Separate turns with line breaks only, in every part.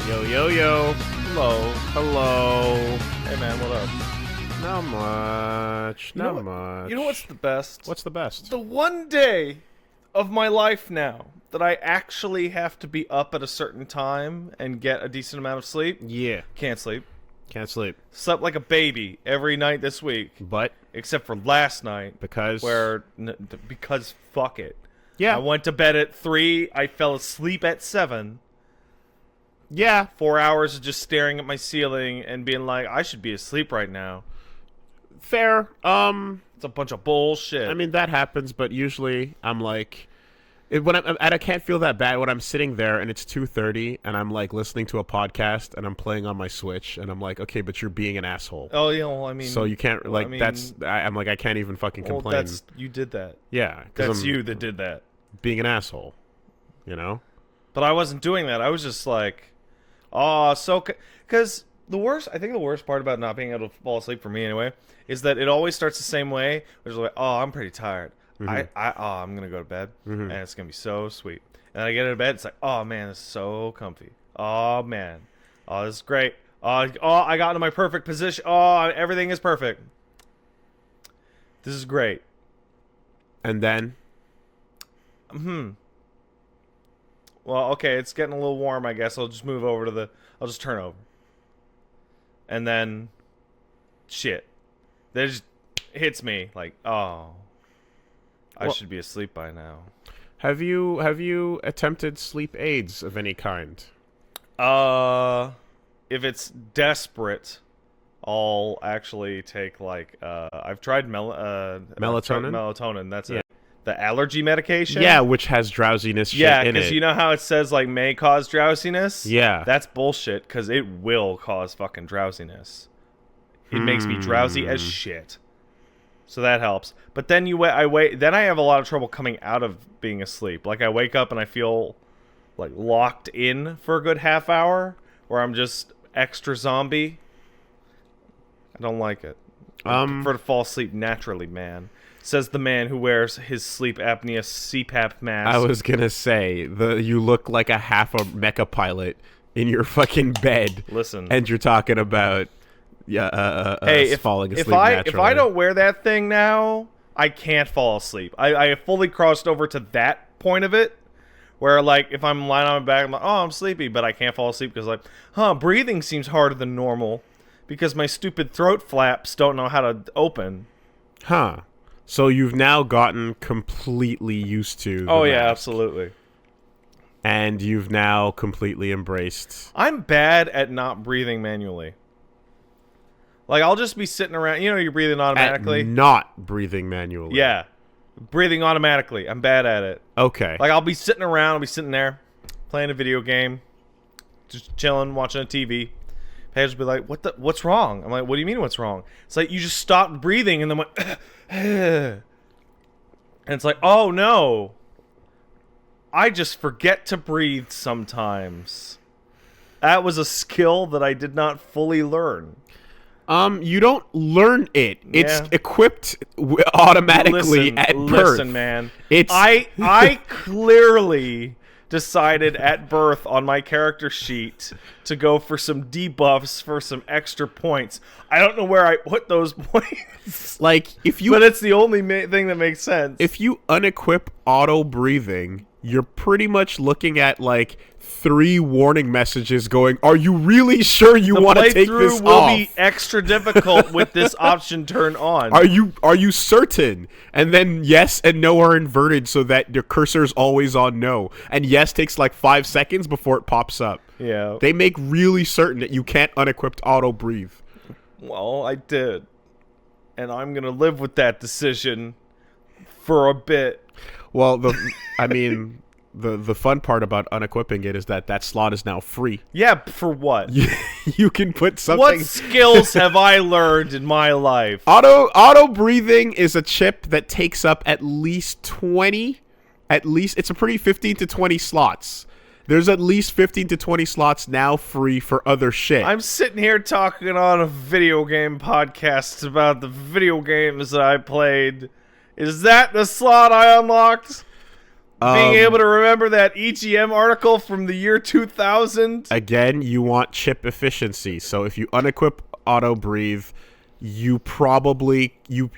Yo, yo, yo.
Hello.
Hello.
Hey, man, what up?
Not much. Not much.
You know what's the best?
What's the best?
The one day of my life now that I actually have to be up at a certain time and get a decent amount of sleep.
Yeah.
Can't sleep.
Can't sleep.
Slept like a baby every night this week.
But?
Except for last night.
Because?
Because fuck it.
Yeah.
I went to bed at 3. I fell asleep at 7.
Yeah.
4 hours of just staring at my ceiling and being like, I should be asleep right now.
Fair.
It's a bunch of bullshit.
I mean, that happens, but usually I'm like... I can't feel that bad when I'm sitting there and it's 2:30 and I'm like listening to a podcast and I'm playing on my Switch and I'm like, okay, but you're being an asshole.
Oh, yeah, well, I mean...
So you can't, like, I'm like, I can't even fucking complain.
You did that.
Yeah.
That's you that did that.
Being an asshole, you know?
But I wasn't doing that. I was just like, because I think the worst part about not being able to fall asleep for me anyway, is that it always starts the same way, which is like, I'm pretty tired.
Mm-hmm.
I'm gonna go to bed, and it's gonna be so sweet. And I get into bed, it's like, oh man, this is so comfy. Oh man, this is great. I got into my perfect position. Everything is perfect. This is great.
And then?
Well, okay, it's getting a little warm, I guess. I'll just move over to I'll just turn over. And then, shit. That just hits me like, I should be asleep by now.
Have you attempted sleep aids of any kind?
If it's desperate, I'll actually take like I've tried melatonin. Melatonin. That's it. The allergy medication.
Yeah, which has drowsiness shit in it.
Yeah, because you know how it says like may cause drowsiness.
Yeah,
that's bullshit. Because it will cause fucking drowsiness. It makes me drowsy as shit. So that helps. But then then I have a lot of trouble coming out of being asleep. Like I wake up and I feel like locked in for a good half hour where I'm just extra zombie. I don't like it. I prefer to fall asleep naturally, man. Says the man who wears his sleep apnea CPAP mask.
I was gonna say, you look like a half a mecha pilot in your fucking bed.
Listen.
And you're talking about falling asleep naturally.
If I don't wear that thing now, I can't fall asleep. I have fully crossed over to that point of it, where like if I'm lying on my back, I'm like, I'm sleepy, but I can't fall asleep because like, breathing seems harder than normal because my stupid throat flaps don't know how to open.
Huh. So you've now gotten completely used to the
yeah,
mask.
absolutely.
And you've now completely embraced...
I'm bad at not breathing manually. Like, I'll just be sitting around... You know, you're breathing automatically?
At not breathing manually.
Yeah. Breathing automatically. I'm bad at it.
Okay.
Like, I'll be sitting around, I'll be sitting there, playing a video game, just chilling, watching a TV. Paige will be like, what's wrong? I'm like, what do you mean what's wrong? It's like, you just stopped breathing and then went... and it's like, oh no. I just forget to breathe sometimes. That was a skill that I did not fully learn.
You don't learn it. It's equipped automatically at birth.
Listen, man. I clearly decided at birth on my character sheet to go for some debuffs for some extra points. I don't know where I put those points.
Like,
but it's the only thing that makes sense.
If you unequip auto breathing, you're pretty much looking at like 3 warning messages going, are you really sure you want to take this off?
The playthrough will be extra difficult with this option turned on.
Are you certain? And then yes and no are inverted so that your cursor's always on no. And yes takes like 5 seconds before it pops up.
Yeah.
They make really certain that you can't unequipped auto breathe.
Well, I did. And I'm going to live with that decision for a bit.
Well, the fun part about unequipping it is that slot is now free.
Yeah, for what?
You can put something...
What skills have I learned in my life?
Auto breathing is a chip that takes up at least 20... it's a pretty 15 to 20 slots. There's at least 15 to 20 slots now free for other shit.
I'm sitting here talking on a video game podcast about the video games that I played. Is that the slot I unlocked? Being able to remember that EGM article from the year 2000.
Again, you want chip efficiency. So if you unequip auto breathe, you probably you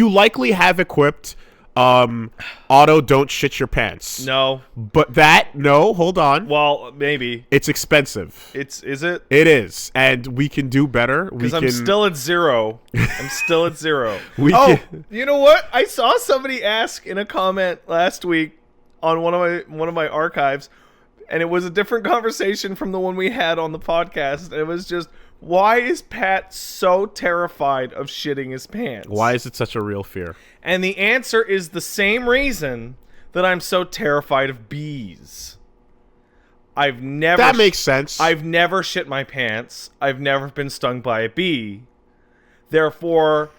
likely have equipped auto don't shit your pants.
No.
But hold on.
Well, maybe.
It's expensive.
Is it?
It is. And we can do better.
Because I'm still at 0. I'm still at 0. You know what? I saw somebody ask in a comment last week on one of my archives, and it was a different conversation from the one we had on the podcast. And it was just, why is Pat so terrified of shitting his pants?
Why is it such a real fear?
And the answer is the same reason that I'm so terrified of bees.
That makes sense.
I've never shit my pants. I've never been stung by a bee. Therefore,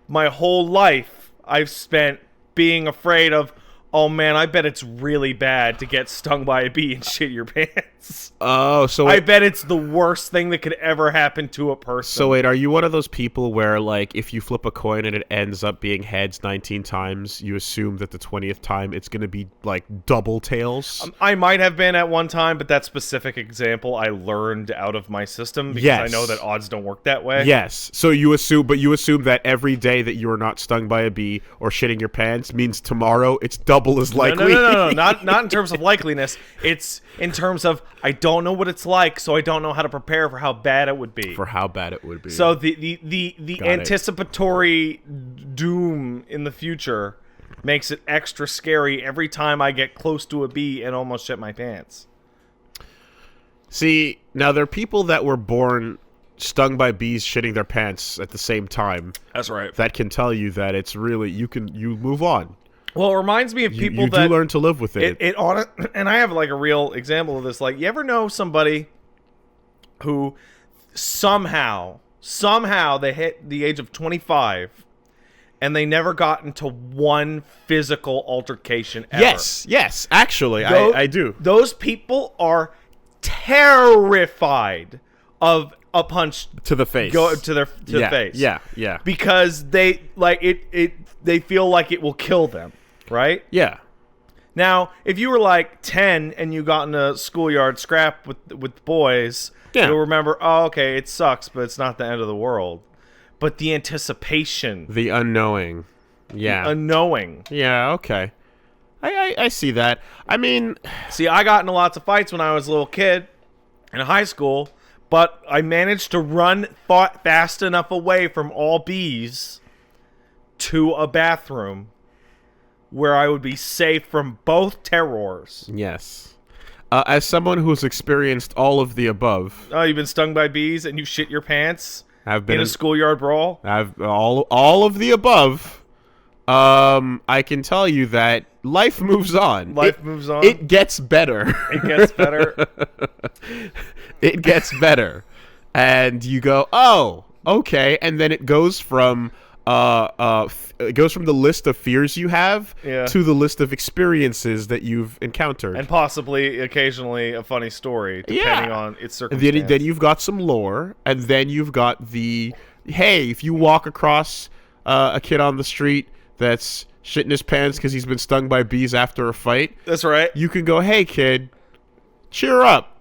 my whole life I've spent being afraid of, oh man, I bet it's really bad to get stung by a bee and shit your pants.
Oh, so
I bet it's the worst thing that could ever happen to a person.
So wait, are you one of those people where, like, if you flip a coin and it ends up being heads 19 times, you assume that the 20th time it's going to be, like, double tails?
I might have been at one time, but that specific example I learned out of my system because
yes.
I know that odds don't work that way.
Yes. So you assume that every day that you are not stung by a bee or shitting your pants means tomorrow it's double as likely?
No. Not in terms of likeliness. It's in terms of I don't know what it's like, so I don't know how to prepare for how bad it would be. So the anticipatory doom in the future makes it extra scary every time I get close to a bee and almost shit my pants.
See, now there are people that were born stung by bees shitting their pants at the same time.
That's right.
That can tell you that it's really you move on.
Well, it reminds me of people
you do learn to live with it.
And I have like a real example of this. Like, you ever know somebody who somehow they hit the age of 25 and they never got into one physical altercation ever?
Yes, actually, I do.
Those people are terrified of a punch
to the face.
Go to their the face.
Yeah.
Because they like it they feel like it will kill them. Right?
Yeah.
Now, if you were like 10 and you got in a schoolyard scrap with boys, you'll remember, oh, okay, it sucks, but it's not the end of the world. But the anticipation.
The unknowing. Yeah.
The unknowing.
Yeah, okay. I see that. I mean...
See, I got into lots of fights when I was a little kid in high school, but I managed to run fast enough away from all bees to a bathroom where I would be safe from both terrors.
Yes. As someone who's experienced all of the above...
Oh, you've been stung by bees and you shit your pants
I've been
in a schoolyard brawl?
I've all of the above. I can tell you that life moves on.
Life moves on?
It gets better.
It gets better?
It gets better. And you go, oh, okay. And then it goes from... it goes from the list of fears you have to the list of experiences that you've encountered.
And possibly, occasionally, a funny story, depending on its circumstance.
Then you've got some lore, and then you've got the, hey, if you walk across a kid on the street that's shitting his pants because he's been stung by bees after a fight.
That's right.
You can go, hey, kid, cheer up.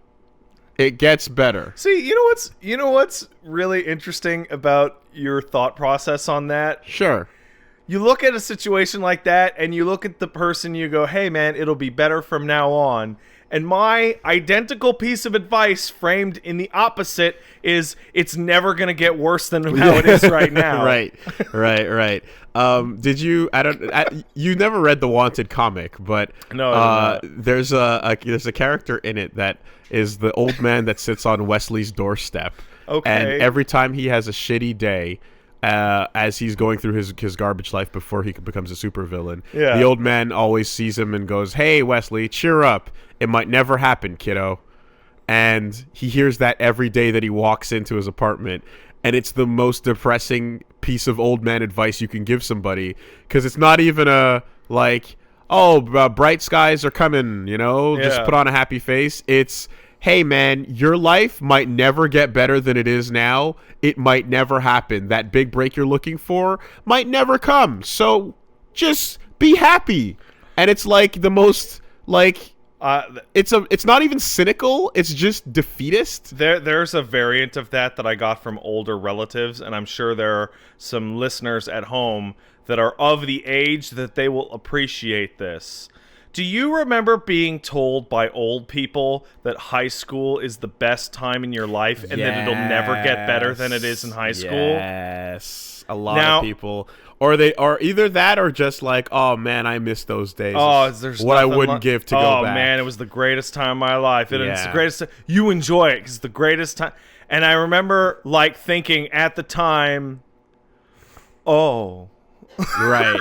It gets better.
See, you know what's really interesting about your thought process on that?
Sure.
You look at a situation like that, and you look at the person, you go, hey, man, it'll be better from now on. And my identical piece of advice framed in the opposite is it's never going to get worse than how it is right now.
Right. Did you, you never read the Wanted comic, but
no,
there's a character in it that is the old man that sits on Wesley's doorstep.
Okay.
And every time he has a shitty day, as he's going through his garbage life before he becomes a supervillain, the old man always sees him and goes, hey, Wesley, cheer up. It might never happen, kiddo. And he hears that every day that he walks into his apartment. And it's the most depressing piece of old man advice you can give somebody. Because it's not even a, like, oh, bright skies are coming, just put on a happy face. It's, hey, man, your life might never get better than it is now. It might never happen. That big break you're looking for might never come. So just be happy. And it's like the most Like, it's not even cynical. It's just defeatist.
There's a variant of that I got from older relatives, and I'm sure there are some listeners at home that are of the age that they will appreciate this. Do you remember being told by old people that high school is the best time in your life and that it'll never get better than it is in high school?
Yes. A lot of people. Or they are either that or just like, oh man, I miss those days.
Oh, there's
what I wouldn't give to go back.
Oh man, it was the greatest time of my life. It's the greatest. You enjoy it because it's the greatest time. And I remember like thinking at the time, oh.
right.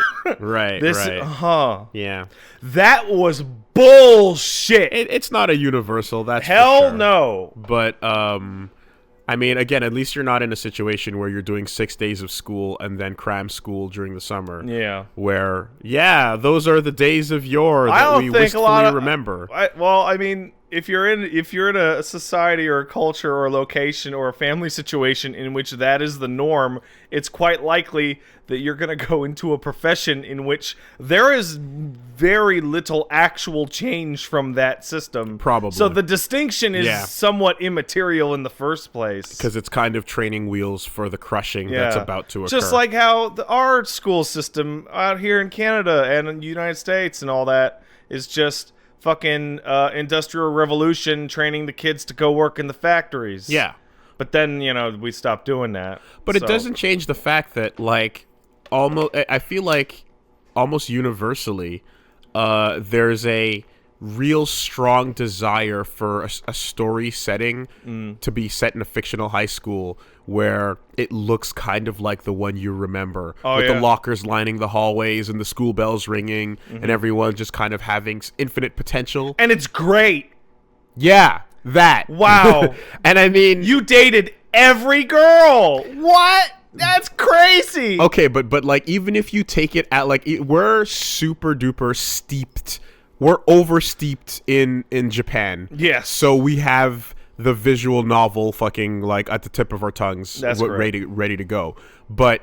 Yeah.
That was bullshit.
It's not a universal. That's
hell
for sure.
No.
But I mean, again, at least you're not in a situation where you're doing 6 days of school and then cram school during the summer.
Yeah.
Where those are the days of yore that we wistfully remember.
I mean, if you're in a society or a culture or a location or a family situation in which that is the norm, it's quite likely that you're going to go into a profession in which there is very little actual change from that system.
Probably.
So the distinction is somewhat immaterial in the first place.
Because it's kind of training wheels for the crushing that's about to occur.
Just like how our school system out here in Canada and in the United States and all that is just fucking industrial revolution training the kids to go work in the factories.
Yeah.
But then, we stopped doing that.
But it doesn't change the fact that, like, I feel like almost universally, there's a real strong desire for a story setting to be set in a fictional high school where it looks kind of like the one you remember, with the lockers lining the hallways and the school bells ringing and everyone just kind of having infinite potential.
And it's great.
Yeah, that.
Wow.
And I mean,
you dated every girl. What? That's crazy.
Okay, but like, even if you take it at like, we're super duper steeped. We're over steeped in Japan.
Yes.
So we have the visual novel fucking like at the tip of our tongues.
That's
ready to go. But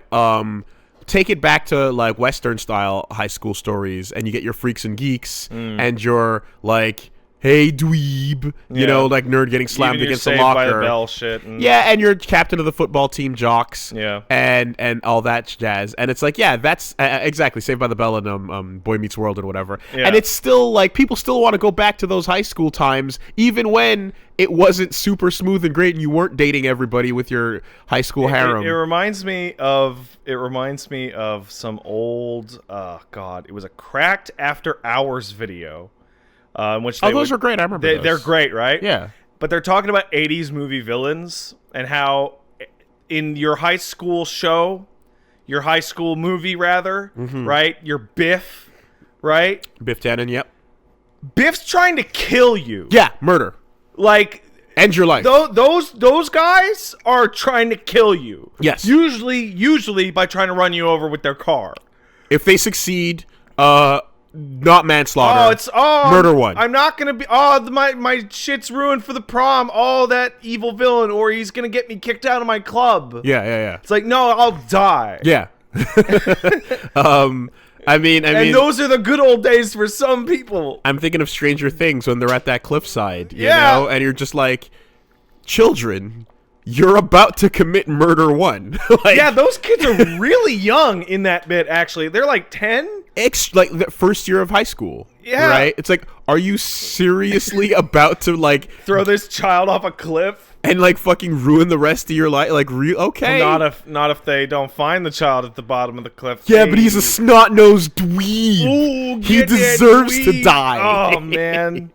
take it back to like Western style high school stories, and you get your freaks and geeks and your like, hey dweeb, you know, like nerd getting slammed against the locker.
By the bell shit.
And you're captain of the football team jocks.
Yeah.
And all that jazz. And it's like, that's exactly Saved by the Bell and Boy Meets World and whatever. Yeah. And it's still like, people still want to go back to those high school times, even when it wasn't super smooth and great and you weren't dating everybody with your high school harem.
It reminds me of some old, it was a Cracked After Hours video. In which
those were great. I remember those.
They're great, right?
Yeah.
But they're talking about 80s movie villains and how in your high school show, your high school movie rather, right? Your Biff, right?
Biff Tannen, yep.
Biff's trying to kill you.
Yeah, murder.
Like,
end your life.
Those guys are trying to kill you.
Yes.
Usually by trying to run you over with their car.
If they succeed, not manslaughter. Murder one.
I'm not gonna be. My shit's ruined for the prom. That evil villain, or he's gonna get me kicked out of my club.
Yeah.
It's like, no, I'll die.
Yeah. I mean,
those are the good old days for some people.
I'm thinking of Stranger Things when they're at that cliffside, you know, and you're just like, children, you're about to commit murder one.
Like, those kids are really young in that bit. Actually, they're like 10.
Like the first year of high school. Yeah. Right? It's like, are you seriously about to like
throw this child off a cliff
and like fucking ruin the rest of your life? Like, okay.
Well, not if they don't find the child at the bottom of the cliff.
Yeah, but he's a snot-nosed dweeb. Ooh, he deserves to die.
Oh man.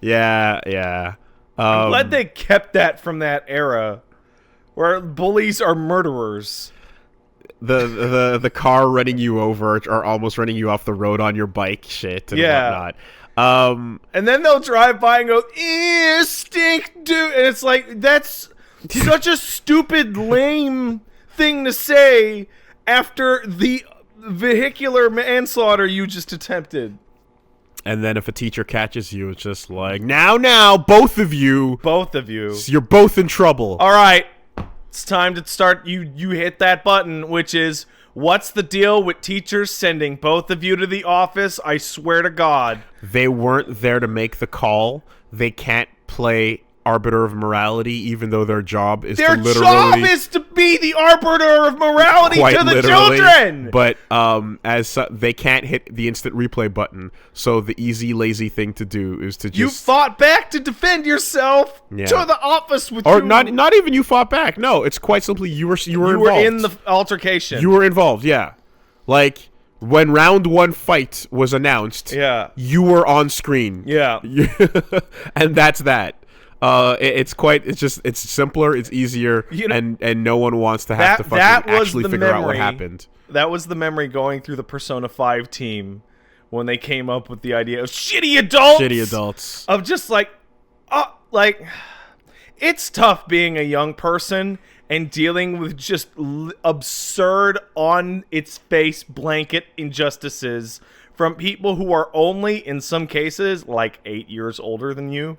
Yeah.
I'm glad they kept that from that era where bullies are murderers.
The car running you over or almost running you off the road on your bike shit and whatnot.
And then they'll drive by and go, ew, stink, dude. And it's like, that's such a stupid, lame thing to say after the vehicular manslaughter you just attempted.
And then if a teacher catches you, it's just like, now, both of you. You're both in trouble.
All right. It's time to start. You hit that button, which is What's the deal with teachers sending both of you to the office? I swear to God.
They weren't there to make the call. They can't play arbiter of morality, even though their job is
Their
to literally...
job is to be the arbiter of morality to the children!
But they can't hit the instant replay button, so the easy, lazy thing to do is to just...
You fought back to defend yourself to the office with
Or not even you fought back. No, it's quite simply you were involved. You
were in the altercation.
You were involved, yeah. Like... When round 1 fight was announced, you were on screen.
Yeah.
And that's that. It's simpler, it's easier, and no one wants to have to fucking actually figure out what happened.
That was the memory going through the Persona 5 team when they came up with the idea of shitty adults. Of just like it's tough being a young person and dealing with just absurd, on its face blanket injustices from people who are only, in some cases, like 8 years older than you.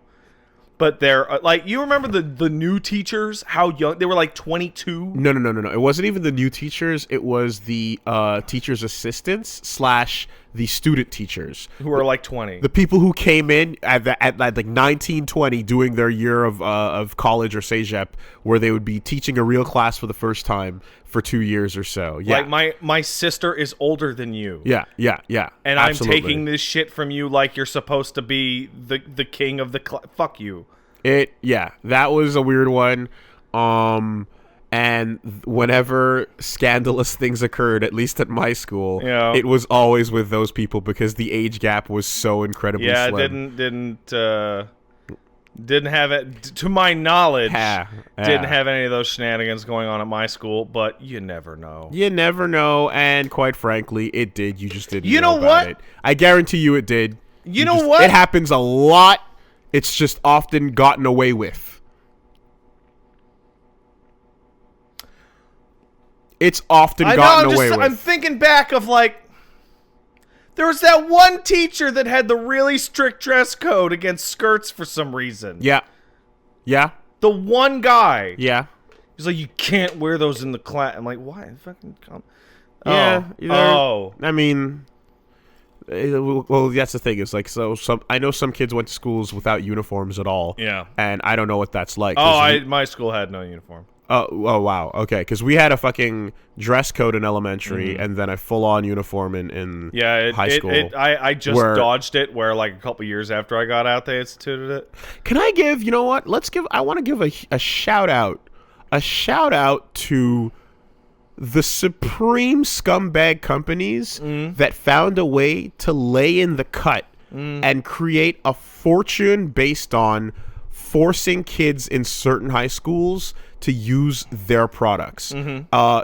But they're like, you remember the new teachers? How young they were, like 22.
No. It wasn't even the new teachers. It was the teachers' assistants / the student teachers
who are like 20.
The people who came in at like 19, 20, doing their year of college or CEGEP, where they would be teaching a real class for the first time for 2 years or so. Yeah,
like my sister is older than you.
Yeah.
And
absolutely.
I'm taking this shit from you like you're supposed to be the king of the fuck you.
That was a weird one. And whenever scandalous things occurred, at least at my school, it was always with those people because the age gap was so incredibly slim.
Didn't have it, to my knowledge, didn't have any of those shenanigans going on at my school, but you never know.
You never know, and quite frankly, it did. You just didn't know about it. I guarantee you it did.
You know what?
It happens a lot. It's just often gotten away with. It's often gotten away with.
I'm thinking back of, like, there was that one teacher that had the really strict dress code against skirts for some reason.
Yeah.
The one guy.
Yeah.
He's like, you can't wear those in the class. I'm like, why? Fucking come.
Yeah. I mean, well, that's the thing. It's like, I know some kids went to schools without uniforms at all.
Yeah.
And I don't know what that's like.
My school had no uniform.
Oh, wow. Okay, because we had a fucking dress code in elementary and then a full-on uniform in high school.
I just dodged it where, like, a couple years after I got out, they instituted it.
Can I give, you know what? I want to give a shout-out. A shout-out to the supreme scumbag companies that found a way to lay in the cut and create a fortune based on forcing kids in certain high schools to use their products.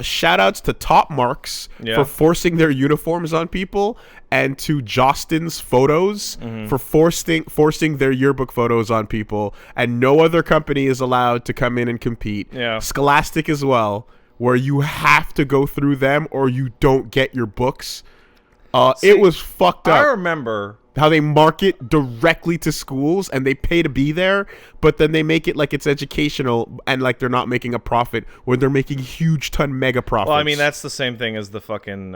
Shout outs to Top Marks for forcing their uniforms on people, and to Jostin's Photos for forcing their yearbook photos on people, and no other company is allowed to come in and compete. Scholastic as well, where you have to go through them or you don't get your books. It was fucked up.
I remember
how they market directly to schools and they pay to be there, but then they make it like it's educational and like they're not making a profit when they're making huge ton mega profits.
Well, I mean, that's the same thing as the fucking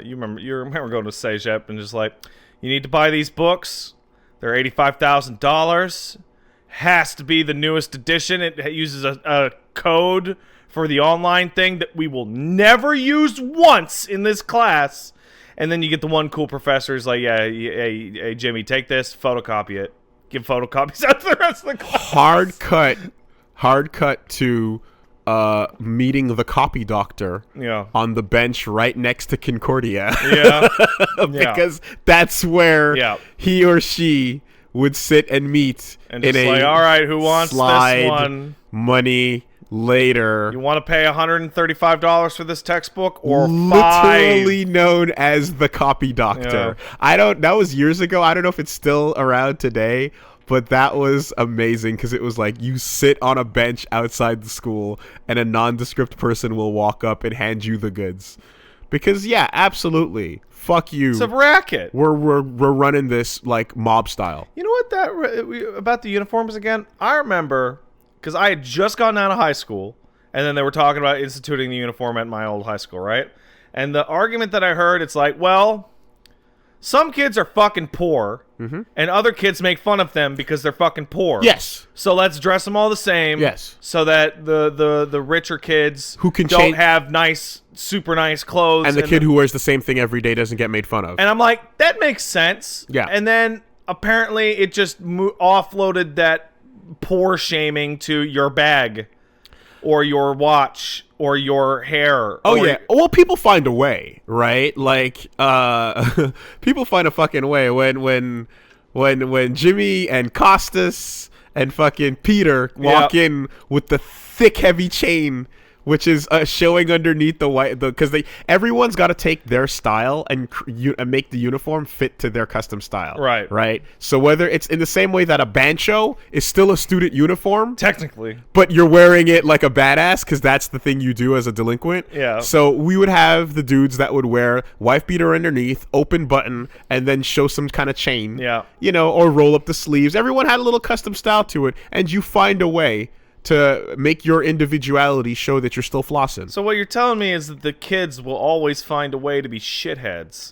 you remember going to CEGEP and just like, you need to buy these books. They're $85,000. Has to be the newest edition. It uses a code for the online thing that we will never use once in this class. And then you get the one cool professor who's like, hey, Jimmy, take this, photocopy it. Give photocopies out to the rest of the class.
Hard cut to meeting the copy doctor on the bench right next to Concordia. Because that's where he or she would sit and meet
and just in all right, who wants this one?
Money later.
You want to pay $135 for this textbook or
literally known as the copy doctor. That was years ago. I don't know if it's still around today, but that was amazing because it was like you sit on a bench outside the school and a nondescript person will walk up and hand you the goods. Because absolutely. Fuck you.
It's a racket.
We're running this like mob style.
You know what about the uniforms again? I remember because I had just gotten out of high school, and then they were talking about instituting the uniform at my old high school, right? And the argument that I heard, it's like, well, some kids are fucking poor, and other kids make fun of them because they're fucking poor.
Yes.
So let's dress them all the same.
Yes.
So that the richer kids
who can
don't have super nice clothes.
And the kid who wears the same thing every day doesn't get made fun of.
And I'm like, that makes sense.
Yeah.
And then apparently it just offloaded that poor shaming to your bag or your watch or your hair.
Oh, yeah. Well, people find a way, right? Like, people find a fucking way. When Jimmy and Costas and fucking Peter walk in with the thick, heavy chain, which is showing underneath the white, because everyone's got to take their style and make the uniform fit to their custom style. Right. So whether it's in the same way that a bancho is still a student uniform,
technically,
but you're wearing it like a badass because that's the thing you do as a delinquent.
Yeah.
So we would have the dudes that would wear wife beater underneath, open button, and then show some kind of chain.
Yeah.
Or roll up the sleeves. Everyone had a little custom style to it, and you find a way to make your individuality show that you're still flossing.
So what you're telling me is that the kids will always find a way to be shitheads.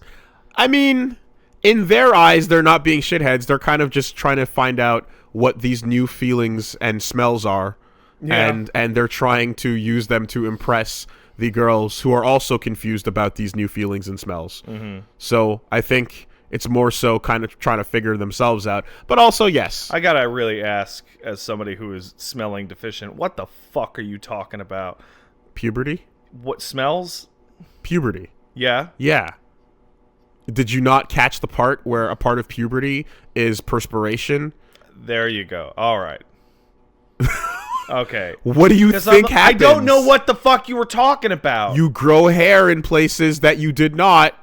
I mean, in their eyes, they're not being shitheads. They're kind of just trying to find out what these new feelings and smells are. Yeah. And they're trying to use them to impress the girls who are also confused about these new feelings and smells. So I think it's more so kind of trying to figure themselves out. But also, yes.
I gotta really ask, as somebody who is smelling deficient, what the fuck are you talking about?
Puberty?
What smells?
Puberty.
Yeah?
Yeah. Did you not catch the part where a part of puberty is perspiration?
There you go. All right. Okay.
What do you think happens?
I don't know what the fuck you were talking about.
You grow hair in places that you did not,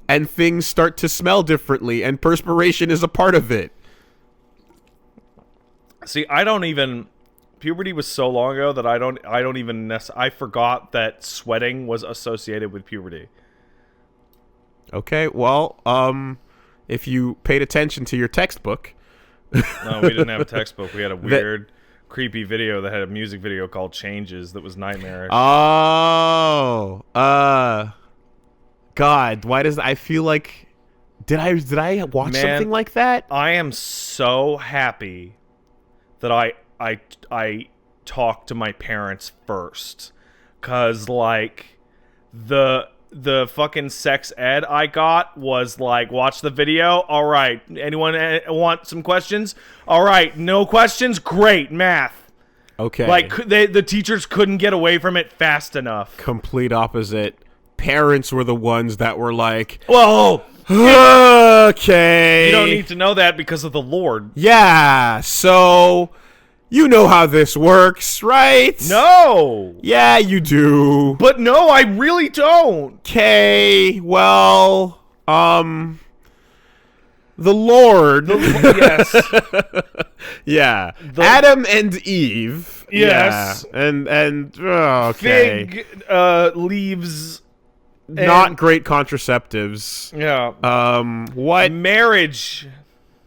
and things start to smell differently, and perspiration is a part of it.
See, puberty was so long ago that I forgot that sweating was associated with puberty.
Okay, well, if you paid attention to your textbook.
No, we didn't have a textbook. We had a weird, creepy video that had a music video called Changes that was nightmarish.
Oh, God, why does I feel like did I watch something like that?
I am so happy that I talked to my parents first, cause like the fucking sex ed I got was like, watch the video. All right, anyone want some questions? All right, no questions. Great, math.
Okay,
like the teachers couldn't get away from it fast enough.
Complete opposite. Parents were the ones that were like,
whoa,
okay.
You don't need to know that because of the Lord.
Yeah, so you know how this works, right?
No.
Yeah, you do.
But no, I really don't.
Okay, well, the Lord.
Yes.
Yeah. Adam and Eve.
Yes.
Yeah. And okay.
Fig leaves.
Not great contraceptives.
Yeah.
What?
Marriage.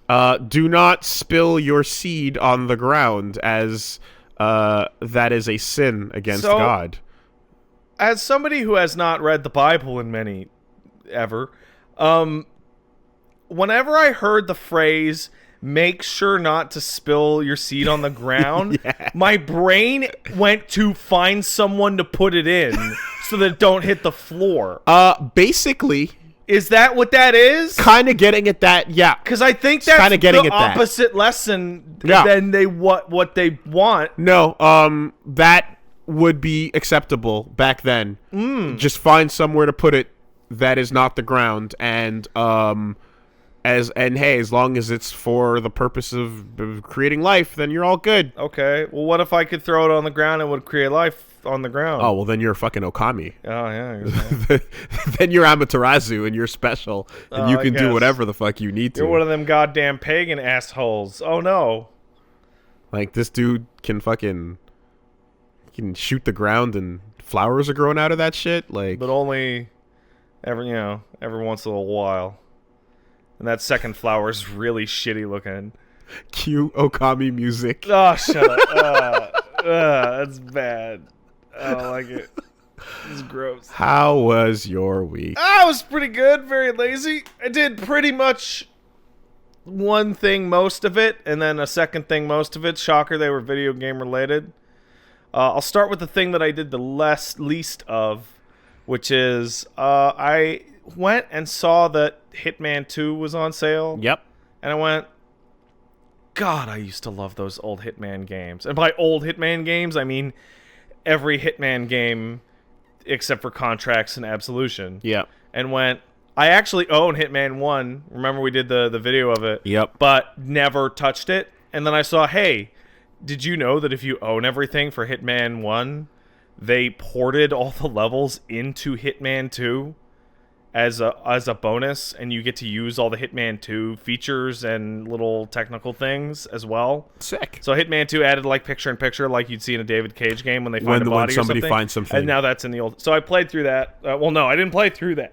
Do not spill your seed on the ground, as that is a sin against God.
As somebody who has not read the Bible in many ever, whenever I heard the phrase "make sure not to spill your seed on the ground," my brain went to find someone to put it in so that it don't hit the floor.
Basically,
is that what that is?
Kind of getting at that, yeah.
Because I think that's
kind of getting
the
at
opposite lesson than what they want.
No, that would be acceptable back then. Just find somewhere to put it that is not the ground, and as long as it's for the purpose of creating life, then you're all good.
Okay. Well, what if I could throw it on the ground and would create life on the ground?
Oh, well, then you're a fucking okami.
Oh, yeah.
Then you're Amaterasu, and you're special, and you can do whatever the fuck you need to.
You're one of them goddamn pagan assholes. Oh, no.
Like, this dude can shoot the ground, and flowers are growing out of that shit. Like,
but only every once in a little while. And that second flower is really shitty looking.
Cue okami music.
Oh, shut up. That's bad. I don't like it. It's gross.
How was your week?
Ah, it was pretty good. Very lazy. I did pretty much one thing most of it, and then a second thing most of it. Shocker, they were video game related. I'll start with the thing that I did the least of, which is I went and saw that Hitman 2 was on sale.
Yep.
And I went, God, I used to love those old Hitman games. And by old Hitman games, I mean every Hitman game except for Contracts and Absolution.
Yep.
And went, I actually own Hitman 1. Remember we did the video of it?
Yep.
But never touched it. And then I saw, hey, did you know that if you own everything for Hitman 1, they ported all the levels into Hitman 2 as a bonus, and you get to use all the Hitman 2 features and little technical things as well.
Sick.
So Hitman 2 added like picture-in-picture like you'd see in a David Cage game when they find a body
when somebody
or something.
finds something.
And now that's in the old... So I played through that. Well, no, I didn't play through that.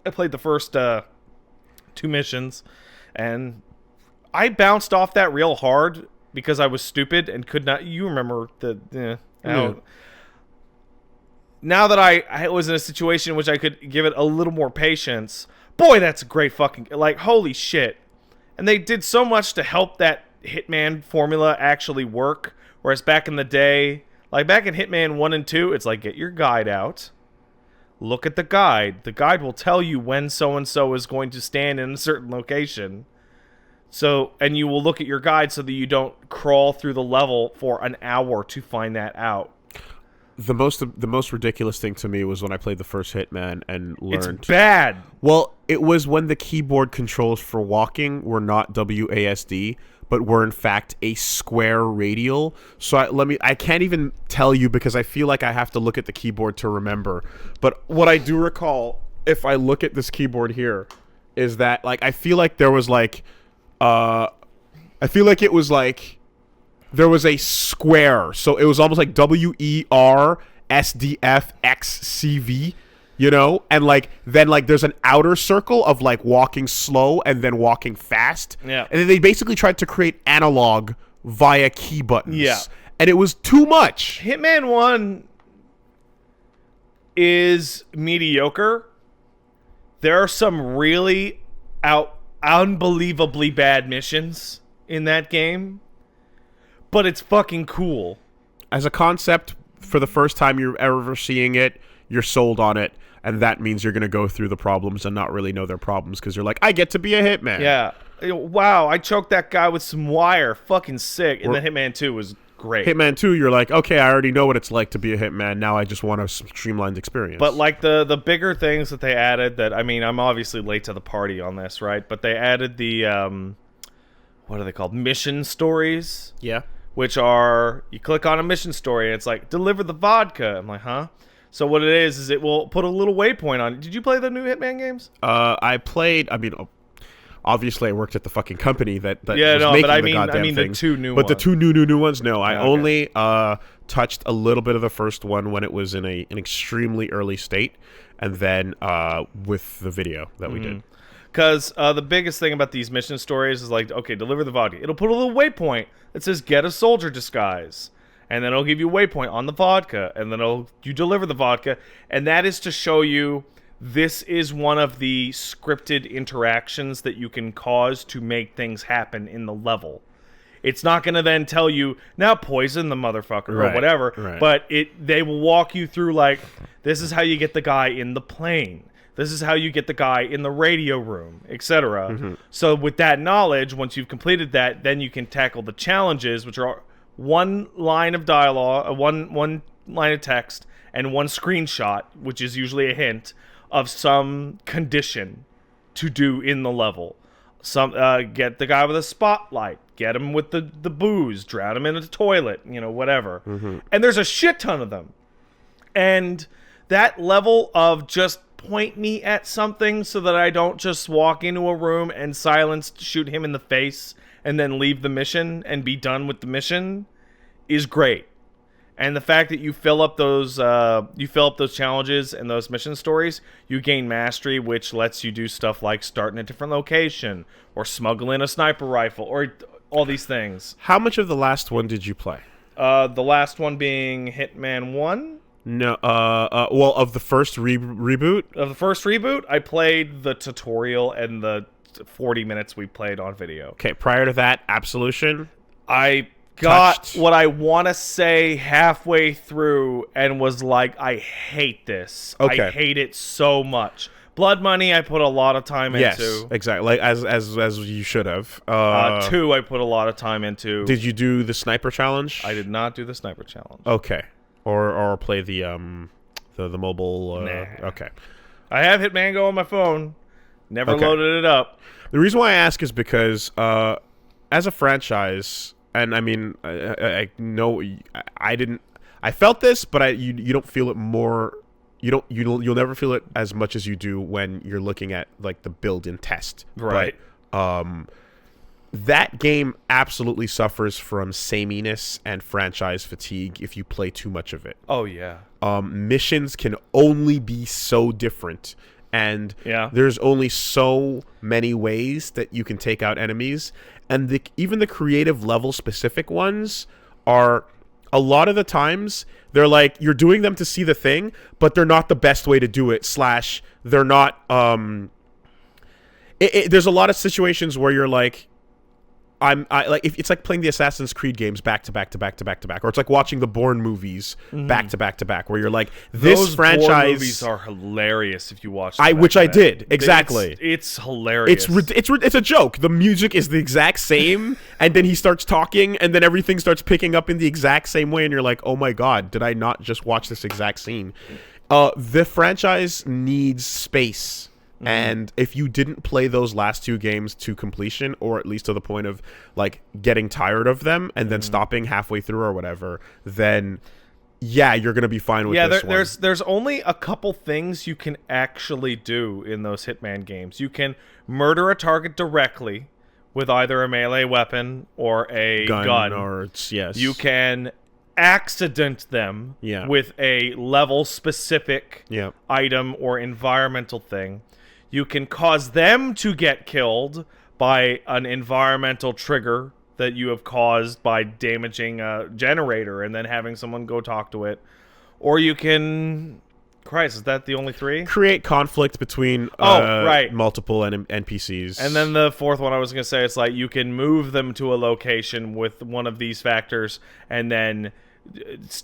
I played the first 2 missions, and I bounced off that real hard because I was stupid and could not... You remember the... Now that I was in a situation in which I could give it a little more patience, boy, that's a great fucking... Like, holy shit. And they did so much to help that Hitman formula actually work, whereas back in the day, like back in Hitman 1 and 2, it's like, get your guide out, look at the guide. The guide will tell you when so-and-so is going to stand in a certain location. So, and you will look at your guide so that you don't crawl through the level for an hour to find that out.
The most ridiculous thing to me was when I played the first Hitman and learned...
It's bad.
Well, it was when the keyboard controls for walking were not WASD, but were in fact a square radial. So I can't even tell you because I feel like I have to look at the keyboard to remember. But what I do recall, if I look at this keyboard here, is that like I feel like there was like... I feel like it was like... There was a square, so it was almost like WERSDFXCV, you know? And like then like there's an outer circle of like walking slow and then walking fast.
Yeah.
And then they basically tried to create analog via key buttons.
Yeah.
And it was too much.
Hitman 1 is mediocre. There are some really unbelievably bad missions in that game. But it's fucking cool.
As a concept, for the first time you're ever seeing it, you're sold on it, and that means you're going to go through the problems and not really know their problems because you're like, I get to be a hitman.
Yeah. Wow, I choked that guy with some wire. Fucking sick. And then Hitman 2 was great.
Hitman 2, you're like, okay, I already know what it's like to be a hitman. Now I just want a streamlined experience.
But like the bigger things that they added that, I mean, I'm obviously late to the party on this, right? But they added the, what are they called? Mission stories.
Yeah.
Which are, you click on a mission story and it's like, deliver the vodka. I'm like, huh? So what it is it will put a little waypoint on it. Did you play the new Hitman games?
I played, obviously I worked at the fucking company that
yeah,
was
no,
making
but I
the goddamn
mean
things.
the 2 new
but
ones.
the 2 new ones, no. I
Okay.
only touched a little bit of the first one when it was in an extremely early state, and then with the video that we did.
Because the biggest thing about these mission stories is like, okay, deliver the vodka. It'll put a little waypoint that says get a soldier disguise. And then it'll give you a waypoint on the vodka. And then you deliver the vodka. And that is to show you this is one of the scripted interactions that you can cause to make things happen in the level. It's not going to then tell you, now poison the motherfucker or whatever.
Right.
But they will walk you through like, this is how you get the guy in the plane. This is how you get the guy in the radio room, etc. So with that knowledge, once you've completed that, then you can tackle the challenges, which are one line of dialogue, one line of text, and one screenshot, which is usually a hint of some condition to do in the level. Some get the guy with a spotlight, get him with the booze, drown him in a toilet, whatever. And there's a shit ton of them. And that level of just point me at something so that I don't just walk into a room and shoot him in the face and then leave the mission and be done with the mission is great. And the fact that you fill up those challenges and those mission stories, you gain mastery, which lets you do stuff like start in a different location or smuggle in a sniper rifle or all these things.
How much of the last one did you play?
The last one being Hitman 1.
No. Well, of the first reboot.
Of the first reboot, I played the tutorial and the 40 minutes we played on video.
Okay. Prior to that, Absolution.
I got what I want to say halfway through and was like, I hate this.
Okay.
I hate it so much. Blood Money, I put a lot of time
Yes,
into.
exactly. Like as you should have.
2, I put a lot of time into.
Did you do the sniper challenge?
I did not do the sniper challenge.
Okay. Or play the mobile.
Nah.
Okay.
I have Hitman Go on my phone. Never
Okay.
loaded it up.
The reason why I ask is because as a franchise, and I mean, I know I didn't. I felt this, but you don't feel it more. You'll never feel it as much as you do when you're looking at like the build and test.
Right.
But, that game absolutely suffers from sameness and franchise fatigue if you play too much of it.
Oh, yeah.
Missions can only be so different, and
Yeah.
there's only so many ways that you can take out enemies, and even the creative level specific ones are a lot of the times they're like you're doing them to see the thing, but they're not the best way to do it. / they're not. There's a lot of situations where you're like, it's like playing the Assassin's Creed games back to back to back to back to back, or it's like watching the Bourne movies back to back to back, where you're like, this
Those
franchise
Bourne movies are hilarious if you watch them
which
back
I
to
did
back.
exactly.
It's hilarious.
It's a joke. The music is the exact same, and then he starts talking, and then everything starts picking up in the exact same way, and you're like, oh my god, did I not just watch this exact scene? The franchise needs space. And if you didn't play those last 2 games to completion, or at least to the point of like getting tired of them and then stopping halfway through or whatever, then yeah, you're gonna be fine with this one.
There's only a couple things you can actually do in those Hitman games. You can murder a target directly with either a melee weapon or a gun.
Or yes,
You can accident them with a level specific item or environmental thing. You can cause them to get killed by an environmental trigger that you have caused by damaging a generator and then having someone go talk to it. Or you can... Christ, is that the only 3?
Create conflict between multiple NPCs.
And then the 4th one I was going to say, it's like you can move them to a location with one of these factors and then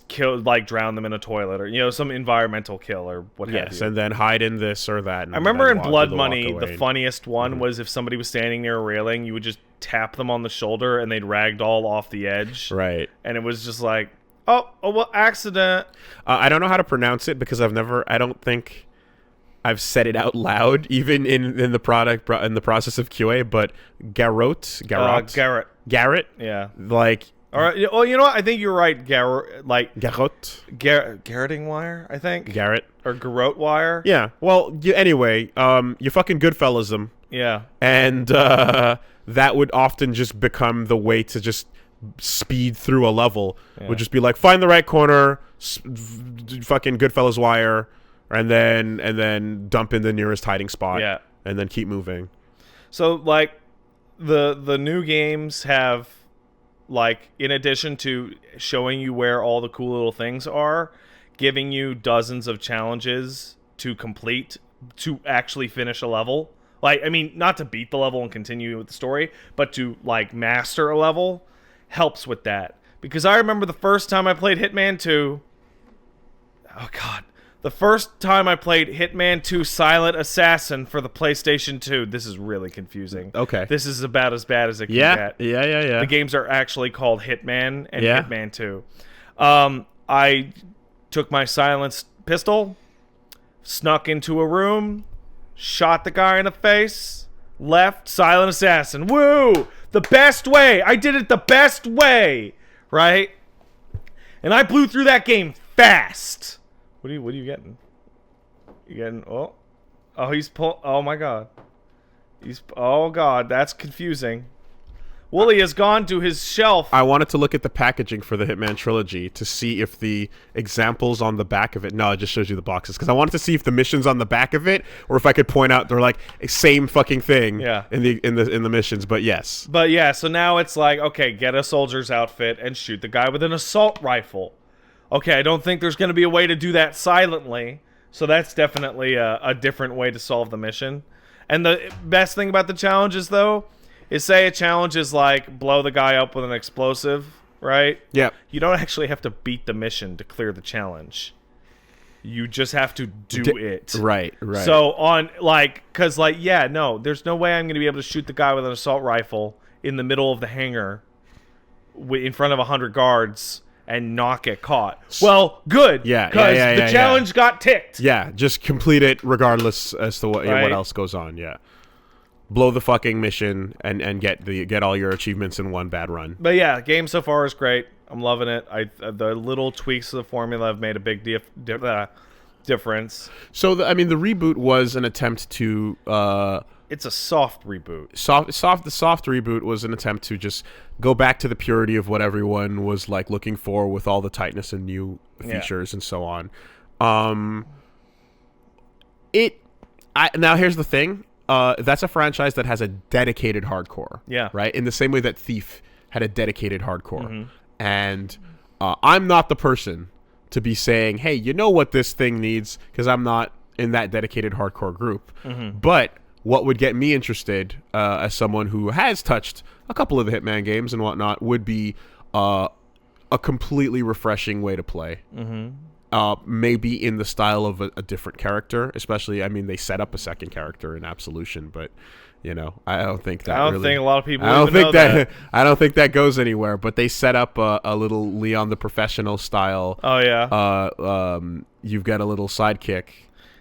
kill, like drown them in a toilet, or some environmental kill or what have you.
Yes, and then hide in this or that.
I remember in Blood Money, the funniest one was if somebody was standing near a railing, you would just tap them on the shoulder and they'd ragdoll off the edge.
Right.
And it was just like, oh well, accident.
I don't know how to pronounce it because I don't think I've said it out loud, even in the process of QA. But Garrett.
Yeah.
Like.
All right. Well, you know what? I think you're right, Garrett.
Garroting
wire, I think.
Garrett.
Or garrote wire.
Yeah. Well, anyway, you fucking Goodfellas them.
Yeah.
And that would often just become the way to just speed through a level. Yeah. Would just be like, find the right corner, fucking Goodfellas wire, and then dump in the nearest hiding spot.
Yeah.
And then keep moving.
So, like, the new games have... Like, in addition to showing you where all the cool little things are, giving you dozens of challenges to complete to actually finish a level. Like, I mean, not to beat the level and continue with the story, but to, like, master a level helps with that. Because I remember the first time I played Hitman 2... Oh, God. The first time I played Hitman 2 Silent Assassin for the PlayStation 2, this is really confusing.
Okay.
This is about as bad as it can get.
Yeah.
The games are actually called Hitman and Hitman 2. I took my silenced pistol, snuck into a room, shot the guy in the face, left, Silent Assassin. Woo! The best way! I did it the best way! Right? And I blew through that game fast! What are you getting? You getting... Oh, he's pull... Oh, my God. Oh, God. That's confusing. Wooly has gone to his shelf.
I wanted to look at the packaging for the Hitman trilogy to see if the examples on the back of it... No, it just shows you the boxes. Because I wanted to see if the missions on the back of it, or if I could point out they're like same fucking thing in the missions. But yes.
But yeah, so now it's like, okay, get a soldier's outfit and shoot the guy with an assault rifle. okay, I don't think there's going to be a way to do that silently. So that's definitely a different way to solve the mission. And the best thing about the challenges, though, is say a challenge is like blow the guy up with an explosive, right?
Yeah.
You don't actually have to beat the mission to clear the challenge. You just have to do it.
Right.
So on, because, no, there's no way I'm going to be able to shoot the guy with an assault rifle in the middle of the hangar in front of 100 guards and not get caught. Well, good.
Yeah,
because the challenge got ticked.
Yeah, just complete it regardless as to what else goes on. Yeah, blow the fucking mission and get all your achievements in one bad run.
But yeah, the game so far is great. I'm loving it. The little tweaks to the formula have made a big difference.
So the reboot was an attempt to.
It's a soft reboot.
The soft reboot was an attempt to just go back to the purity of what everyone was like looking for, with all the tightness and new features and so on. Now here's the thing. That's a franchise that has a dedicated hardcore.
Yeah.
Right? In the same way that Thief had a dedicated hardcore. Mm-hmm. And I'm not the person to be saying, hey, you know what this thing needs, because I'm not in that dedicated hardcore group. Mm-hmm. But what would get me interested, as someone who has touched a couple of the Hitman games and whatnot, would be a completely refreshing way to play. Mm-hmm. Maybe in the style of a different character, especially, they set up a second character in Absolution, but, I don't think that
I don't think a lot of people
I don't
even
think
know that.
I don't think that goes anywhere, but they set up a little Leon the Professional style.
Oh, yeah.
You've got a little sidekick.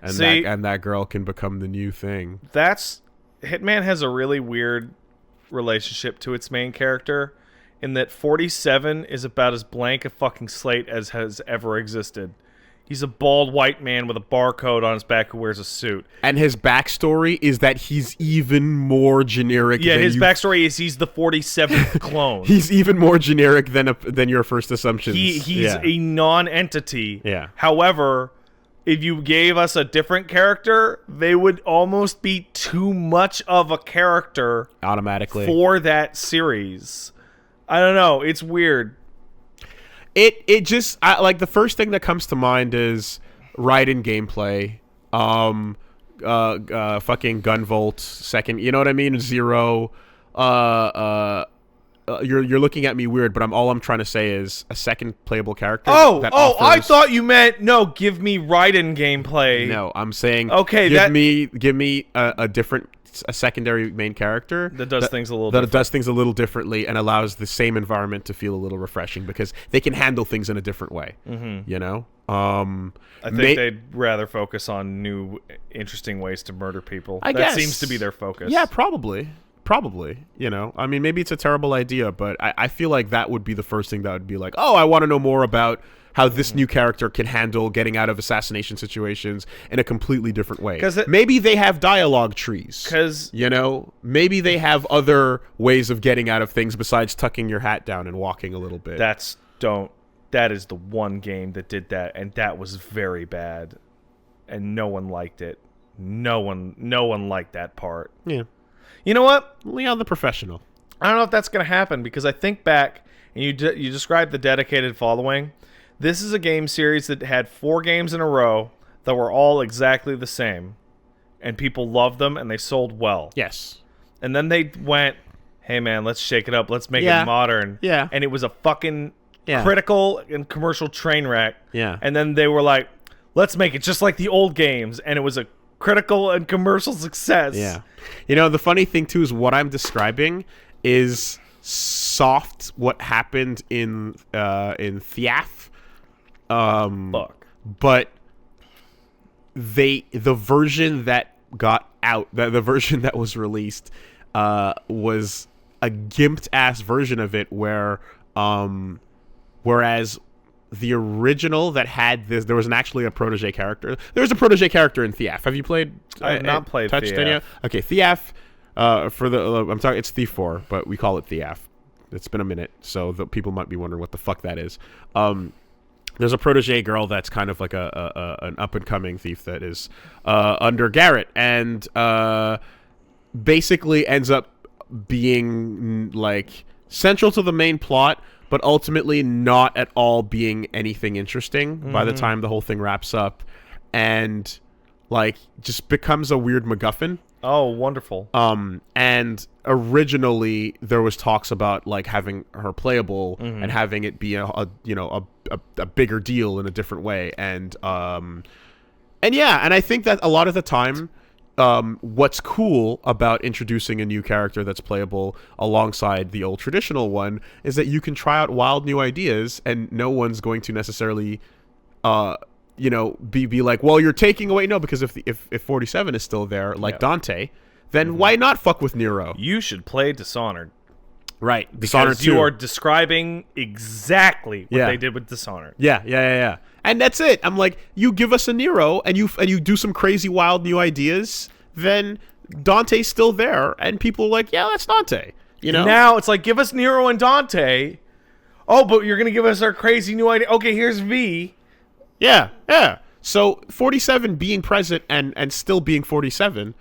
And that girl can become the new thing.
Hitman has a really weird relationship to its main character, in that 47 is about as blank a fucking slate as has ever existed. He's a bald white man with a barcode on his back who wears a suit. And
his backstory is that he's even more generic.
Yeah, his backstory is he's the 47th clone.
He's even more generic than your first assumptions.
He's a non-entity.
Yeah.
However, if you gave us a different character, they would almost be too much of a character
automatically
for that series. I don't know. It's weird.
It just the first thing that comes to mind is Raiden gameplay, fucking Gunvolt second. You know what I mean? Zero. You're looking at me weird, but all I'm trying to say is a second playable character.
I thought you meant give me Raiden gameplay.
No, I'm saying
give
me a secondary main character
that does things a little
differently and allows the same environment to feel a little refreshing because they can handle things in a different way. Mm-hmm.
I think they'd rather focus on new, interesting ways to murder people.
I guess.
That seems to be their focus.
Yeah, probably. Maybe it's a terrible idea, but I feel like that would be the first thing that would be like, oh, I want to know more about how this new character can handle getting out of assassination situations in a completely different way. Maybe they have dialogue trees. Maybe they have other ways of getting out of things besides tucking your hat down and walking a little bit.
That is the one game that did that, and that was very bad, and no one liked it. No one liked that part.
Yeah.
You know what?
Leon the Professional.
I don't know if that's going to happen, because I think back, and you described the dedicated following. This is a game series that had 4 games in a row that were all exactly the same, and people loved them, and they sold well.
Yes.
And then they went, hey man, let's shake it up. Let's make it modern.
Yeah.
And it was a fucking critical and commercial train wreck.
Yeah.
And then they were like, let's make it just like the old games. And it was a critical and commercial success.
Yeah. The funny thing too is what I'm describing is soft what happened in Thiaf. But the version that got out, the version that was released, was a gimped ass version of it where whereas the original that had this, there was actually a protege character. There was a protege character in Thiaf. Have you played?
I have not played
touched
Thiaf.
Any? Okay, Thiaf. For the I'm talking, it's Thief 4, but we call it Thiaf. It's been a minute, so the people might be wondering what the fuck that is. There's a protege girl that's kind of like an up and coming thief that is under Garrett, and basically ends up being like central to the main plot, but ultimately not at all being anything interesting by the time the whole thing wraps up, and like just becomes a weird MacGuffin.
Oh, wonderful.
And originally there was talks about like having her playable and having it be a bigger deal in a different way, and yeah, and I think that a lot of the time, what's cool about introducing a new character that's playable alongside the old traditional one is that you can try out wild new ideas, and no one's going to necessarily be like, well, you're taking away. No, because if 47 is still there, like Dante, then why not fuck with Nero?
You should play Dishonored.
Right.
Because
Dishonored 2.
you are describing exactly what they did with Dishonored.
Yeah. And that's it. I'm like, you give us a Nero and you do some crazy wild new ideas, then Dante's still there, and people are like, yeah, that's Dante.
Now it's like, give us Nero and Dante. Oh, but you're gonna give us our crazy new idea. Okay, here's V.
Yeah. So 47 being present and still being 47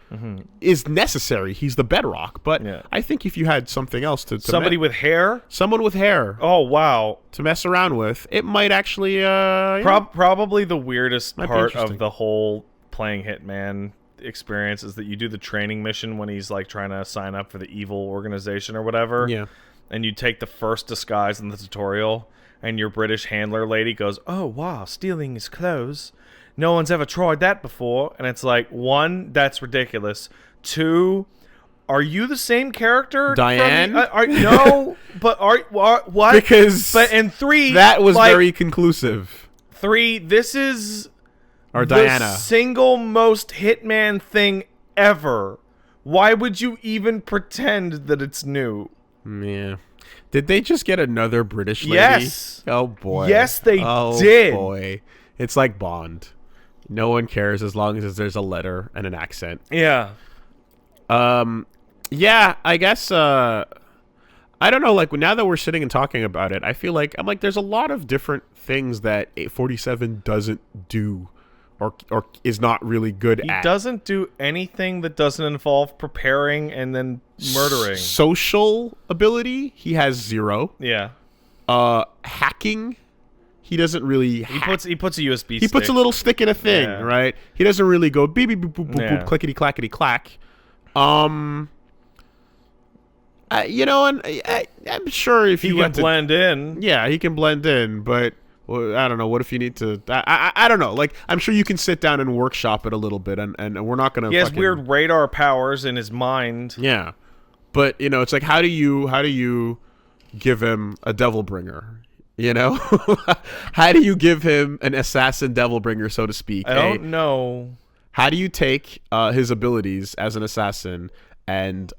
is necessary. He's the bedrock. But I think if you had something else to
somebody with hair,
someone with hair,
oh wow,
to mess around with, it might actually
probably the weirdest part of the whole playing Hitman experience is that you do the training mission when he's like trying to sign up for the evil organization or whatever.
Yeah, and
you take the first disguise in the tutorial. And your British handler lady goes, oh, wow, stealing his clothes. No one's ever tried that before. And it's like, 1, that's ridiculous. 2, are you the same character?
Diane?
No, but what?
Because
and 3,
that was very conclusive.
3, this is
or
the
Diana.
Single most Hitman thing ever. Why would you even pretend that it's new?
Yeah. Did they just get another British lady?
Yes.
Oh, boy.
Yes, they did.
Oh, boy. It's like Bond. No one cares as long as there's a letter and an accent.
Yeah.
Yeah, I guess, I don't know, like, now that we're sitting and talking about it, I feel like, there's a lot of different things that 47 doesn't do or is not really good at.
He doesn't do anything that doesn't involve preparing and then murdering.
Social ability, he has 0.
Yeah.
Hacking, he doesn't really hack.
He puts a USB stick.
He puts a little stick in a thing, right? He doesn't really go beep beep boop boop boop boop clickety clackety clack. And I'm sure if
he can blend in.
Yeah, he can blend in, but well, I don't know. What if you need to? I don't know. Like, I'm sure you can sit down and workshop it a little bit, and we're not gonna.
He has weird radar powers in his mind.
Yeah, but it's like, how do you give him a devil bringer? How do you give him an assassin devil bringer, so to speak?
I don't know.
How do you take his abilities as an assassin and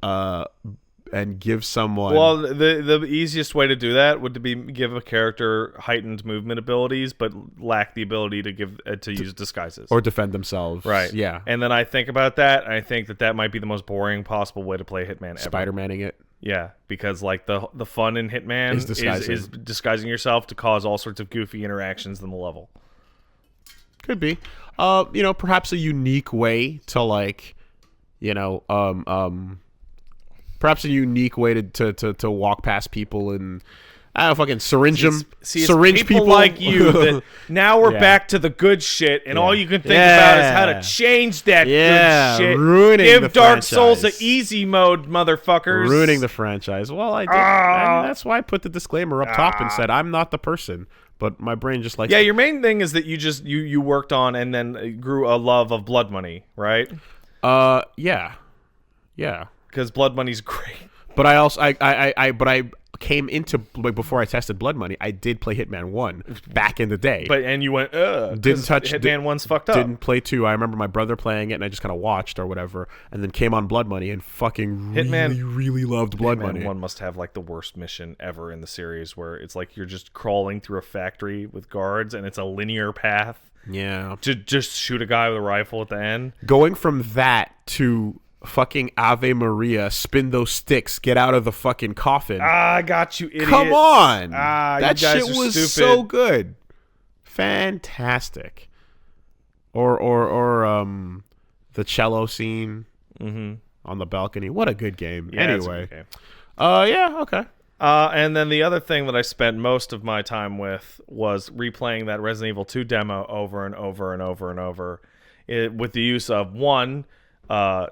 give someone...
Well, the easiest way to do that would be give a character heightened movement abilities, but lack the ability to use disguises.
Or defend themselves.
Right.
Yeah.
And then I think about that, and I think that might be the most boring possible way to play Hitman ever.
Spider-Manning it.
Yeah, because like the fun in Hitman is disguising yourself to cause all sorts of goofy interactions in the level.
Could be. Perhaps a unique way to like, perhaps a unique way to walk past people and I don't fucking syringe them. Syringe people
like you. That now we're back to the good shit, and all you can think about is how to change that good shit.
Ruining the
Dark
franchise.
Souls a easy mode, motherfuckers.
Ruining the franchise. Well, I did. And that's why I put the disclaimer up top and said I'm not the person. But my brain just likes.
Yeah, your main thing is that you worked on and then grew a love of Blood Money, right?
Yeah.
Because Blood Money's great.
But I also I came into, like, before I tested Blood Money, I did play Hitman 1 back in the day.
And you went,
didn't touch
Hitman 1's fucked up.
Didn't play 2. I remember my brother playing it and I just kind of watched or whatever, and then came on Blood Money and fucking really loved Blood Money.
Hitman 1 must have like the worst mission ever in the series, where it's like you're just crawling through a factory with guards and it's a linear path.
Yeah.
To just shoot a guy with a rifle at the end.
Going from that to fucking Ave Maria, spin those sticks, get out of the fucking coffin.
I got you, idiots.
Come on.
That
shit was
stupid.
So good. Fantastic. Or the cello scene on the balcony. What a good game.
Yeah,
anyway.
it's a good game.
Yeah, okay.
And then the other thing that I spent most of my time with was replaying that Resident Evil 2 demo over and over and over and over, with the use of one, a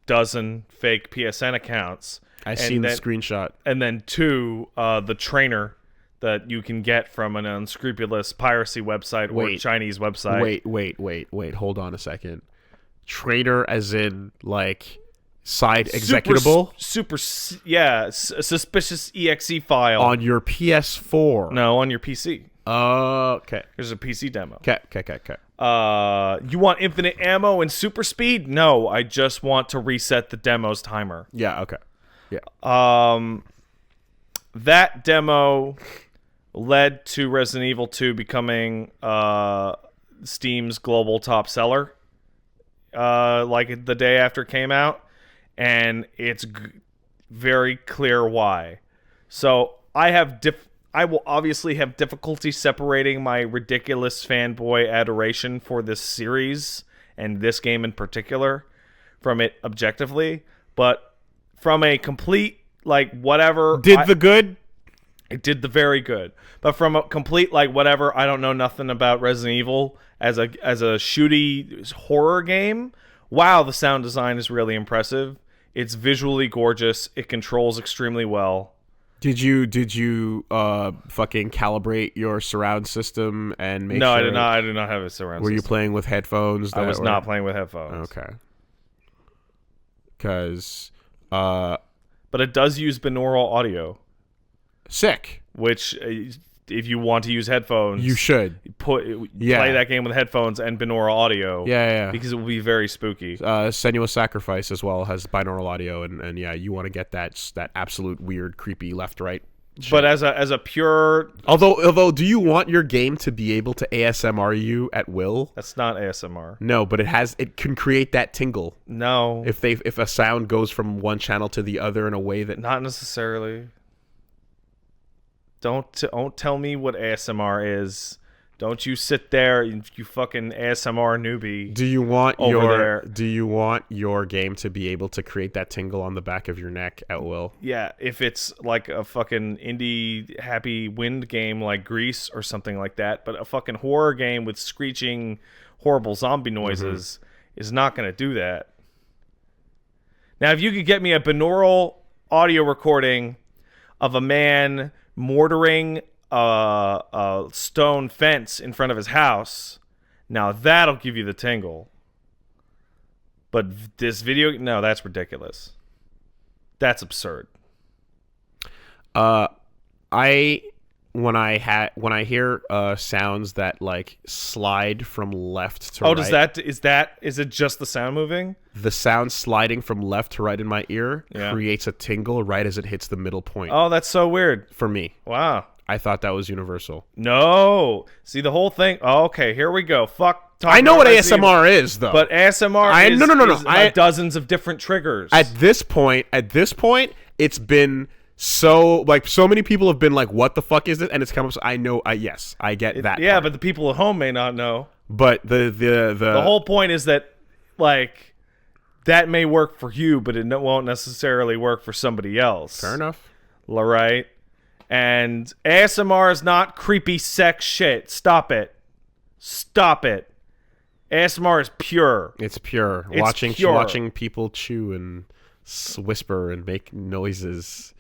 dozen fake PSN accounts.
I seen the screenshot.
And then two, the trainer that you can get from an unscrupulous piracy website or Chinese website.
Wait. Hold on a second. Trainer as in, like, side executable?
Suspicious exe file.
On your PS4?
No, on your PC.
Okay.
There's a PC demo.
Okay.
You want infinite ammo and super speed? No, I just want to reset the demo's timer.
Yeah, okay. Yeah.
That demo led to Resident Evil 2 becoming Steam's global top seller, like the day after it came out, and it's very clear why. So I will obviously have difficulty separating my ridiculous fanboy adoration for this series and this game in particular from it objectively, but from a complete, like, whatever... It did the very good. But from a complete, like, whatever, I don't know nothing about Resident Evil as a shooty horror game, wow, the sound design is really impressive. It's visually gorgeous. It controls extremely well.
Did you fucking calibrate your surround system and make
No,
sure...
I did not. I did not have a surround system.
Were you playing with headphones?
I was not playing with headphones.
Okay. Because...
but it does use binaural audio.
Sick.
Which, if you want to use headphones...
You should.
Play that game with headphones and binaural audio.
Yeah.
Because it will be very spooky.
Senua's Sacrifice as well has binaural audio, and yeah, you want to get that absolute weird, creepy left-right shit.
But as a pure...
Although, do you want your game to be able to ASMR you at will?
That's not ASMR.
No, but it can create that tingle.
No.
If a sound goes from one channel to the other in a way that...
Not necessarily. Don't tell me what ASMR is. Don't you sit there, you fucking ASMR newbie. Do you
want your game to be able to create that tingle on the back of your neck at will?
Yeah, if it's like a fucking indie happy wind game like Grease or something like that, but a fucking horror game with screeching horrible zombie noises is not going to do that. Now, if you could get me a binaural audio recording of a man mortaring a stone fence in front of his house, now that'll give you the tingle. But this video, no, that's ridiculous. That's absurd.
When I hear sounds that like slide from left to right.
Is it just the sound moving?
The sound sliding from left to right in my ear creates a tingle right as it hits the middle point.
Oh, that's so weird.
For me.
Wow.
I thought that was universal.
No. See, the whole thing... Oh, okay, here we go.
I know what ASMR is, though.
But ASMR is like dozens of different triggers.
At this point, it's been... So many people have been like, what the fuck is this? And it's come up, so I know, yes, I get that.
Yeah,
part.
but the people at home may not know.
But the
whole point is that, like, that may work for you, but it won't necessarily work for somebody else.
Fair enough.
All right? And ASMR is not creepy sex shit. Stop it. ASMR is pure.
It's pure.
It's
Watching people chew and whisper and make noises.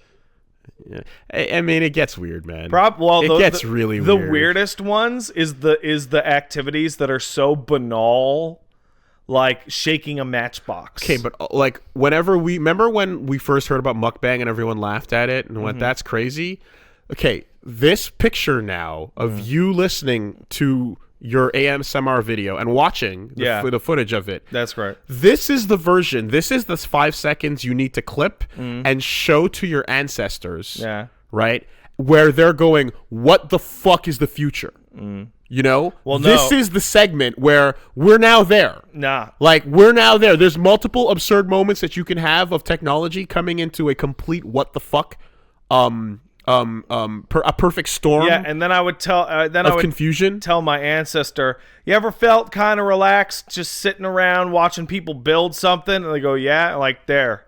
Yeah. I mean, it gets weird, man. It gets really weird.
The weirdest ones is the activities that are so banal, like shaking a matchbox.
Okay, but like remember when we first heard about mukbang and everyone laughed at it and went, "That's crazy." Okay, this picture now of you listening to your ASMR video and watching the footage of it.
That's right.
This is the version. This is the 5 seconds you need to clip and show to your ancestors.
Yeah.
Right? Where they're going, what the fuck is the future? You know?
Well,
this is the segment where we're now there.
Nah.
Like, we're now there. There's multiple absurd moments that you can have of technology coming into a complete what the fuck a perfect storm.
Yeah, and then I would
confusion.
Tell my ancestor, you ever felt kind of relaxed just sitting around watching people build something? And they go, yeah, like there,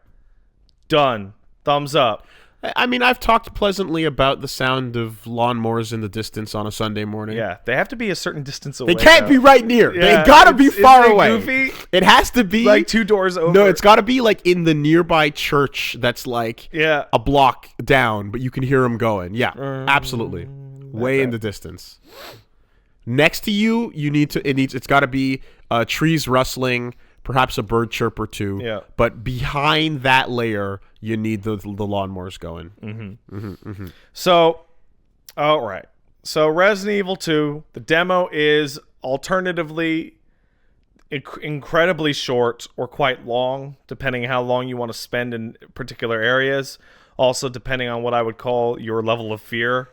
done, thumbs up.
I mean, I've talked pleasantly about the sound of lawnmowers in the distance on a Sunday morning.
Yeah, they have to be a certain distance away.
They can't
though.
be right near.
Yeah,
they gotta be far
isn't it
away.
Goofy?
It has to be
Like 2 doors over.
No, it's got to be like in the nearby church that's like
Yeah.
a block down, but you can hear them going. Yeah, absolutely. Way in the distance. Next to you, it's got to be trees rustling, perhaps a bird chirp or two.
Yeah.
But behind that layer, you need the lawnmowers going.
So, all right. So Resident Evil 2, the demo is alternatively incredibly short or quite long, depending on how long you want to spend in particular areas. Also, depending on what I would call your level of fear.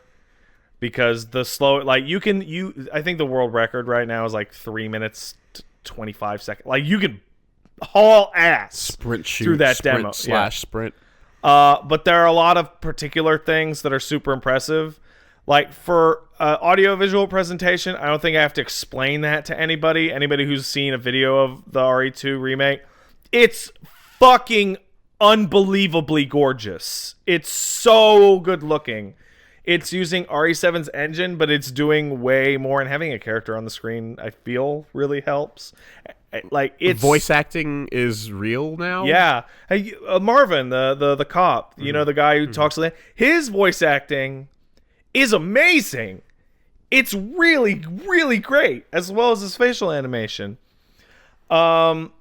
Because the slow, like I think the world record right now is like 3 minutes 25 seconds. Like you can haul ass
Sprint shoot
through that
sprint
demo
slash sprint.
But there are a lot of particular things that are super impressive. Like for audio-visual presentation, I don't think I have to explain that to anybody. Anybody who's seen a video of the RE2 remake, it's fucking unbelievably gorgeous. It's so good looking. It's using RE7's engine, but it's doing way more, and having a character on the screen, I feel, really helps. Like it's
Voice acting is real now.
Yeah, hey, Marvin, the cop, you know, the guy who talks to them, his voice acting is amazing. It's really, really great, as well as his facial animation. The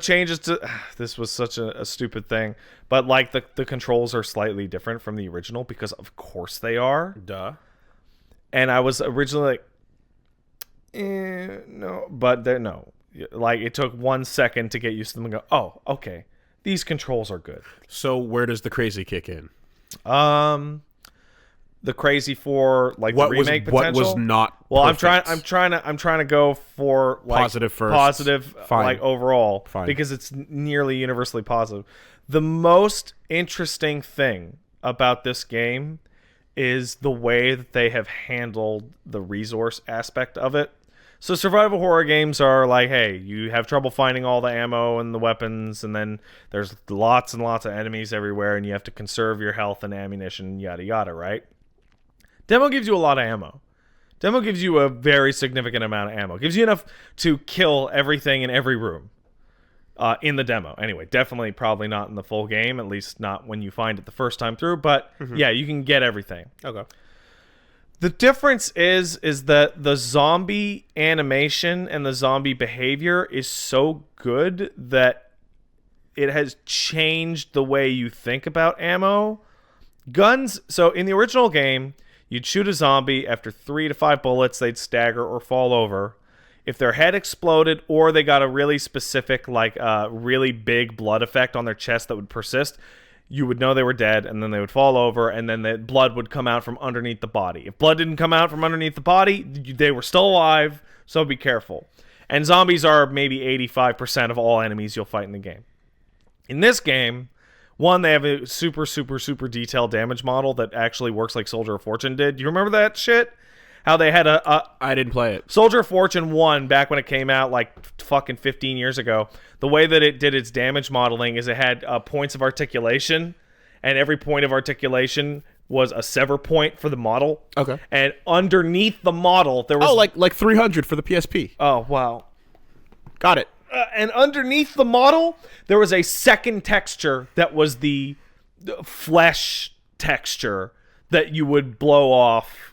changes to this was such a stupid thing, but like the controls are slightly different from the original because of course they are.
Duh.
And I was originally like, no, but they're no. Like it took 1 second to get used to them and go, oh, okay, these controls are good.
So where does the crazy kick in?
The crazy for like
What
the remake
was
potential.
what was not?
Well,
perfect?
I'm trying to go for like
Positive first.
positive,
Fine.
like overall,
Fine.
because it's nearly universally positive. The most interesting thing about this game is the way that they have handled the resource aspect of it. So survival horror games are like, hey, you have trouble finding all the ammo and the weapons, and then there's lots and lots of enemies everywhere, and you have to conserve your health and ammunition, yada yada, right? Demo gives you a lot of ammo. Demo gives you a very significant amount of ammo. Gives you enough to kill everything in every room. In the demo, anyway. Definitely, probably not in the full game, at least not when you find it the first time through. But yeah, you can get everything.
Okay.
The difference is that the zombie animation and the zombie behavior is so good that it has changed the way you think about ammo. Guns, so in the original game, you'd shoot a zombie, after 3 to 5 bullets, they'd stagger or fall over. If their head exploded or they got a really specific, like really big blood effect on their chest that would persist, you would know they were dead, and then they would fall over, and then the blood would come out from underneath the body. If blood didn't come out from underneath the body, they were still alive, so be careful. And zombies are maybe 85% of all enemies you'll fight in the game. In this game, one, they have a super, super, super detailed damage model that actually works like Soldier of Fortune did. Do you remember that shit? How they had
I didn't play it.
Soldier of Fortune 1, back when it came out like fucking 15 years ago, the way that it did its damage modeling is it had points of articulation, and every point of articulation was a sever point for the model.
Okay.
And underneath the model, there was...
Oh, like 300 for the PSP.
Oh, wow.
Got it.
And underneath the model, there was a second texture that was the flesh texture that you would blow off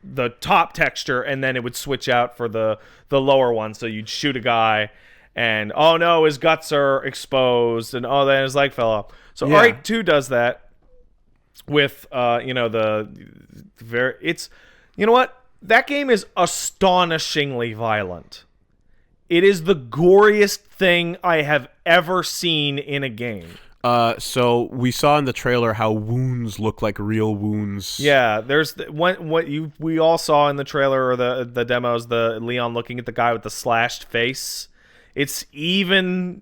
the top texture, and then it would switch out for the lower one. So you'd shoot a guy, and oh no, his guts are exposed, and oh, then his leg fell off. So
Yeah.
R2 does that with it's, you know what? That game is astonishingly violent. It is the goriest thing I have ever seen in a game.
So we saw in the trailer how wounds look like real wounds.
Yeah, there's we all saw in the trailer or the demos, the Leon looking at the guy with the slashed face. It's even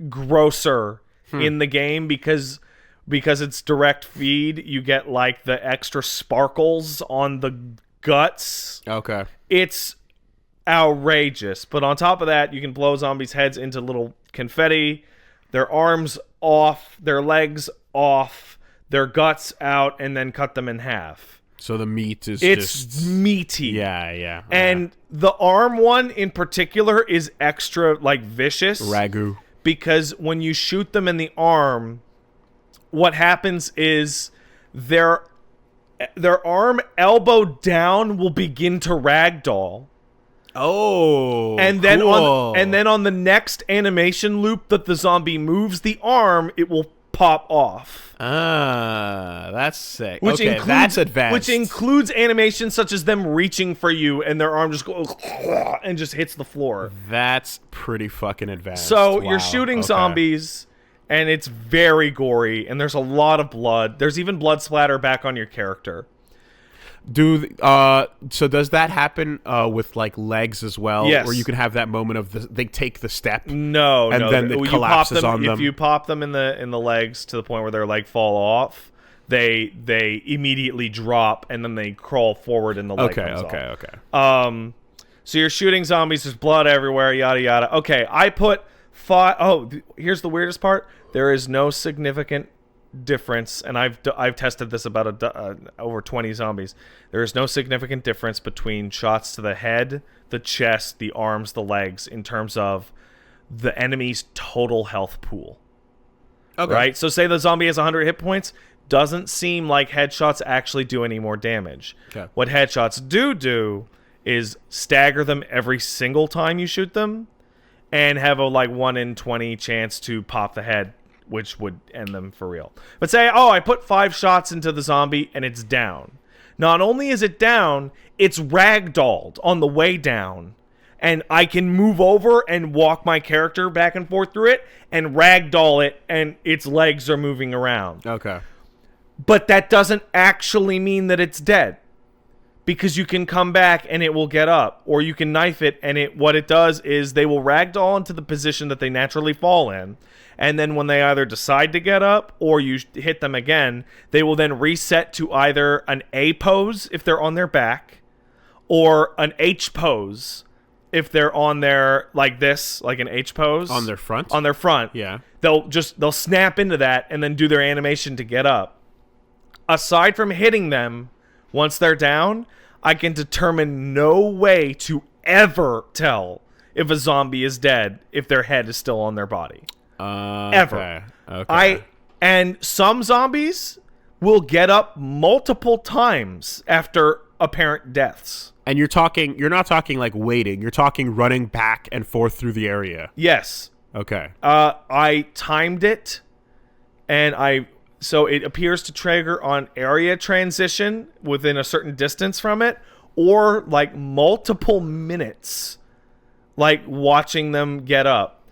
grosser in the game because it's direct feed. You get like the extra sparkles on the guts.
Okay.
It's outrageous. But on top of that, you can blow zombies' heads into little confetti. Their arms off, their legs off, their guts out and then cut them in half.
So the meat is
It's meaty.
Yeah.
And the arm one in particular is extra, like, vicious.
Ragu.
Because when you shoot them in the arm, what happens is their arm elbow down will begin to ragdoll.
Oh,
And then
cool.
on the next animation loop that the zombie moves the arm, it will pop off.
Ah, that's sick.
Which
okay,
includes,
that's advanced.
Which includes animations such as them reaching for you and their arm just goes and just hits the floor.
That's pretty fucking advanced.
So
Wow.
you're shooting
Okay.
zombies, and it's very gory, and there's a lot of blood. There's even blood splatter back on your character.
So does that happen with like legs as well?
Yes.
Where you can have that moment of they take the step.
No,
And
no.
then it
you
collapses
pop them,
on them.
If you pop them in the legs to the point where their leg fall off, they immediately drop, and then they crawl forward, and the leg comes off.
Okay.
So you're shooting zombies. There's blood everywhere. Yada yada. Okay, I put 5. Oh, here's the weirdest part. There is no significant difference, and I've tested this about over 20 zombies. There is no significant difference between shots to the head, the chest, the arms, the legs in terms of the enemy's total health pool.
Okay.
Right? So say the zombie has 100 hit points, doesn't seem like headshots actually do any more damage.
Okay.
What headshots do is stagger them every single time you shoot them and have a like 1 in 20 chance to pop the head, which would end them for real. But say, I put 5 shots into the zombie and it's down. Not only is it down, it's ragdolled on the way down. And I can move over and walk my character back and forth through it and ragdoll it, and its legs are moving around.
Okay.
But that doesn't actually mean that it's dead. Because you can come back and it will get up. Or you can knife it, and what it does is they will ragdoll into the position that they naturally fall in. And then when they either decide to get up or you hit them again, they will then reset to either an A pose if they're on their back, or an H pose if they're on their, like this, like an H pose.
On their front?
On their front.
Yeah.
They'll snap into that and then do their animation to get up. Aside from hitting them, once they're down, I can determine no way to ever tell if a zombie is dead if their head is still on their body. Ever.
Okay.
And some zombies will get up multiple times after apparent deaths.
And you're not talking like waiting. You're talking running back and forth through the area.
Yes.
Okay.
I timed it, and so it appears to trigger on area transition within a certain distance from it, or like multiple minutes, like watching them get up.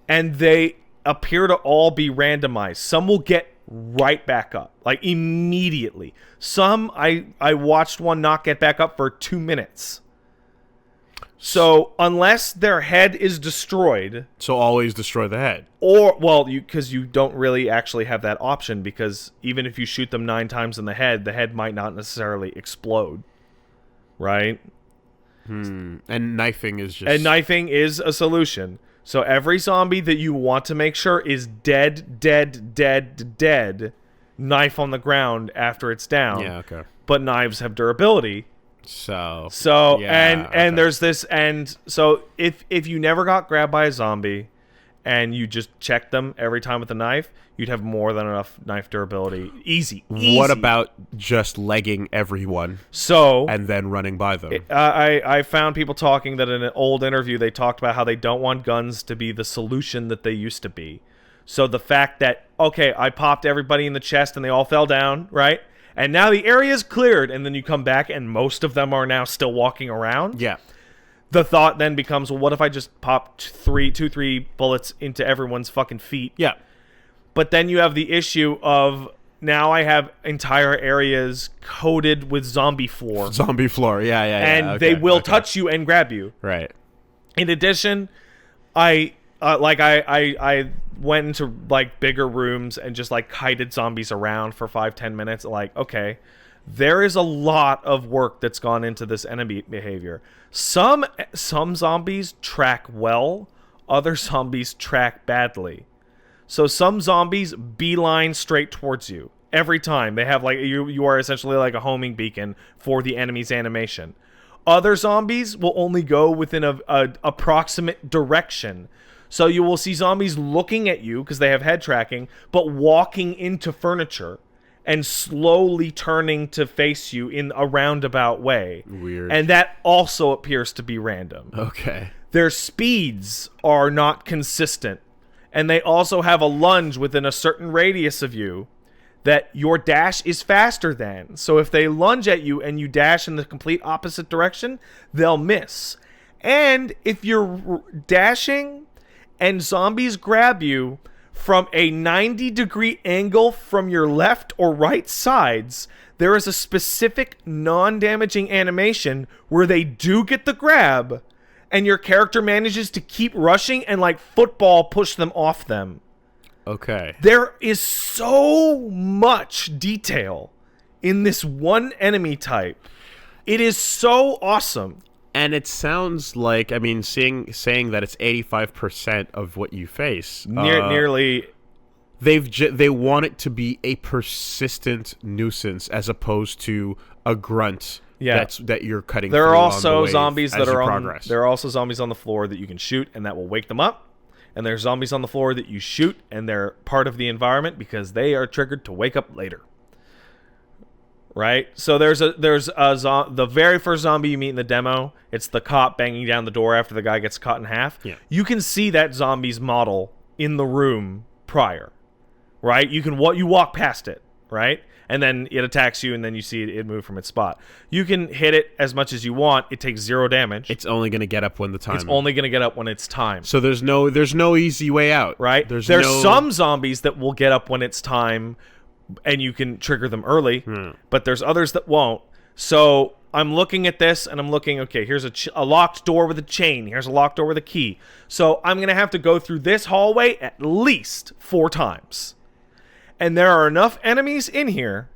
And they appear to all be randomized. Some will get right back up, like immediately. Some, I watched one not get back up for 2 minutes. So unless their head is destroyed,
So always destroy the head.
or because you don't really actually have that option, because even if you shoot them 9 times in the head might not necessarily explode, right?
And knifing is just...
And knifing is a solution. So every zombie that you want to make sure is dead, knife on the ground after it's down.
Yeah, okay.
But knives have durability.
So
And
okay.
there's this, and so if you never got grabbed by a zombie and you just checked them every time with a knife, you'd have more than enough knife durability. Easy.
What about just legging everyone
So
and then running by them?
I found people talking that in an old interview they talked about how they don't want guns to be the solution that they used to be. So the fact that, okay, I popped everybody in the chest and they all fell down, right? And now the area is cleared, and then you come back and most of them are now still walking around.
Yeah.
The thought then becomes, well, what if I just pop 3 bullets into everyone's fucking feet?
Yeah.
But then you have the issue of, now I have entire areas coated with zombie floor.
Zombie floor. Yeah.
And they will touch you and grab you.
Right.
In addition, I went into like bigger rooms and just like kited zombies around for 5-10 minutes. Like, okay, there is a lot of work that's gone into this enemy behavior. Some zombies track well, other zombies track badly. So some zombies beeline straight towards you. Every time. They have, like, you are essentially like a homing beacon for the enemy's animation. Other zombies will only go within a approximate direction. So you will see zombies looking at you because they have head tracking, but walking into furniture and slowly turning to face you in a roundabout way.
Weird.
And that also appears to be random.
Okay.
Their speeds are not consistent. And they also have a lunge within a certain radius of you that your dash is faster than. So if they lunge at you and you dash in the complete opposite direction, they'll miss. And if you're dashing and zombies grab you from a 90-degree angle from your left or right sides, there is a specific non-damaging animation where they do get the grab, and your character manages to keep rushing and, like football, push them off them.
Okay.
There is so much detail in this one enemy type. It is so awesome.
And it sounds like, I mean, saying that it's 85% of what you face.
Nearly.
They want it to be a persistent nuisance as opposed to a grunt that you're cutting.
There are
through
also
along the way
zombies that are on.
progress.
There are also zombies on the floor that you can shoot, and that will wake them up. And there's zombies on the floor that you shoot, and they're part of the environment because they are triggered to wake up later. Right? So there's the very first zombie you meet in the demo. It's the cop banging down the door after the guy gets cut in half.
Yeah.
You can see that zombie's model in the room prior. Right? You walk past it, right? And then it attacks you, and then you see it move from its spot. You can hit it as much as you want. It takes 0 damage.
It's only going to get up when the time.
It's only going to get up when it's time.
So there's no easy way out,
right? There's some zombies that will get up when it's time, and you can trigger them early. But there's others that won't. So I'm looking at this, and I'm looking. Okay, here's a locked door with a chain. Here's a locked door with a key. So I'm going to have to go through this hallway at least 4 times. And there are enough enemies in here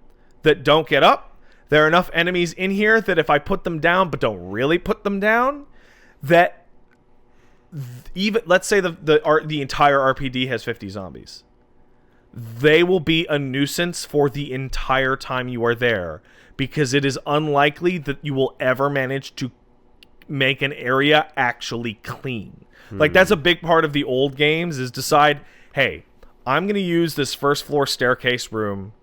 that don't get up. There are enough enemies in here that if I put them down but don't really put them down, that even, let's say the entire RPD has 50 zombies. They will be a nuisance for the entire time you are there because it is unlikely that you will ever manage to make an area actually clean. Like, that's a big part of the old games, is decide, hey, I'm going to use this first floor staircase room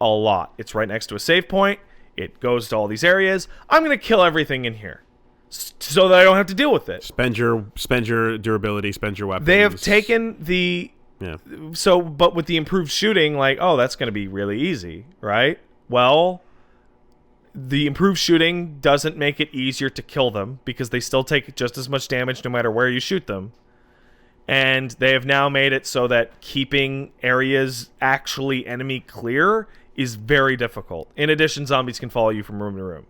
a lot. It's right next to a save point. It goes to all these areas. I'm going to kill everything in here so that I don't have to deal with it.
Spend your durability, spend your weapons.
They have taken the...
Yeah.
So, but with the improved shooting, like, oh, that's going to be really easy, right? Well, the improved shooting doesn't make it easier to kill them because they still take just as much damage no matter where you shoot them. And they have now made it so that keeping areas actually enemy clear is very difficult. In addition, zombies can follow you from room to room.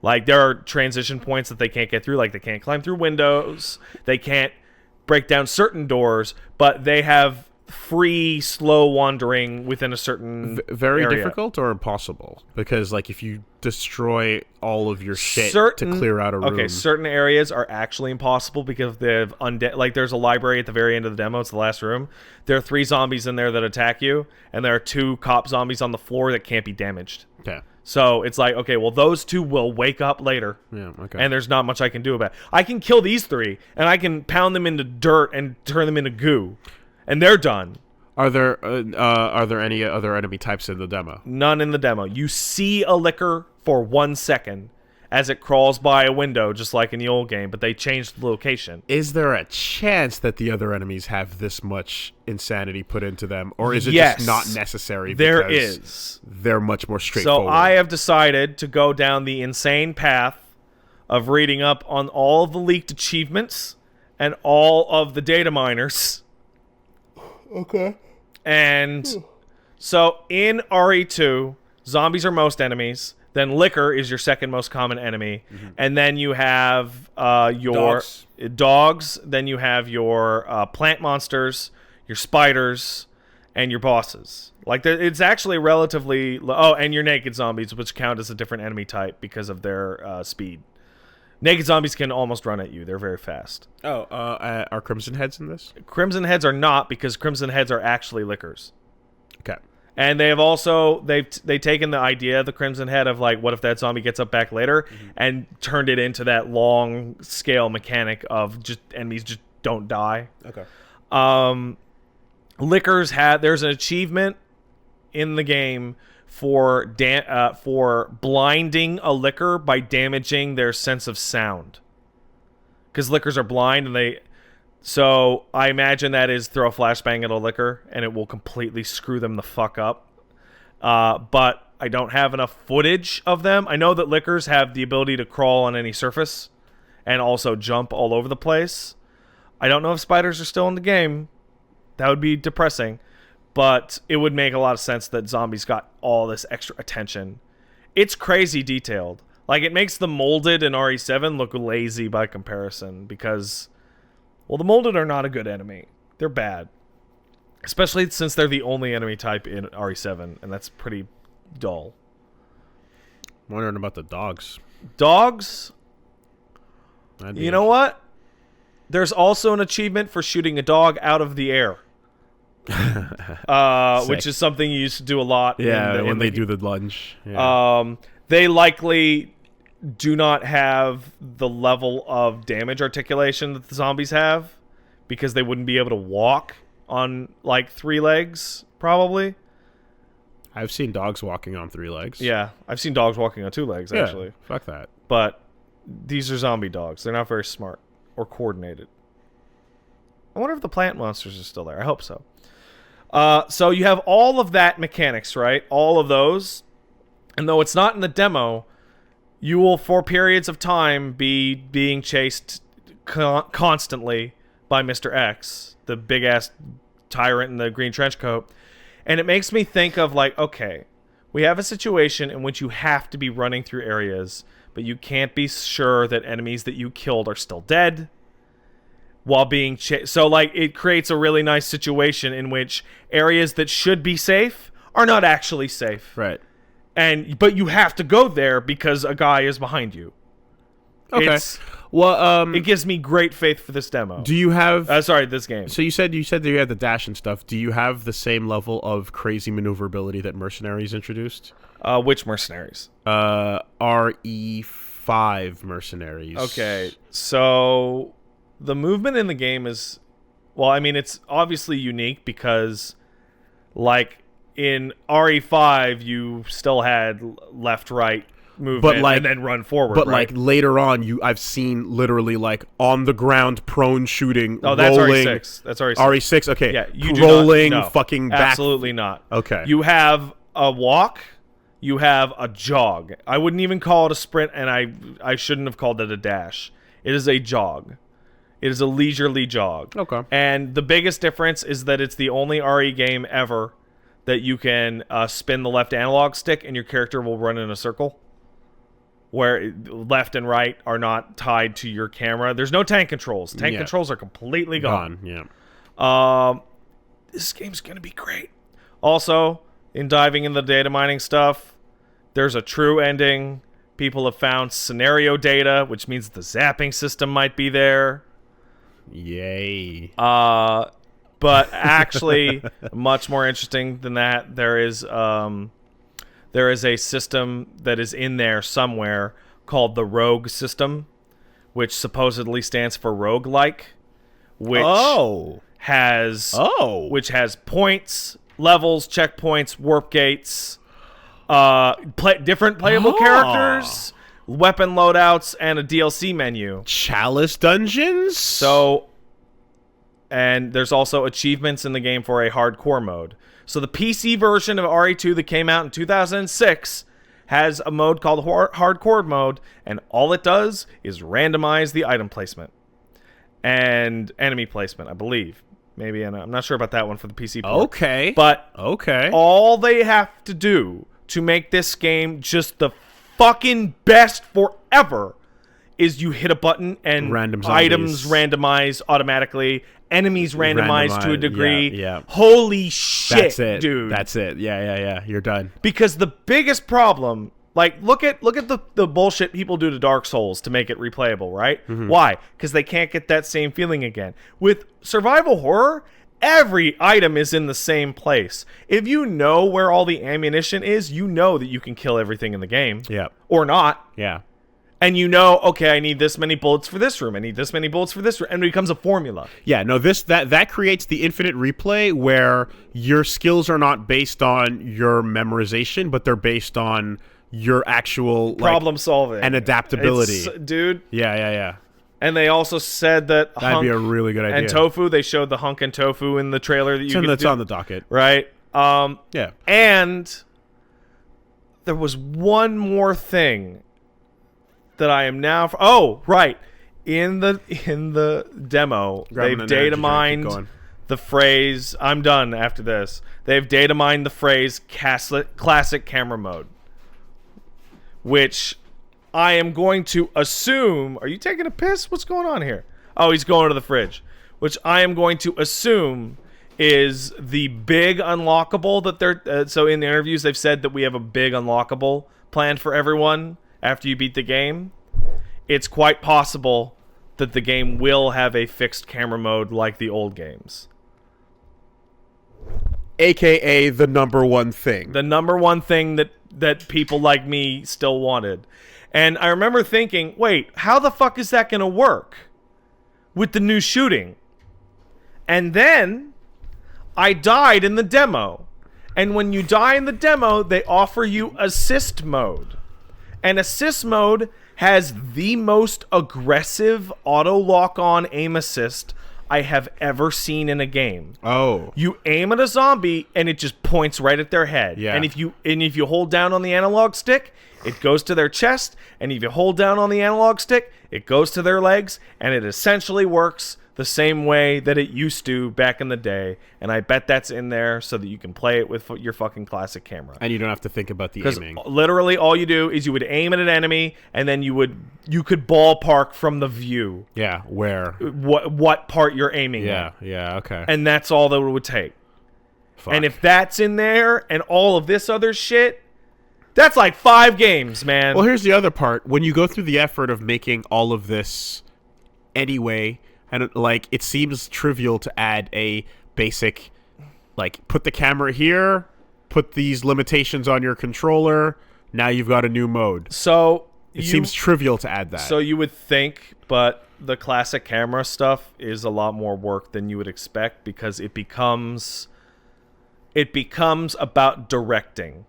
Like, there are transition points that they can't get through. Like, they can't climb through windows. They can't break down certain doors. But they have free, slow wandering within a certain
very
area.
Difficult or impossible? Because, like, if you destroy all of your shit to clear out a room...
Okay, certain areas are actually impossible because they have undead... Like, there's a library at the very end of the demo. It's the last room. There are 3 zombies in there that attack you, and there are 2 cop zombies on the floor that can't be damaged.
Okay.
So it's like, okay, well, those 2 will wake up later.
Yeah, okay.
And there's not much I can do about it. I can kill these 3, and I can pound them into dirt and turn them into goo. And they're done.
Are there any other enemy types in the demo?
None in the demo. You see a licker for 1 second as it crawls by a window, just like in the old game, but they changed the location.
Is there a chance that the other enemies have this much insanity put into them, or is it just not necessary?
There is.
They're much more straightforward.
So I have decided to go down the insane path of reading up on all of the leaked achievements and all of the data miners.
Okay.
And so in RE2, zombies are most enemies. Then liquor is your second most common enemy. And then you have your dogs. Then you have your plant monsters, your spiders, and your bosses. Like, it's actually relatively... Oh, and your naked zombies, which count as a different enemy type because of their speed. Naked zombies can almost run at you. They're very fast.
Oh, are Crimson Heads in this?
Crimson Heads are not, because Crimson Heads are actually lickers.
Okay.
And they have also they've taken the idea of the Crimson Head of like, what if that zombie gets up back later, and turned it into that long scale mechanic of just enemies just don't die.
Okay.
There's an achievement in the game for blinding a licker by damaging their sense of sound. Because lickers are blind, and so I imagine that is throw a flashbang at a licker, and it will completely screw them the fuck up. But I don't have enough footage of them. I know that lickers have the ability to crawl on any surface, and also jump all over the place. I don't know if spiders are still in the game. That would be depressing. But it would make a lot of sense that zombies got all this extra attention. It's crazy detailed. Like, it makes the molded in RE7 look lazy by comparison because, well, the molded are not a good enemy. They're bad. Especially since they're the only enemy type in RE7, and that's pretty dull.
I'm wondering about the dogs.
Dogs? You know what? There's also an achievement for shooting a dog out of the air. Which is something you used to do a lot.
Yeah, when they do the lunge. Yeah.
They likely do not have the level of damage articulation that the zombies have, because they wouldn't be able to walk on like 3 legs, probably.
I've seen dogs walking on 3 legs.
Yeah, I've seen dogs walking on 2 legs, actually.
Yeah, fuck that.
But these are zombie dogs. They're not very smart or coordinated. I wonder if the plant monsters are still there. I hope so. So you have all of that mechanics, right? All of those. And though it's not in the demo, you will, for periods of time, be being chased constantly by Mr. X, the big-ass tyrant in the green trench coat. And it makes me think of, like, okay, we have a situation in which you have to be running through areas, but you can't be sure that enemies that you killed are still dead while being chased. So, like, it creates a really nice situation in which areas that should be safe are not actually safe.
Right.
But you have to go there because a guy is behind you.
Okay. Well,
it gives me great faith for this demo.
Do you have...
this game.
So you said that you had the dash and stuff. Do you have the same level of crazy maneuverability that Mercenaries introduced?
Which Mercenaries?
RE5 Mercenaries.
Okay, so the movement in the game is... Well, I mean, it's obviously unique because, like, in RE5, you still had left-right movement,
but like,
and then run forward.
But
right?
like later on, I've seen literally like on the ground prone shooting.
Oh, that's
rolling,
RE6. That's RE6.
RE6. Okay.
Yeah, you
rolling,
do not, no,
fucking back.
Absolutely not.
Okay.
You have a walk. You have a jog. I wouldn't even call it a sprint, and I shouldn't have called it a dash. It is a jog. It is a leisurely jog.
Okay.
And the biggest difference is that it's the only RE game ever that you can spin the left analog stick and your character will run in a circle, where left and right are not tied to your camera. There's no tank controls. Tank controls are completely gone.
Yeah.
This game's going to be great. Also, in diving in the data mining stuff, there's a true ending. People have found scenario data, which means the zapping system might be there.
Yay.
But actually, much more interesting than that, there is a system that is in there somewhere called the Rogue system, which supposedly stands for roguelike, which has points, levels, checkpoints, warp gates, different playable characters, weapon loadouts, and a DLC menu.
Chalice dungeons?
And there's also achievements in the game for a hardcore mode. So the PC version of RE2 that came out in 2006 has a mode called hardcore mode, and all it does is randomize the item placement and enemy placement, I believe. Maybe, and I'm not sure about that one for the PC port.
Okay.
But
okay,
all they have to do to make this game just the fucking best forever is you hit a button and items randomize automatically, enemies randomized to a degree.
Yeah.
Holy shit,
that's it,
dude.
That's it. Yeah. You're done.
Because the biggest problem, like, look at the bullshit people do to Dark Souls to make it replayable, right? Mm-hmm. Why? Because they can't get that same feeling again. With survival horror, every item is in the same place. If you know where all the ammunition is, you know that you can kill everything in the game.
Yeah.
Or not.
Yeah.
And you know, okay, I need this many bullets for this room. I need this many bullets for this room. And it becomes a formula.
Yeah, no, that creates the infinite replay where your skills are not based on your memorization, but they're based on your actual
problem solving
and adaptability.
Dude.
Yeah.
And they also said that
That'd be a really good idea.
And Tofu, they showed the Hunk and Tofu in the trailer that
That's on the docket.
Right?
Yeah.
And there was one more thing that I am now... Oh, right. In the demo, they've data mined the phrase... I'm done after this. They've data mined the phrase classic camera mode. Which I am going to assume... Are you taking a piss? What's going on here? Oh, he's going to the fridge. Which I am going to assume is the big unlockable that they're... so in the interviews, they've said that we have a big unlockable planned for everyone after you beat the game. It's quite possible that the game will have a fixed camera mode like the old games.
AKA the number one thing.
The number one thing that people like me still wanted. And I remember thinking, wait, how the fuck is that going to work with the new shooting? And then I died in the demo. And when you die in the demo, they offer you assist mode. And assist mode has the most aggressive auto lock-on aim assist I have ever seen in a game.
Oh.
You aim at a zombie and it just points right at their head.
Yeah.
And if you hold down on the analog stick, it goes to their chest, and if you hold down on the analog stick, it goes to their legs, and it essentially works the same way that it used to back in the day. And I bet that's in there so that you can play it with your fucking classic camera.
And you don't have to think about the aiming.
Because literally all you do is you would aim at an enemy, and then you could ballpark from the view.
Yeah, where?
What part you're aiming at.
Yeah, okay.
And that's all that it would take.
Fuck.
And if that's in there and all of this other shit, that's like 5 games, man.
Well, here's the other part. When you go through the effort of making all of this anyway, and it seems trivial to add a basic, put the camera here, put these limitations on your controller, now you've got a new mode.
So
it seems trivial to add that.
So you would think, but the classic camera stuff is a lot more work than you would expect, because it becomes about directing.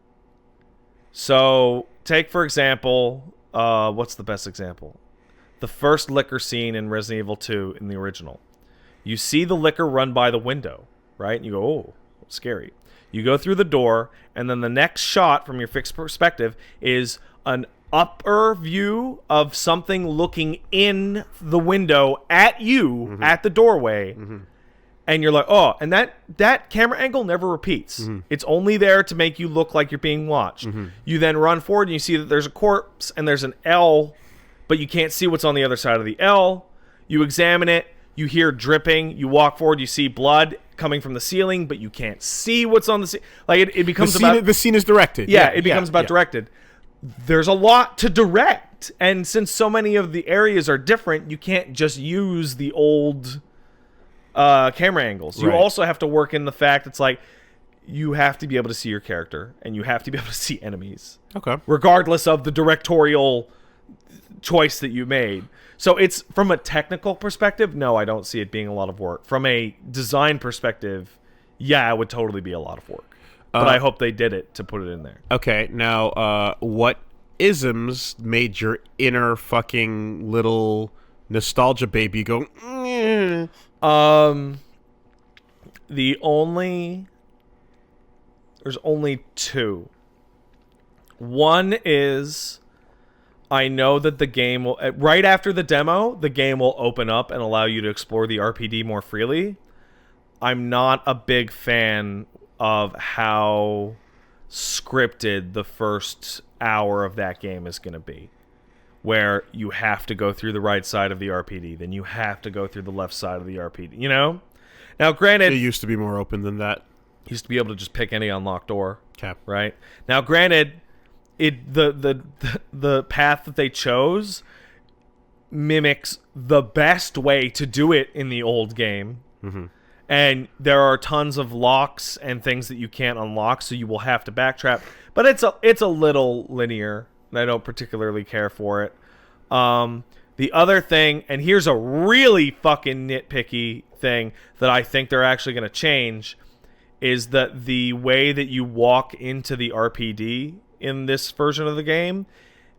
So take, for example, what's the best example? The first liquor scene in Resident Evil 2 in the original. You see the liquor run by the window, right? And you go, oh, scary. You go through the door, and then the next shot from your fixed perspective is an upper view of something looking in the window at you, at the doorway. And you're like, oh, and that camera angle never repeats. It's only there to make you look like you're being watched. You then run forward and you see that there's a corpse and there's an L, but you can't see what's on the other side of the L. You examine it, you hear dripping, you walk forward, you see blood coming from the ceiling, but you can't see what's on the ceiling. It becomes
the scene is directed.
Yeah, it becomes about directed. There's a lot to direct, and since so many of the areas are different, you can't just use the old camera angles. You also have to work in the fact it's you have to be able to see your character, and you have to be able to see enemies.
Okay.
Regardless of the directorial choice that you made. So it's, from a technical perspective, no, I don't see it being a lot of work. From a design perspective, yeah, it would totally be a lot of work. But I hope they did it to put it in there.
Okay, now, what isms made your inner fucking little nostalgia baby go...
There's only 2. One is, I know that the game will, right after the demo, the game will open up and allow you to explore the RPD more freely. I'm not a big fan of how scripted the first hour of that game is going to be, where you have to go through the right side of the RPD, then you have to go through the left side of the RPD, you know? Now, granted...
It used to be more open than that.
Used to be able to just pick any unlocked door.
Okay.
Right? Now, granted, the path that they chose mimics the best way to do it in the old game. And there are tons of locks and things that you can't unlock, so you will have to backtrack. But it's a little linear, and I don't particularly care for it. The other thing, and here's a really fucking nitpicky thing that I think they're actually going to change, is that the way that you walk into the RPD in this version of the game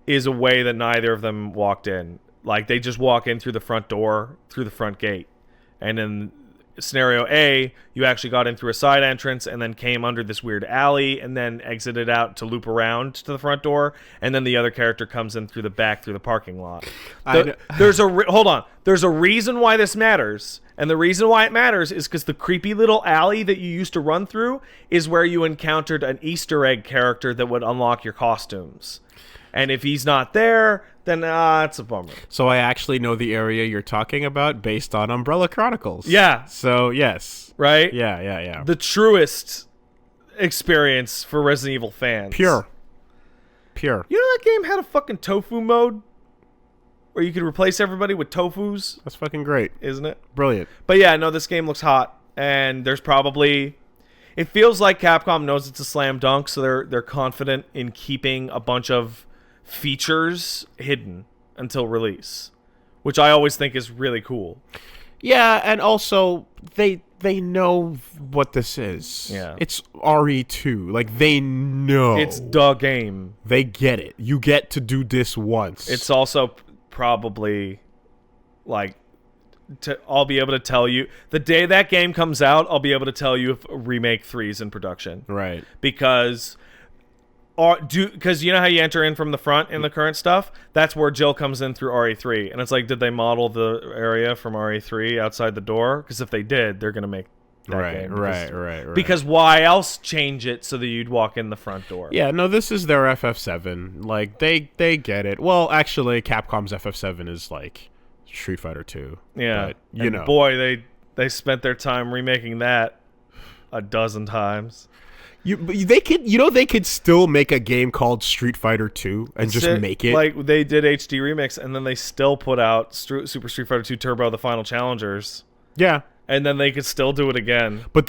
is a way that neither of them walked in. Like, they just walk in through the front door, through the front gate. And in scenario A, you actually got in through a side entrance and then came under this weird alley and then exited out to loop around to the front door. And then the other character comes in through the back, through the parking lot. Hold on. There's a reason why this matters. And the reason why it matters is because the creepy little alley that you used to run through is where you encountered an Easter egg character that would unlock your costumes. And if he's not there, then it's a bummer.
So I actually know the area you're talking about based on Umbrella Chronicles.
Yeah.
So, yes.
Right?
Yeah.
The truest experience for Resident Evil fans.
Pure.
You know that game had a fucking tofu mode? Where you could replace everybody with tofus?
That's fucking great.
Isn't it?
Brilliant.
But yeah, no, this game looks hot. And there's probably... It feels like Capcom knows it's a slam dunk, so they're confident in keeping a bunch of features hidden until release, which I always think is really cool.
Yeah, and also they know what this is.
Yeah.
It's RE2. Like, they know.
It's the game.
They get it. You get to do this once.
It's also probably like I'll be able to tell you the day that game comes out, I'll be able to tell you if Remake 3 is in production.
Right.
Because you know how you enter in from the front in the current stuff? That's where Jill comes in through RE3. And it's like, did they model the area from RE3 outside the door? Because if they did, they're going to make that game.
Right.
Because why else change it so that you'd walk in the front door?
Yeah, no, this is their FF7. Like, they get it. Well, actually, Capcom's FF7 is like Street Fighter 2.
Yeah.
But, you know.
Boy, they spent their time remaking that a dozen times.
They could still make a game called Street Fighter 2 and just make it.
Like, they did HD remix, and then they still put out Super Street Fighter 2 Turbo, the Final Challengers.
Yeah.
And then they could still do it again.
But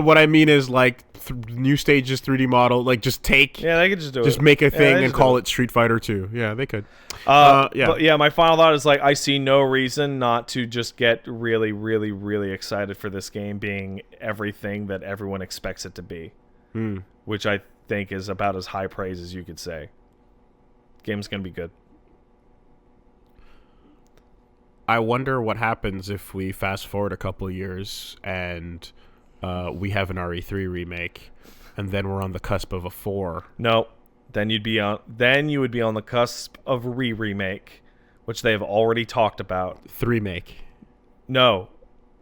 what I mean is, like, new stages, 3D model, like, just take...
Yeah, they could just do it.
Just make a thing and call it Street Fighter 2. Yeah, they could.
Yeah. But yeah, my final thought is, like, I see no reason not to just get really, really, really excited for this game being everything that everyone expects it to be. Which I think is about as high praise as you could say. Game's going to be good.
I wonder what happens if we fast forward a couple of years and we have an RE3 remake, and then we're on the cusp of a 4.
No, then you would be on the cusp of a remake, which they have already talked about.
3 make.
No,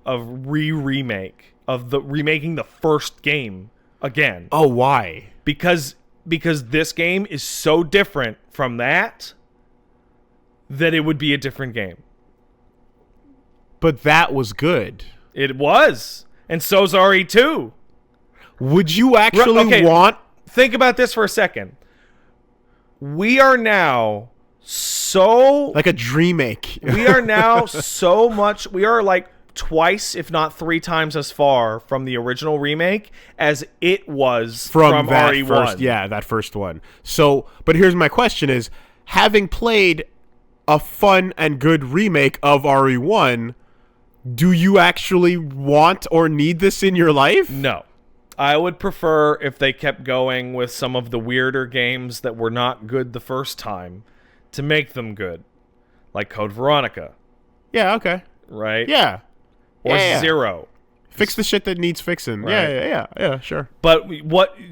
of remake of the remaking the first game again.
Oh, why?
Because this game is so different from that it would be a different game.
But that was good.
It was. And so's RE2.
Would you actually want...
Think about this for a second. We are now so...
Like a dream-make.
We are now so much... We are like twice, if not 3 times as far from the original remake as it was from
that
RE1.
That first one. So, but here's my question is, having played a fun and good remake of RE1... Do you actually want or need this in your life?
No. I would prefer if they kept going with some of the weirder games that were not good the first time to make them good. Like Code Veronica.
Yeah, okay.
Right?
Yeah.
Or Zero.
Fix the shit that needs fixing. Right. Yeah, sure.
But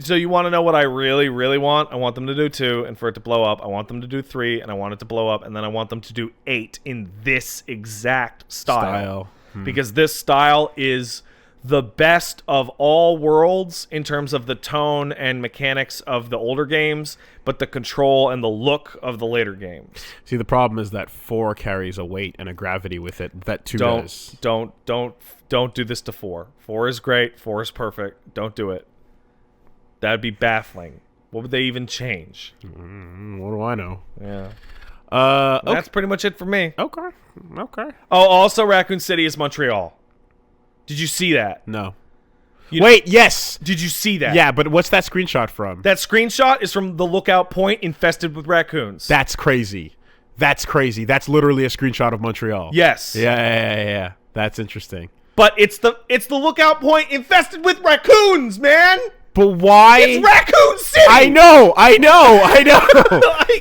so you want to know what I really, really want? I want them to do 2, and for it to blow up. I want them to do 3, and I want it to blow up, and then I want them to do 8 in this exact style. Because this style is the best of all worlds in terms of the tone and mechanics of the older games, but the control and the look of the later games.
See, the problem is that 4 carries a weight and a gravity with it that 2 does.
Don't do this to 4. 4 is great. 4 is perfect. Don't do it. That'd be baffling. What would they even change?
What do I know?
Yeah.
Okay.
That's pretty much it for me.
Okay.
Oh, also Raccoon City is Montreal. Did you see that?
No. Wait, yes.
Did you see that?
Yeah, but what's that screenshot from?
That screenshot is from the lookout point infested with raccoons.
That's crazy. That's crazy. That's literally a screenshot of Montreal.
Yes.
Yeah. That's interesting.
But it's the lookout point infested with raccoons, man.
But why?
It's Raccoon City.
I know.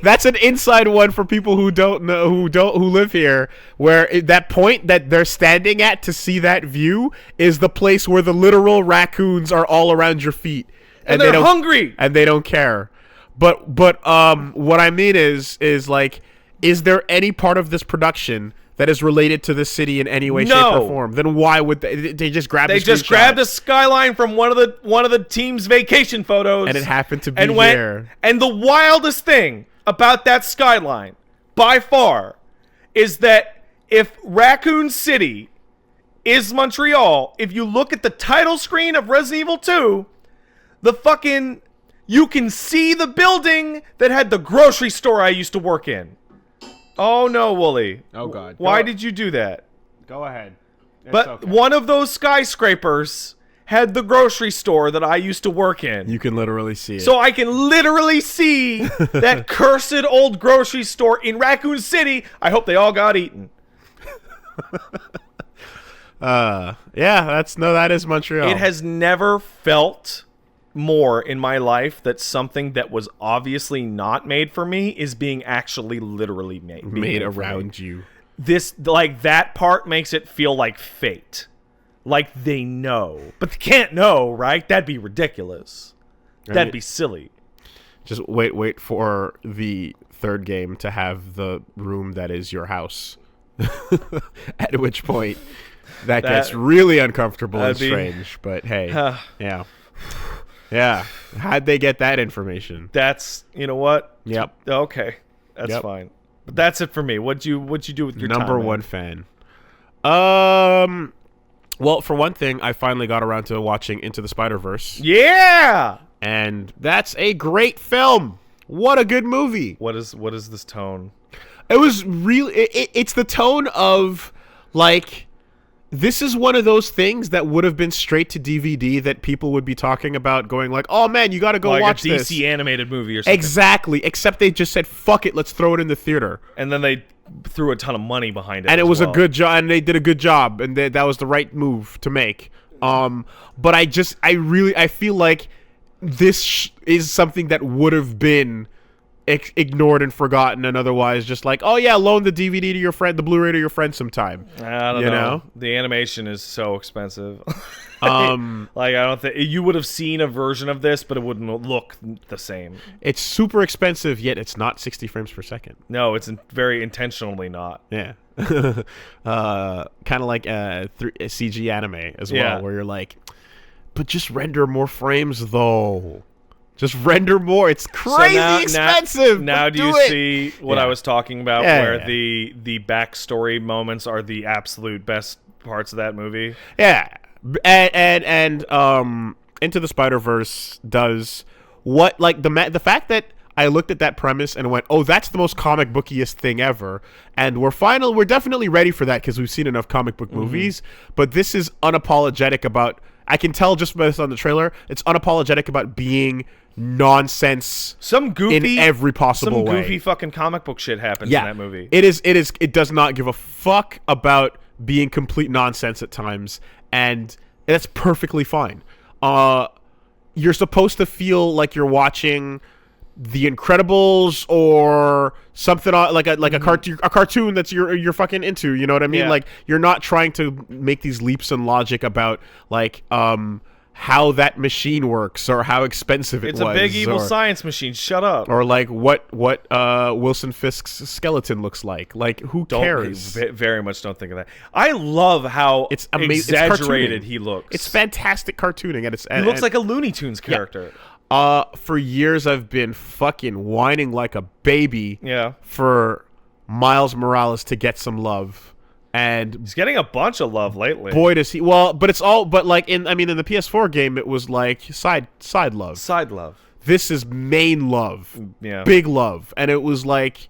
That's an inside one for people who don't know, who live here. Where that point that they're standing at to see that view is the place where the literal raccoons are all around your feet,
and they're hungry,
and they don't care. But what I mean is like, is there any part of this production that is related to the city in any way, shape, or form? Then why would they just grab? They just
grabbed a skyline from one of the team's vacation photos,
and it happened to be here.
And the wildest thing about that skyline, by far, is that if Raccoon City is Montreal, if you look at the title screen of Resident Evil 2, you can see the building that had the grocery store I used to work in. Oh no, Wooly.
Oh god.
Why did you do that?
Go ahead.
But okay. One of those skyscrapers had the grocery store that I used to work in.
You can literally see it.
So I can literally see that cursed old grocery store in Raccoon City. I hope they all got eaten.
That is Montreal.
It has never felt more in my life that something that was obviously not made for me is being actually literally made
around you.
This, like, that part makes it feel like fate. Like they know. But they can't know, right? That'd be ridiculous. That'd be silly.
Just wait for the third game to have the room that is your house. At which point that gets really uncomfortable and strange. But hey, yeah. Yeah. How'd they get that information?
That's, you know what?
Yep.
Okay. That's fine. But that's it for me. What'd you do with your
number
time,
one fan? Well, for one thing, I finally got around to watching Into the Spider-Verse.
Yeah!
And that's a great film. What a good movie.
What is this tone?
It was really it's the tone of, like, this is one of those things that would have been straight to DVD that people would be talking about, going like, "Oh man, you got to go watch this."
Like a DC animated movie or something.
Exactly, except they just said, "Fuck it, let's throw it in the theater."
And then they threw a ton of money behind it.
And it was a good job, and they did a good job, and that was the right move to make. But I feel like this is something that would have been ignored and forgotten, and otherwise just like, oh yeah, loan the DVD to your friend, the Blu-ray to your friend sometime.
I don't know. The animation is so expensive. Like, I don't think you would have seen a version of this, but it wouldn't look the same. It's
super expensive, yet it's not 60 frames per second.
No, it's very intentionally not.
Yeah. Kind of like CG anime as well, where you're like, but just render more frames though. Just render more. It's crazy expensive.
Now do you see what I was talking about, where the backstory moments are the absolute best parts of that movie?
Yeah. And Into the Spider-Verse does what, like, the fact that I looked at that premise and went, oh, that's the most comic bookiest thing ever. And we're definitely ready for that because we've seen enough comic book movies. But this is unapologetic about, I can tell just based on the trailer, it's unapologetic about being nonsense in every possible way.
Some goofy fucking comic book shit happens in that movie.
It does not give a fuck about being complete nonsense at times, and that's perfectly fine. You're supposed to feel like you're watching The Incredibles or something like a cartoon that's you're fucking into, you know what I mean? Like, you're not trying to make these leaps in logic about like how that machine works or how expensive it was.
It's a big evil science machine. Shut up.
Or like what Wilson Fisk's skeleton looks like. Like, who cares?
Very much don't think of that. I love how exaggerated he looks.
It's fantastic cartooning, and
he looks like a Looney Tunes character.
For years I've been fucking whining like a baby for Miles Morales to get some love. And
he's getting a bunch of love lately.
Boy, does he! Well, but it's all. But like in the PS4 game, it was like side love.
Side love.
This is main love.
Yeah.
Big love, and it was like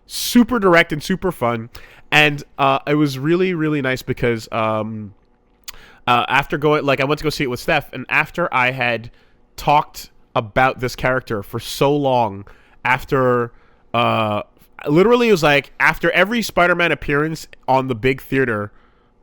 super direct and super fun, and it was really really nice because after going, like, I went to go see it with Steph, and after I had talked about this character for so long, after literally it was like after every Spider-Man appearance on the big theater,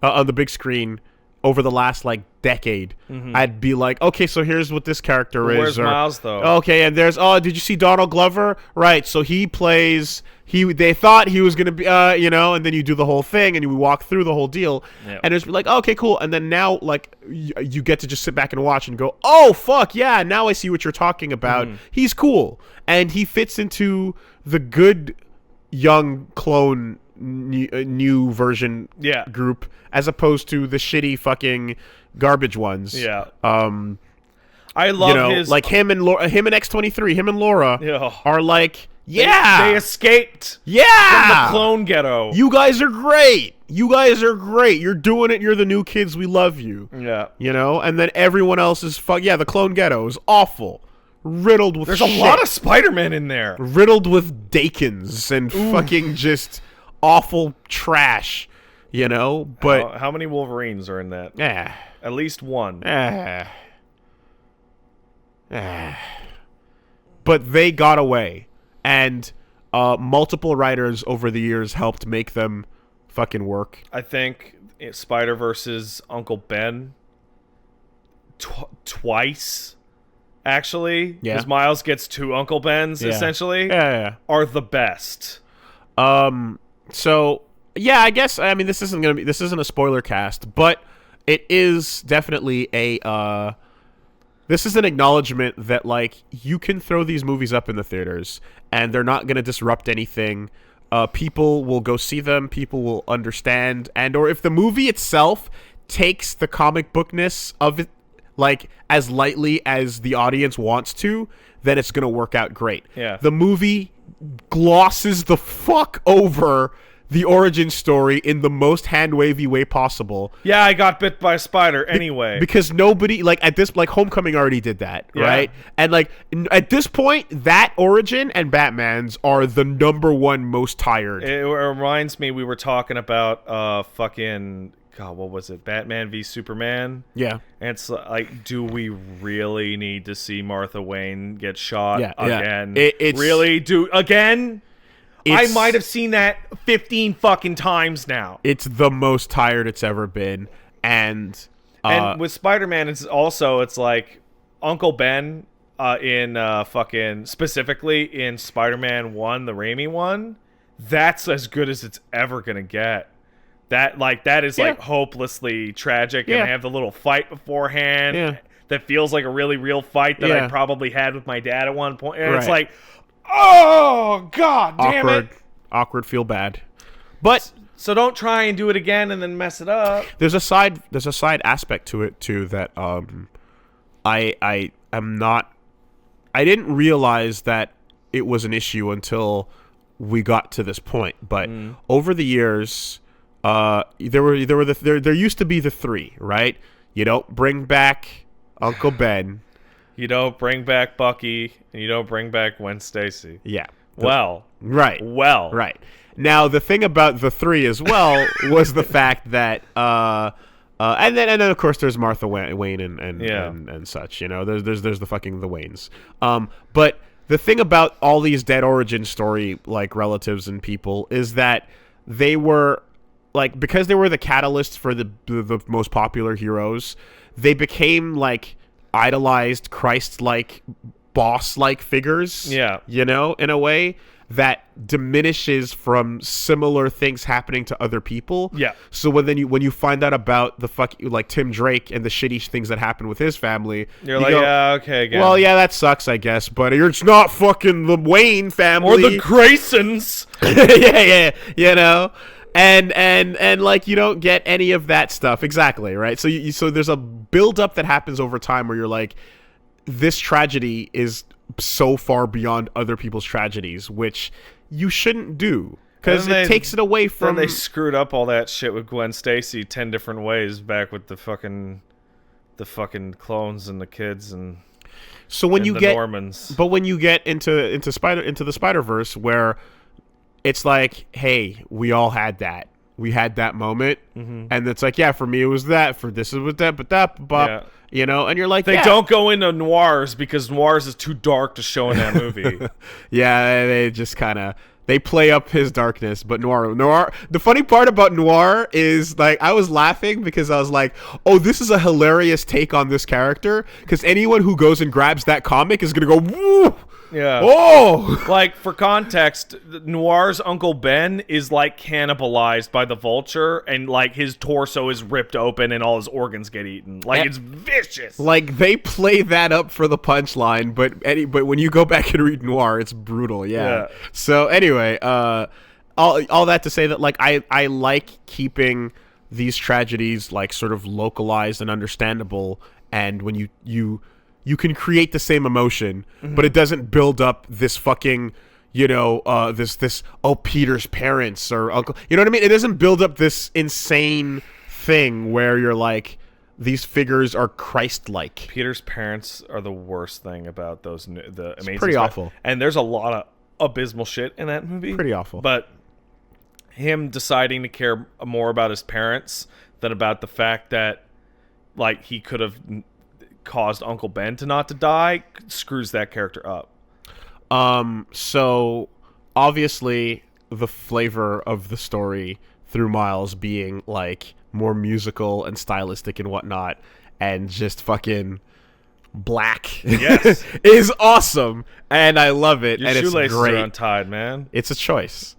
on the big screen over the last like decade, I'd be like, okay, so here's what this character is.
Where's Miles though?
Okay, and there's did you see Donald Glover? Right, so he plays. They thought he was gonna be, and then you do the whole thing and you walk through the whole deal, and it's like, okay, cool, and then now like you get to just sit back and watch and go, oh fuck yeah, now I see what you're talking about. He's cool, and he fits into the good young clone new version group as opposed to the shitty fucking garbage ones.
Yeah. I love his
like him and X-23, him and Laura are like,
they escaped from the clone ghetto.
You guys are great. You're doing it. You're the new kids. We love you.
Yeah.
And then everyone else is the clone ghetto is awful. Riddled with
There's
shit.
a lot of Spider-Man in there.
Riddled with Dakins and fucking just awful trash, but
how many Wolverines are in that? At least one.
But they got away, and multiple writers over the years helped make them fucking work.
I think Spider-Verse's Uncle Ben twice, actually, because Miles gets two Uncle Bens, essentially, are the best.
So yeah, I guess, I mean, this isn't a spoiler cast, but it is definitely this is an acknowledgement that, like, you can throw these movies up in the theaters and they're not going to disrupt anything. People will go see them, people will understand, and or if the movie itself takes the comic bookness of it like as lightly as the audience wants to, then it's going to work out great.
Yeah.
The movie glosses the fuck over the origin story in the most hand-wavy way possible.
Yeah, I got bit by a spider anyway.
Because nobody, like, at this, like, Homecoming already did that, right? And, like, at this point, that origin and Batman's are the number one most tired.
It reminds me, we were talking about fucking... God, what was it? Batman v Superman?
Yeah.
And it's like, do we really need to see Martha Wayne get shot again?
It's
really? Again? I might have seen that 15 fucking times now.
It's the most tired it's ever been. And
with Spider-Man, it's like Uncle Ben in fucking, specifically in Spider-Man 1, the Raimi one, that's as good as it's ever going to get. That is like hopelessly tragic, and they have the little fight beforehand that feels like a really real fight that I probably had with my dad at one point, and it's like, oh god damn it,
awkward, feel bad, but
so don't try and do it again and then mess it up.
There's a side aspect to it too that I didn't realize that it was an issue until we got to this point, but over the years. There used to be the three, right? You don't bring back Uncle Ben.
You don't bring back Bucky, and you don't bring back Gwen Stacy.
Yeah.
Right.
Now the thing about the three as well was the fact that and then of course there's Martha Wayne and such. There's the fucking the Waynes. But the thing about all these dead origin story like relatives and people is that they were. Like, because they were the catalysts for the most popular heroes, they became, like, idolized, Christ-like, boss-like figures. Yeah. In a way that diminishes from similar things happening to other people. Yeah. So when you find out about like Tim Drake and the shitty things that happened with his family,
you're like, yeah, okay, again.
Well, yeah, that sucks, I guess, but it's not fucking the Wayne family
or the Graysons.
yeah. And like you don't get any of that stuff exactly, right? So so there's a build up that happens over time where you're like, this tragedy is so far beyond other people's tragedies, which you shouldn't do because it takes it away from.
Then they screwed up all that shit with Gwen Stacy 10 different ways back with the fucking clones and the kids and.
So when you get
Normans,
but when you get into the Spider-Verse where. It's like, hey, we all had that. we had that moment, and it's like, yeah, for me it was that, for this it was that, but that, bop, you know, and you're like,
they don't go into noirs because noirs is too dark to show in that movie.
Yeah, they just kind of they play up his darkness, but noir. The funny part about noir is like I was laughing because I was like, oh, this is a hilarious take on this character, because anyone who goes and grabs that comic is gonna go, woo.
Yeah.
Oh!
Like, for context, Noir's Uncle Ben is, like, cannibalized by the vulture, and, like, his torso is ripped open and all his organs get eaten. Like, it's vicious.
Like, they play that up for the punchline, but when you go back and read Noir, it's brutal, yeah. So, anyway, all that to say that, like, I like keeping these tragedies, like, sort of localized and understandable, and when you can create the same emotion, but it doesn't build up this fucking, you know, this Peter's parents or uncle. You know what I mean? It doesn't build up this insane thing where you're like, these figures are Christ-like.
Peter's parents are the worst thing about the amazing.
Pretty awful.
And there's a lot of abysmal shit in that movie.
Pretty awful.
But him deciding to care more about his parents than about the fact that, like, he could have caused Uncle Ben to not to die screws that character up.
So obviously the flavor of the story through Miles being like more musical and stylistic and whatnot, and just fucking black,
yes,
is awesome, and I love it.
Your
and
shoelaces
it's great.
are untied, man.
It's a choice.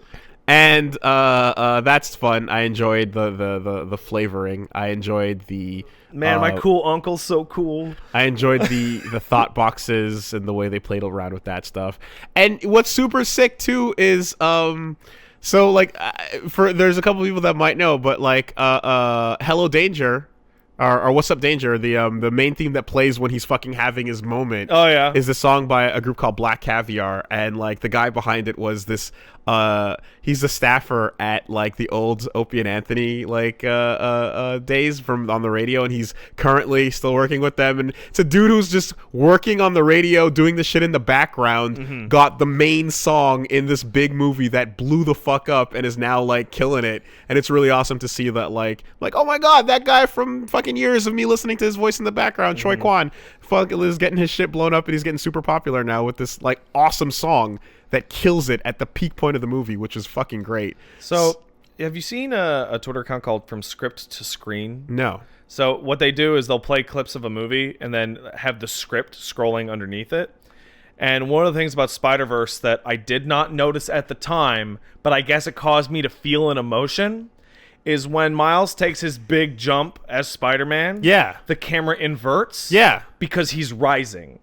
And that's fun. I enjoyed the flavoring. I enjoyed the
my cool uncle's so cool.
I enjoyed the thought boxes and the way they played around with that stuff. And what's super sick too is so like there's a couple people that might know, but like Hello Danger. Or What's Up Danger, the main theme that plays when he's fucking having his moment.
Oh yeah,
is the song by a group called Black Caviar, and like the guy behind it was this. He's a staffer at like the old Opie and Anthony like days from on the radio, and he's currently still working with them. And it's a dude who's just working on the radio, doing the shit in the background. Got the main song in this big movie that blew the fuck up, and is now like killing it. And it's really awesome to see that like oh my god, that guy from fucking years of me listening to his voice in the background, Choi Kwan, fucking is getting his shit blown up, and he's getting super popular now with this like awesome song that kills it at the peak point of the movie, which is fucking great.
So, have you seen a Twitter account called From Script to Screen?
No.
So what they do is they'll play clips of a movie and then have the script scrolling underneath it. And one of the things about Spider-Verse that I did not notice at the time, but I guess it caused me to feel an emotion, is when Miles takes his big jump as Spider-Man.
Yeah.
The camera inverts.
Yeah.
Because he's rising.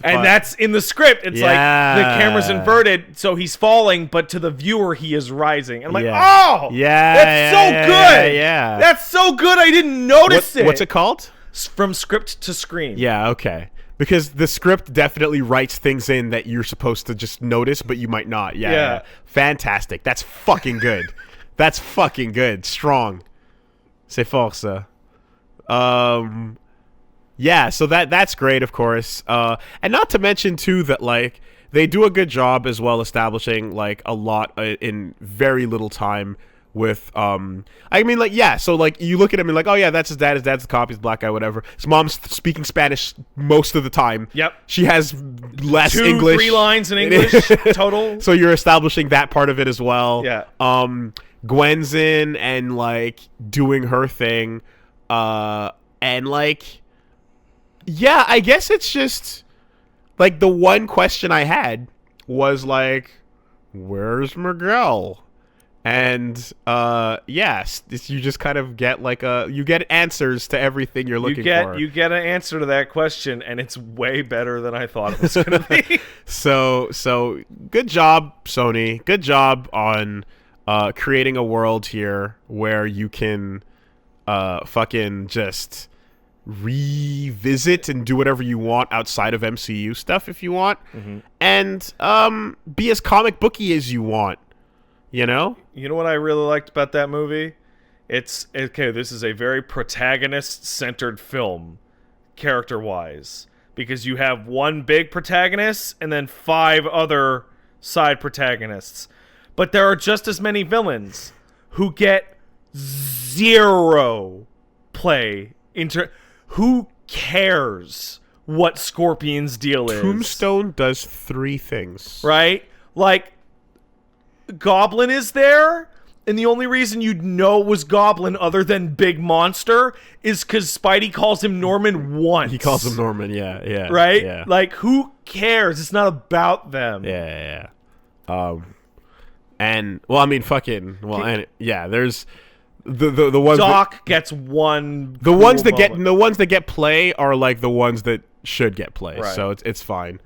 And
that's in the script. It's like the camera's inverted, so he's falling, but to the viewer, he is rising. And I'm like, oh!
Yeah.
That's so good!
Yeah.
That's so good, I didn't notice it!
What's it called?
From Script to Screen.
Yeah, okay. Because the script definitely writes things in that you're supposed to just notice, but you might not. Yeah. Fantastic. That's fucking good. That's fucking good. Strong. C'est fort, ça. Yeah, so that's great, of course. And not to mention, too, that, like, they do a good job as well establishing, like, a lot in very little time with, I mean, like, yeah, so, like, you look at him and, like, oh, yeah, that's his dad's the cop, he's a black guy, whatever. His mom's speaking Spanish most of the time.
Yep.
She has less English.
3 lines in English total.
So you're establishing that part of it as well.
Yeah.
Gwen's in and, like, doing her thing. And, like, yeah, I guess it's just, like, the one question I had was, like, where's Miguel? And, yes, you just kind of get, like, you get answers to everything you're looking for.
You get an answer to that question, and it's way better than I thought it was going to be.
So, good job, Sony. Good job on creating a world here where you can fucking just revisit and do whatever you want outside of MCU stuff if you want, and be as comic booky as you want, you know?
You know what I really liked about that movie? It's okay, this is a very protagonist-centered film, character-wise, because you have one big protagonist and then 5 other side protagonists. But there are just as many villains who get zero play. Who cares what Scorpion's deal is?
Tombstone does 3 things.
Right? Like, Goblin is there, and the only reason you'd know it was Goblin other than Big Monster is because Spidey calls him Norman once.
He calls him Norman, yeah.
Right?
Yeah.
Like, who cares? It's not about them.
Yeah. And, well, I mean, there's the ones
Doc gets one.
The ones that get play are like the ones that should get play.
Right.
So it's fine.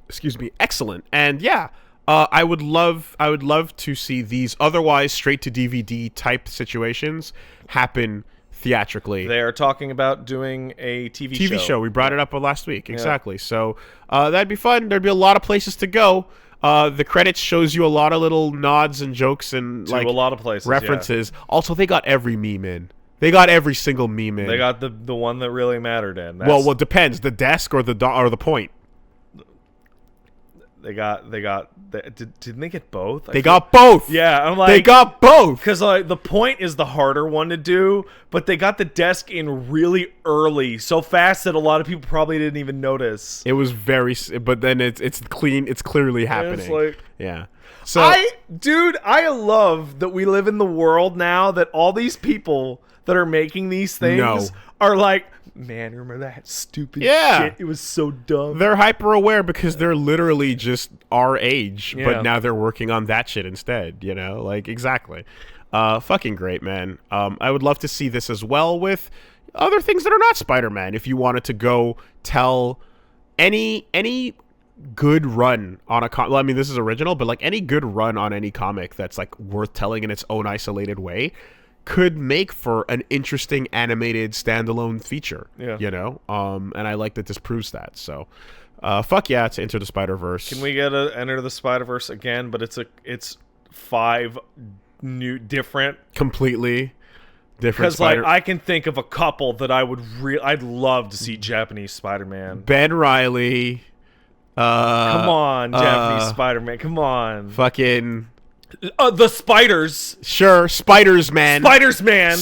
Excuse me, excellent. And yeah, I would love to see these otherwise straight to DVD type situations happen theatrically.
They are talking about doing a TV
show. We brought it up last week. Exactly. So that'd be fun. There'd be a lot of places to go. The credits shows you a lot of little nods and jokes and
to a lot of places,
references. Yeah. Also, they got every meme in. They got every single meme in.
They got the one that really mattered in.
Well, it depends. The desk or the point.
Didn't they get both?
They got both.
Yeah, I'm like,
they got both.
Because the point is the harder one to do, but they got the desk in really early, so fast that a lot of people probably didn't even notice.
It was but then it's clean. It's clearly happening.
It's like,
yeah. So
I love that we live in the world now that all these people that are making these things are like, man, remember that stupid shit? It was so dumb.
They're hyper aware because they're literally just our age, but now they're working on that shit instead, you know? Like, exactly. Fucking great, man. I would love to see this as well with other things that are not Spider-Man. If you wanted to go tell any good run on a comic, well, I mean, this is original, but like any good run on any comic that's like worth telling in its own isolated way could make for an interesting animated standalone feature, you know? And I like that this proves that. So, fuck yeah, to Enter the Spider-Verse.
Can we get a Enter the Spider-Verse again? But it's 5 new,
completely different.
Because like I can think of a couple that I'd love to see Japanese Spider-Man.
Ben Reilly.
Come on, Japanese Spider-Man. Come on.
Fucking.
The spiders.
Sure, Spiders Man.
Spiders Man.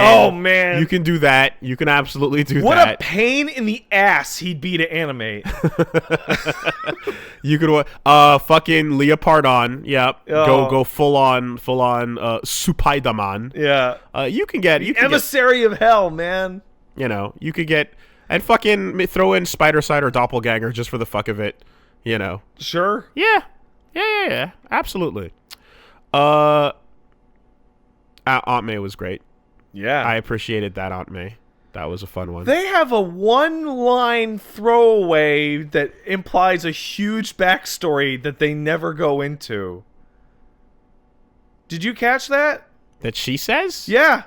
Oh man,
you can do that. You can absolutely do that.
What a pain in the ass he'd be to animate.
You could fucking Leopardon. Yep. Go full on Supaidaman.
Yeah.
You can get
Emissary of Hell, man.
You know, you could get and fucking throw in Spider-Side or Doppelganger just for the fuck of it. You know.
Sure.
Yeah. Absolutely. Aunt May was great.
Yeah.
I appreciated that Aunt May. That was a fun one.
They have a one-line throwaway that implies a huge backstory that they never go into. Did you catch that?
That she says?
Yeah.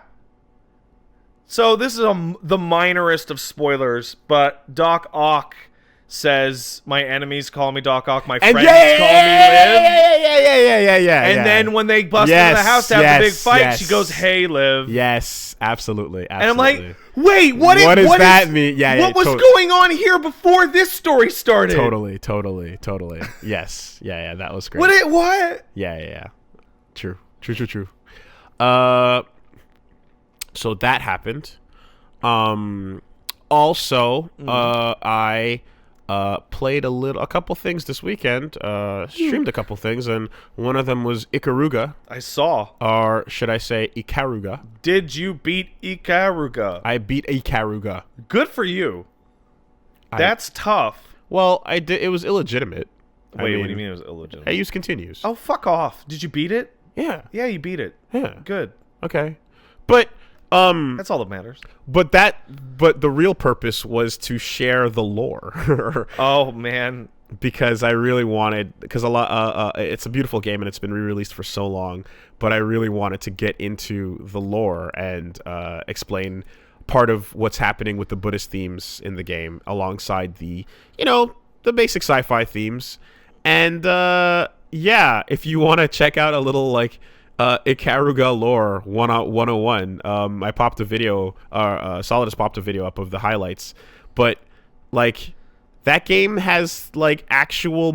So this is the minorest of spoilers, but Doc Ock says, my enemies call me Doc Ock, my friends call me Liv.
Yeah.
And then when they bust into the house to have the big fight, she goes, hey, Liv.
Yes, absolutely.
And I'm like, wait, what does that mean? What was going on here before this story started?
Totally. Yes. Yeah, that was great.
What?
Yeah. True. So that happened. Also, I played a couple things this weekend, streamed a couple things, and one of them was Ikaruga.
I saw.
Or should I say Ikaruga?
Did you beat Ikaruga?
I beat Ikaruga.
Good for you. That's tough.
Well, I did. It was illegitimate.
Wait, what do you mean it was illegitimate?
I use continues.
Oh, fuck off. Did you beat it?
Yeah.
Yeah, you beat it.
Yeah.
Good.
Okay. But
that's all that matters.
But the real purpose was to share the lore.
Oh man,
because I really wanted, because it's a beautiful game and it's been re-released for so long, but I really wanted to get into the lore and explain part of what's happening with the Buddhist themes in the game alongside the basic sci-fi themes. And yeah, if you want to check out a little like Ikaruga lore 101, I popped a video, Solidus popped a video up of the highlights, but like That game has like actual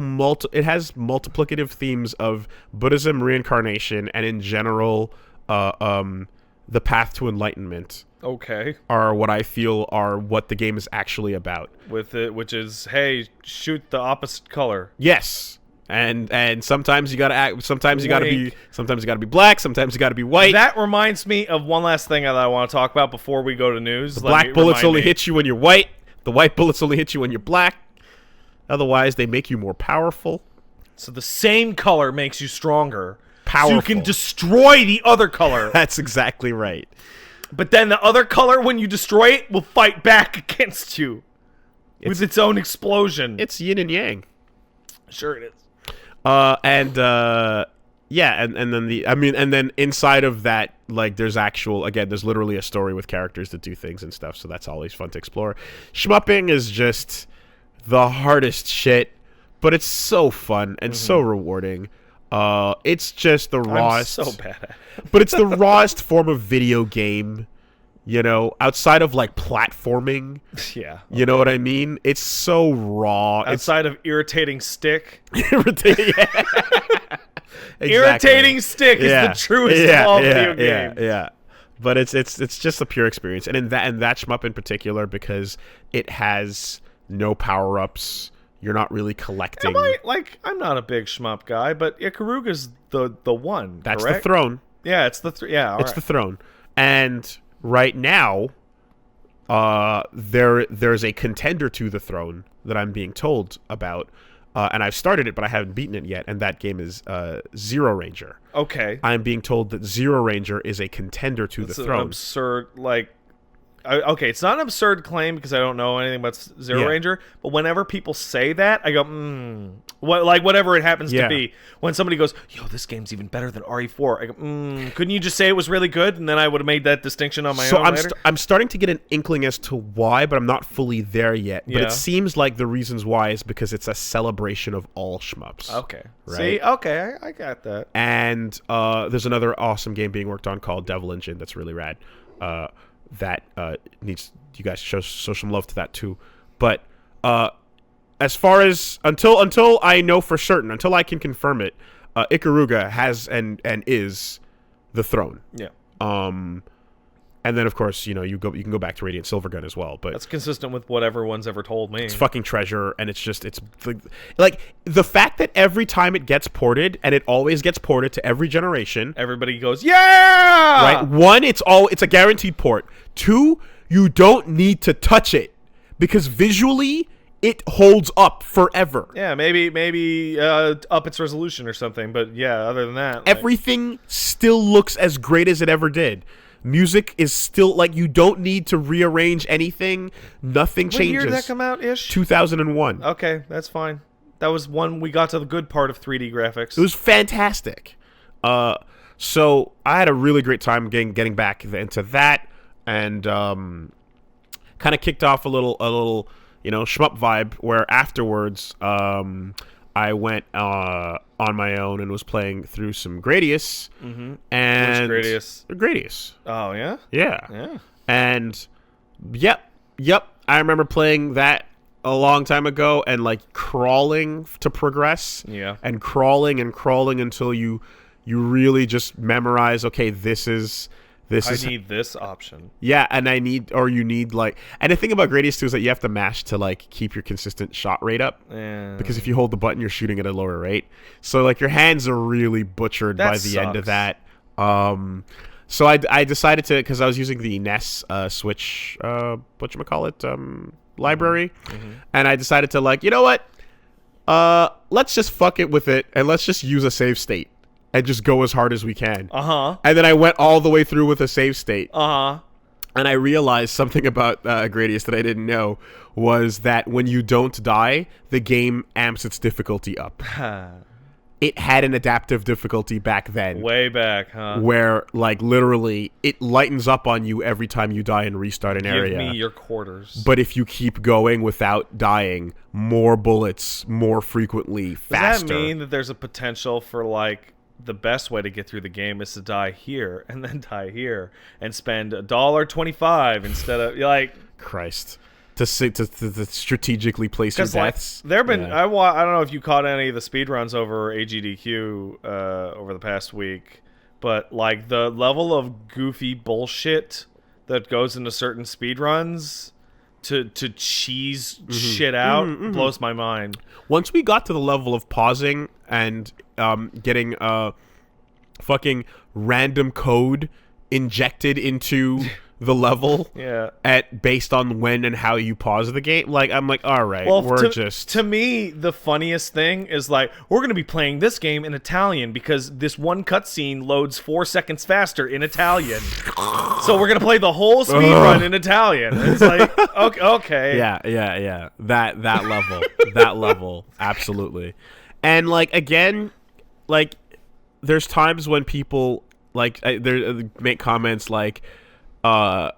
it has multiplicative themes of Buddhism, reincarnation, and in general, the path to enlightenment.
Okay.
Are what I feel are what the game is actually about.
With it, which is, hey, shoot the opposite color.
Yes. And sometimes you gotta act. Sometimes you gotta be black. Sometimes you gotta be white.
That reminds me of one last thing that I want to talk about before we go to news.
The black bullets only hit you when you're white. The white bullets only hit you when you're black. Otherwise, they make you more powerful.
So the same color makes you stronger.
Powerful.
So you can destroy the other color.
That's exactly right.
But then the other color, when you destroy it, will fight back against you with its own explosion.
It's yin and yang.
Sure it is.
And then inside of that, like, there's literally a story with characters that do things and stuff, so that's always fun to explore. Shmupping is just the hardest shit, but it's so fun and so rewarding. It's just the rawest.
I'm so bad at it.
But it's the rawest form of video game, you know, outside of like platforming.
Yeah.
You know what I mean? It's so raw.
Outside of irritating stick.
Irritating. Exactly.
Irritating stick is the truest of all video games.
Yeah. But it's just a pure experience. And in that shmup in particular, because it has no power-ups, you're not really collecting.
I'm not a big shmup guy, but Ikaruga's the one.
That's
correct?
the throne.
Yeah, it's the
it's the throne. And right now, there's a contender to the throne that I'm being told about, and I've started it, but I haven't beaten it yet. And that game is Zero Ranger.
Okay.
I'm being told that Zero Ranger is a contender to the throne.
An absurd, okay, it's not an absurd claim because I don't know anything about Zero Ranger, but whenever people say that, I go, whatever it happens to be. When somebody goes, yo, this game's even better than RE4, I go, couldn't you just say it was really good, and then I would have made that distinction on my own later?
I'm starting to get an inkling as to why, but I'm not fully there yet. But it seems like the reasons why is because it's a celebration of all shmups.
Okay.
Right?
See, okay, I got that.
And there's another awesome game being worked on called Devil Engine that's really rad. That needs you guys to show some love to that too. But as far as until I know for certain, until I can confirm it, Ikaruga has and is the throne.
Yeah.
And then of course, you know, you can go back to Radiant Silvergun as well, but
that's consistent with what everyone's ever told me.
It's fucking treasure, and it's like the fact that every time it gets ported, and it always gets ported to every generation,
everybody goes, yeah!
Right? One, it's a guaranteed port. Two, you don't need to touch it because visually it holds up forever.
Yeah, maybe up its resolution or something, but yeah, other than that,
everything still looks as great as it ever did. Music is still, like, you don't need to rearrange anything. Nothing changes.
What year did that come out, ish?
2001.
Okay, that's fine. That was when we got to the good part of 3D graphics.
It was fantastic. So I had a really great time getting back into that, and kind of kicked off a little you know, shmup vibe, where afterwards I went on my own and was playing through some Gradius.
Mm-hmm.
And
which Gradius?
Gradius.
Oh, yeah?
Yeah. And yep. I remember playing that a long time ago and like crawling to progress.
Yeah.
And crawling until you really just memorize, okay, I
need this option.
Yeah, and you need like, and the thing about Gradius too is that you have to mash to like keep your consistent shot rate up.
Yeah.
Because if you hold the button, you're shooting at a lower rate. So like your hands are really butchered by the end of that. So I decided to, because I was using the NES Switch library, and I decided to, like, you know what? Let's just fuck it with it, and let's just use a save state. And just go as hard as we can. And then I went all the way through with a save state. And I realized something about Gradius that I didn't know, was that when you don't die, the game amps its difficulty up. It had an adaptive difficulty back then.
Way back, huh?
Where, like, literally, it lightens up on you every time you die and restart an area.
Give me your quarters.
But if you keep going without dying, more bullets, more frequently, faster.
Does that mean that there's a potential for, like, the best way to get through the game is to die here and then die here and spend $1.25 instead of, like...
Christ. to strategically place your deaths.
There have been I don't know if you caught any of the speedruns over AGDQ over the past week, but like the level of goofy bullshit that goes into certain speedruns to cheese shit out blows my mind.
Once we got to the level of pausing and getting fucking random code injected into the level based on when and how you pause the game, like I'm like, all right, to
me the funniest thing is like, we're gonna be playing this game in Italian because this one cutscene loads 4 seconds faster in Italian, so we're gonna play the whole speed run in Italian. It's like, okay.
Yeah that level that level, absolutely. And like, again, like there's times when people like make comments like, oh,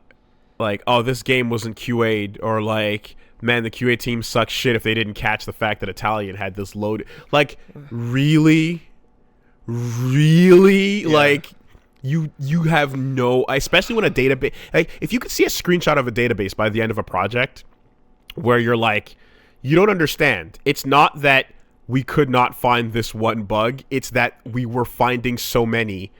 this game wasn't QA'd, or like, man, the QA team sucks shit if they didn't catch the fact that Italian had this load. Like, really, like, you have no, especially when a database, like, if you could see a screenshot of a database by the end of a project where you're like, you don't understand. It's not that we could not find this one bug. It's that we were finding so many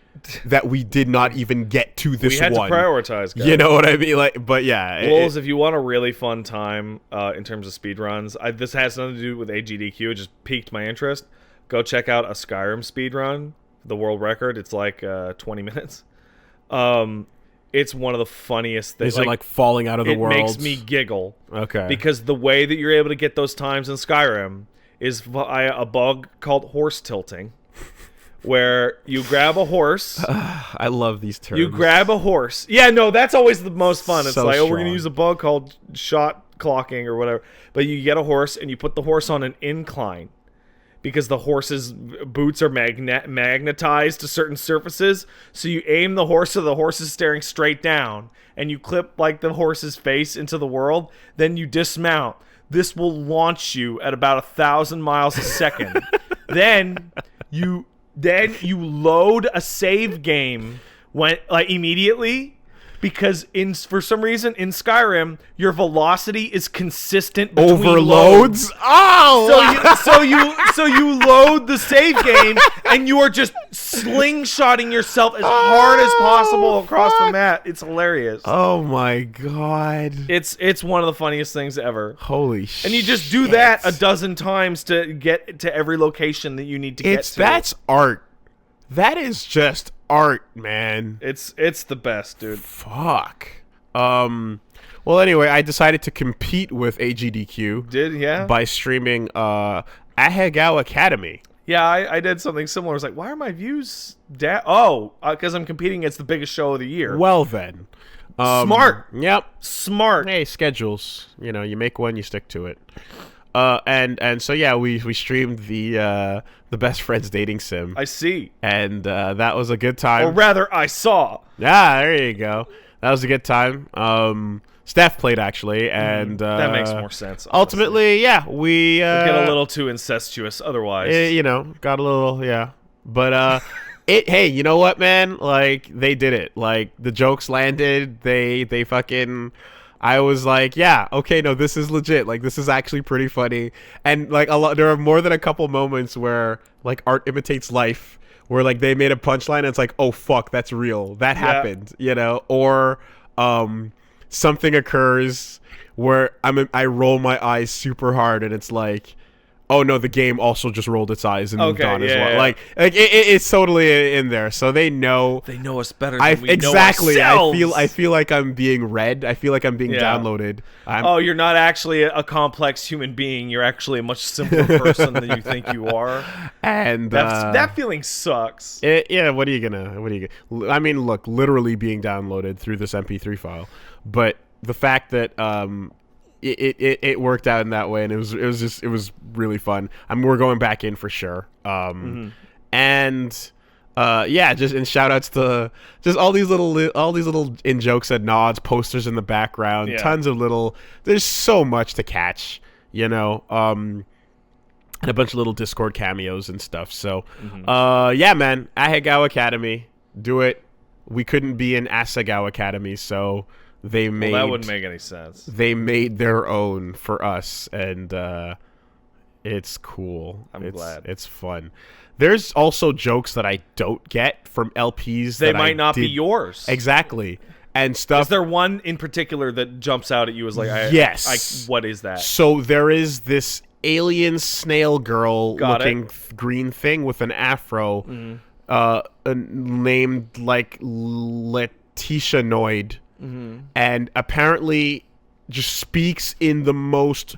that we did not even get to this one.
We had to prioritize, guys.
You know what I mean? Like, but yeah.
Wolves, if you want a really fun time in terms of speedruns, this has nothing to do with AGDQ. It just piqued my interest. Go check out a Skyrim speedrun, the world record. It's like 20 minutes. It's one of the funniest things.
Is it like falling out of the world?
It makes me giggle.
Okay.
Because the way that you're able to get those times in Skyrim is via a bug called horse tilting, where you grab a horse.
I love these terms.
You grab a horse. Yeah, no, that's always the most fun. It's
so
like,
strong.
we're going to use a bug called shot clocking or whatever. But you get a horse and you put the horse on an incline because the horse's boots are magnetized to certain surfaces. So you aim the horse so the horse is staring straight down, and you clip like the horse's face into the world. Then you dismount. This will launch you at about 1,000 miles a second. Then you load a save game immediately, because for some reason in Skyrim your velocity is consistent between
overloads.
Loads. So you load the save game and you are just slingshotting yourself as hard as possible across the map. It's hilarious.
Oh my god.
It's one of the funniest things ever.
Holy shit.
And you just do that a dozen times to get to every location that you need to get to.
That's art. That is just art, man.
It's the best, dude.
Fuck. Well, anyway, I decided to compete with AGDQ. By streaming Ahegao Academy.
Yeah, I did something similar. I was like, why are my views down? Oh, because I'm competing against the biggest show of the year.
Well then.
Smart.
Yep.
Smart.
Hey, schedules. You know, you make one, you stick to it. And so yeah, we streamed the Best Friends Dating Sim.
I see.
And that was a good time.
Or rather, I saw.
Yeah, there you go. That was a good time. Steph played, actually, and
that makes more sense. Honestly.
Ultimately, yeah, we
get a little too incestuous otherwise.
Got a little, yeah. But hey, you know what, man? Like, they did it. Like, the jokes landed. They fucking. I was like, yeah, okay, no, this is legit. Like, this is actually pretty funny. And like there are more than a couple moments where like art imitates life, where like they made a punchline and it's like, oh fuck, that's real. That happened, you know? Or something occurs where I roll my eyes super hard and it's like, oh no, the game also just rolled its eyes and moved on as well. Yeah. Like it's totally in there, so they know
us better than we know ourselves.
I feel like I'm being read. I feel like I'm being downloaded.
You're not actually a complex human being. You're actually a much simpler person than you think you are.
And
that feeling sucks.
What are you gonna? I mean, look, literally being downloaded through this MP3 file, but the fact that it worked out in that way, and it was really fun. I mean, we're going back in for sure. And just shout outs to just all these little in jokes and nods, posters in the background, tons of little. There's so much to catch, you know. And a bunch of little Discord cameos and stuff. So, yeah, man, Ahegao Academy, do it. We couldn't be in Asagao Academy, so They made
that wouldn't make any sense.
They made their own for us, and it's cool.
I'm glad.
It's fun. There's also jokes that I don't get from LPs.
They might not be yours.
Exactly. And stuff.
Is there one in particular that jumps out at you as like,
yes.
what is that?
So there is this alien snail girl looking green thing with an afro, named like Letitia Noid, and apparently just speaks in the most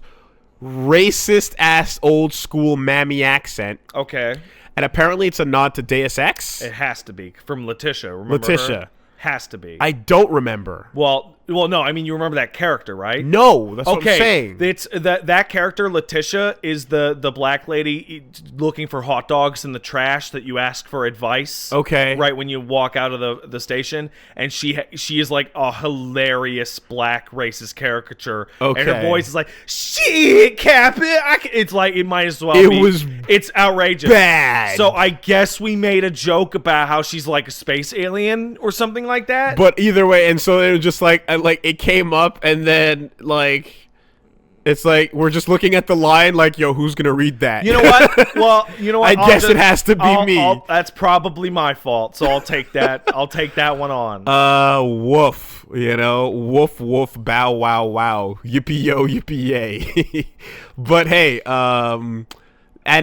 racist ass old school mammy accent.
Okay.
And apparently it's a nod to Deus Ex.
It has to be from Letitia. Remember
Letitia.
her? Has to be.
I don't remember.
Well, no. I mean, you remember that character, right?
No, that's what I'm saying.
It's that character, Letitia, is the black lady looking for hot dogs in the trash that you ask for advice.
Okay.
Right when you walk out of the station, and she is like a hilarious black racist caricature.
Okay.
And her voice is like, "Shit, Captain." It's like it might as well. It's outrageous.
Bad.
So I guess we made a joke about how she's like a space alien or something like that.
But either way, and so it was just like it came up, and then like it's like we're just looking at the line like, yo, who's gonna read that?
You know what? Well, you know what?
I guess it has to be me.
That's probably my fault, so I'll take that. I'll take that one on.
Woof. You know, woof woof, bow wow wow, yippee yo, yippee yay. But hey, and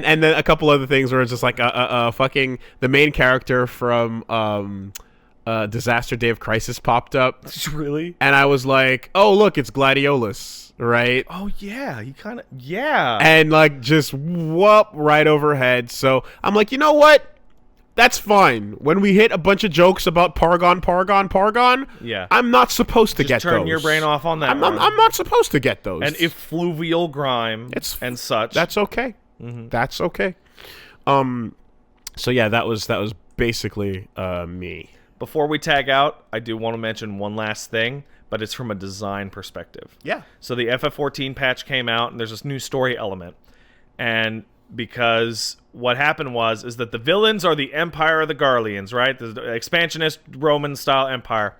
then a couple other things where it's just like fucking the main character from Disaster Day of Crisis popped up.
Really?
And I was like, oh, look, it's Gladiolus, right?
Oh, yeah. He kind of... Yeah.
And, like, just whoop right overhead. So I'm like, you know what? That's fine. When we hit a bunch of jokes about Pargon,
yeah,
I'm not supposed to get those.
Turn your brain off on that.
I'm not supposed to get those.
And effluvial grime and such.
That's okay. Mm-hmm. That's okay. So, yeah, that was basically me.
Before we tag out, I do want to mention one last thing, but it's from a design perspective.
Yeah.
So the FF14 patch came out, and there's this new story element. And because what happened is that the villains are the Empire of the Garleans, right? The expansionist Roman-style empire.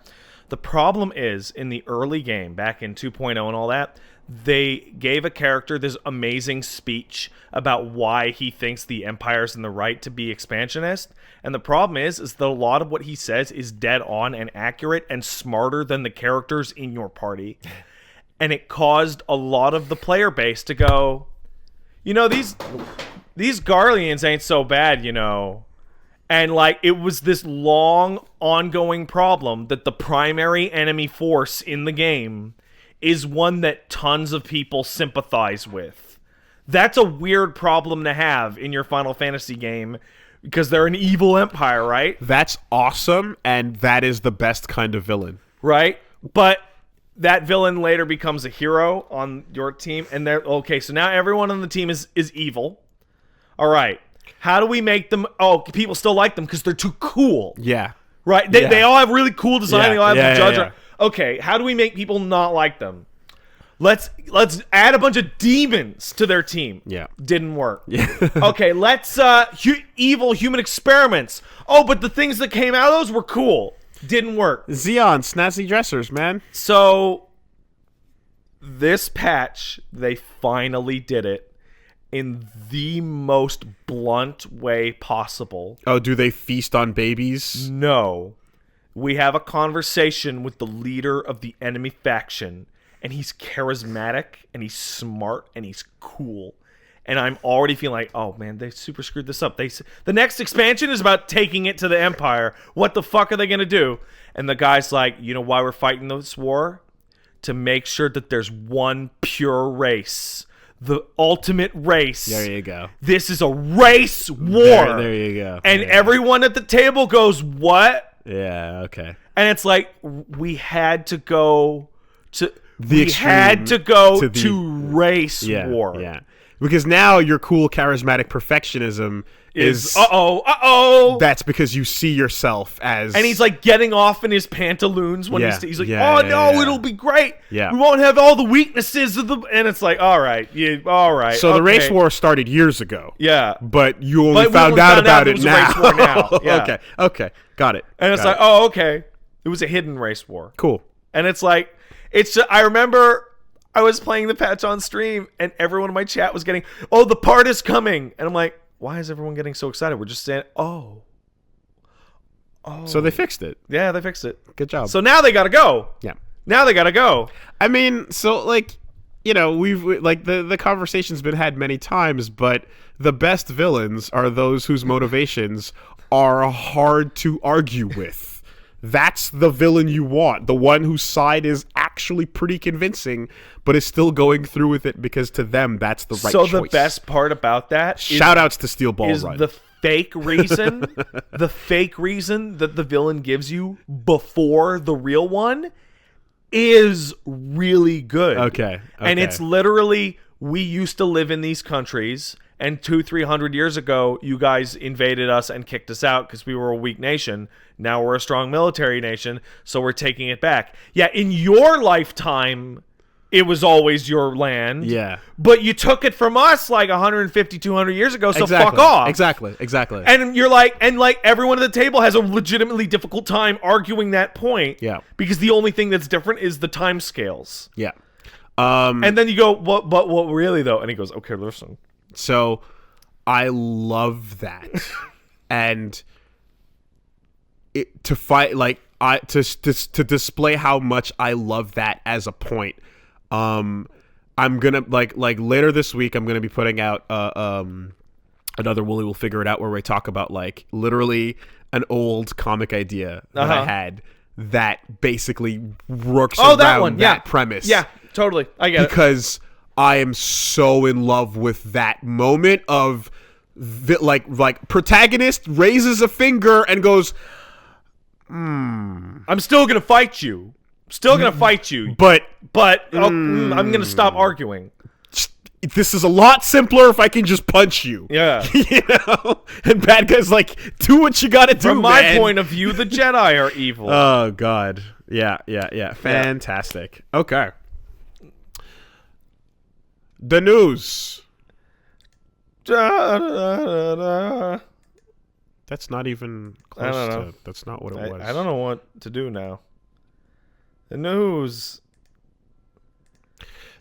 The problem is, in the early game, back in 2.0 and all that, they gave a character this amazing speech about why he thinks the Empire's in the right to be expansionist. And the problem is that a lot of what he says is dead on and accurate and smarter than the characters in your party. And it caused a lot of the player base to go, you know, these Garleans ain't so bad, you know. And, like, it was this long, ongoing problem that the primary enemy force in the game is one that tons of people sympathize with. That's a weird problem to have in your Final Fantasy game because they're an evil empire, right?
That's awesome, and that is the best kind of villain.
Right? But that villain later becomes a hero on your team, and they're okay, so now everyone on the team is evil. All right. How do we make them... Oh, people still like them because they're too cool.
Yeah.
Right? They all have really cool design.
Yeah.
They all have the judge.
Yeah.
Okay, how do we make people not like them? Let's add a bunch of demons to their team.
Yeah.
Didn't work.
Yeah.
Okay, let's evil human experiments. Oh, but the things that came out of those were cool. Didn't work.
Xeon, snazzy dressers, man.
So this patch, they finally did it in the most blunt way possible.
Oh, do they feast on babies?
No. We have a conversation with the leader of the enemy faction, and he's charismatic, and he's smart, and he's cool. And I'm already feeling like, oh man, they super screwed this up. The next expansion is about taking it to the Empire. What the fuck are they gonna do? And the guy's like, you know why we're fighting this war? To make sure that there's one pure race. The ultimate race.
There you go.
This is a race war.
There you go.
And everyone at the table goes, what?
Yeah, okay.
And it's like, we had to go to... race war.
Yeah. Because now your cool charismatic perfectionism is that's because you see yourself as...
And he's like getting off in his pantaloons when he's like, it'll be great.
Yeah.
We won't have all the weaknesses of the... And it's like, all right.
So the race war started years ago.
Yeah.
But you only found out about it now.
Race war now. Yeah.
Okay. Got it.
And it's like, okay. It was a hidden race war.
Cool.
And it's like, I remember I was playing the patch on stream and everyone in my chat was getting, oh, the part is coming. And I'm like, why is everyone getting so excited? We're just saying, oh.
So they fixed it.
Yeah, they fixed it.
Good job.
So now they got to go.
Yeah.
Now they got to go.
I mean, so like, you know, we've like the conversation's been had many times, but the best villains are those whose motivations are hard to argue with. That's the villain you want. The one whose side is actually pretty convincing, but is still going through with it because to them that's the right choice.
So the best part about that
shout outs to Steel Ball
is
Run.
the fake reason, the fake reason that the villain gives you before the real one is really good.
Okay.
And it's literally, we used to live in these countries, and 200-300 years ago, you guys invaded us and kicked us out because we were a weak nation. Now we're a strong military nation, so we're taking it back. Yeah, in your lifetime, it was always your land.
Yeah.
But you took it from us like 150, 200 years ago, so fuck off.
Exactly.
And you're like, everyone at the table has a legitimately difficult time arguing that point.
Yeah.
Because the only thing that's different is the time scales.
Yeah.
And then you go, what really though? And he goes, okay, listen.
So I love that. And to fight, like, to display how much I love that as a point, I'm gonna like later this week I'm gonna be putting out another Wooly Will Figure It Out, where we talk about like literally an old comic idea that I had that basically works around that premise.
Yeah, totally. I get it.
Because I am so in love with that moment of like protagonist raises a finger and goes,
I'm still gonna fight you.
But
I'm gonna stop arguing.
This is a lot simpler if I can just punch you.
Yeah.
You know? And bad guys like, do what you gotta do,
From my
man.
point of view, the Jedi are evil.
Oh, God. Yeah. Fantastic. Okay. The news.
Da-da-da-da.
That's not even close to... That's not what it was.
I don't know what to do now. The news.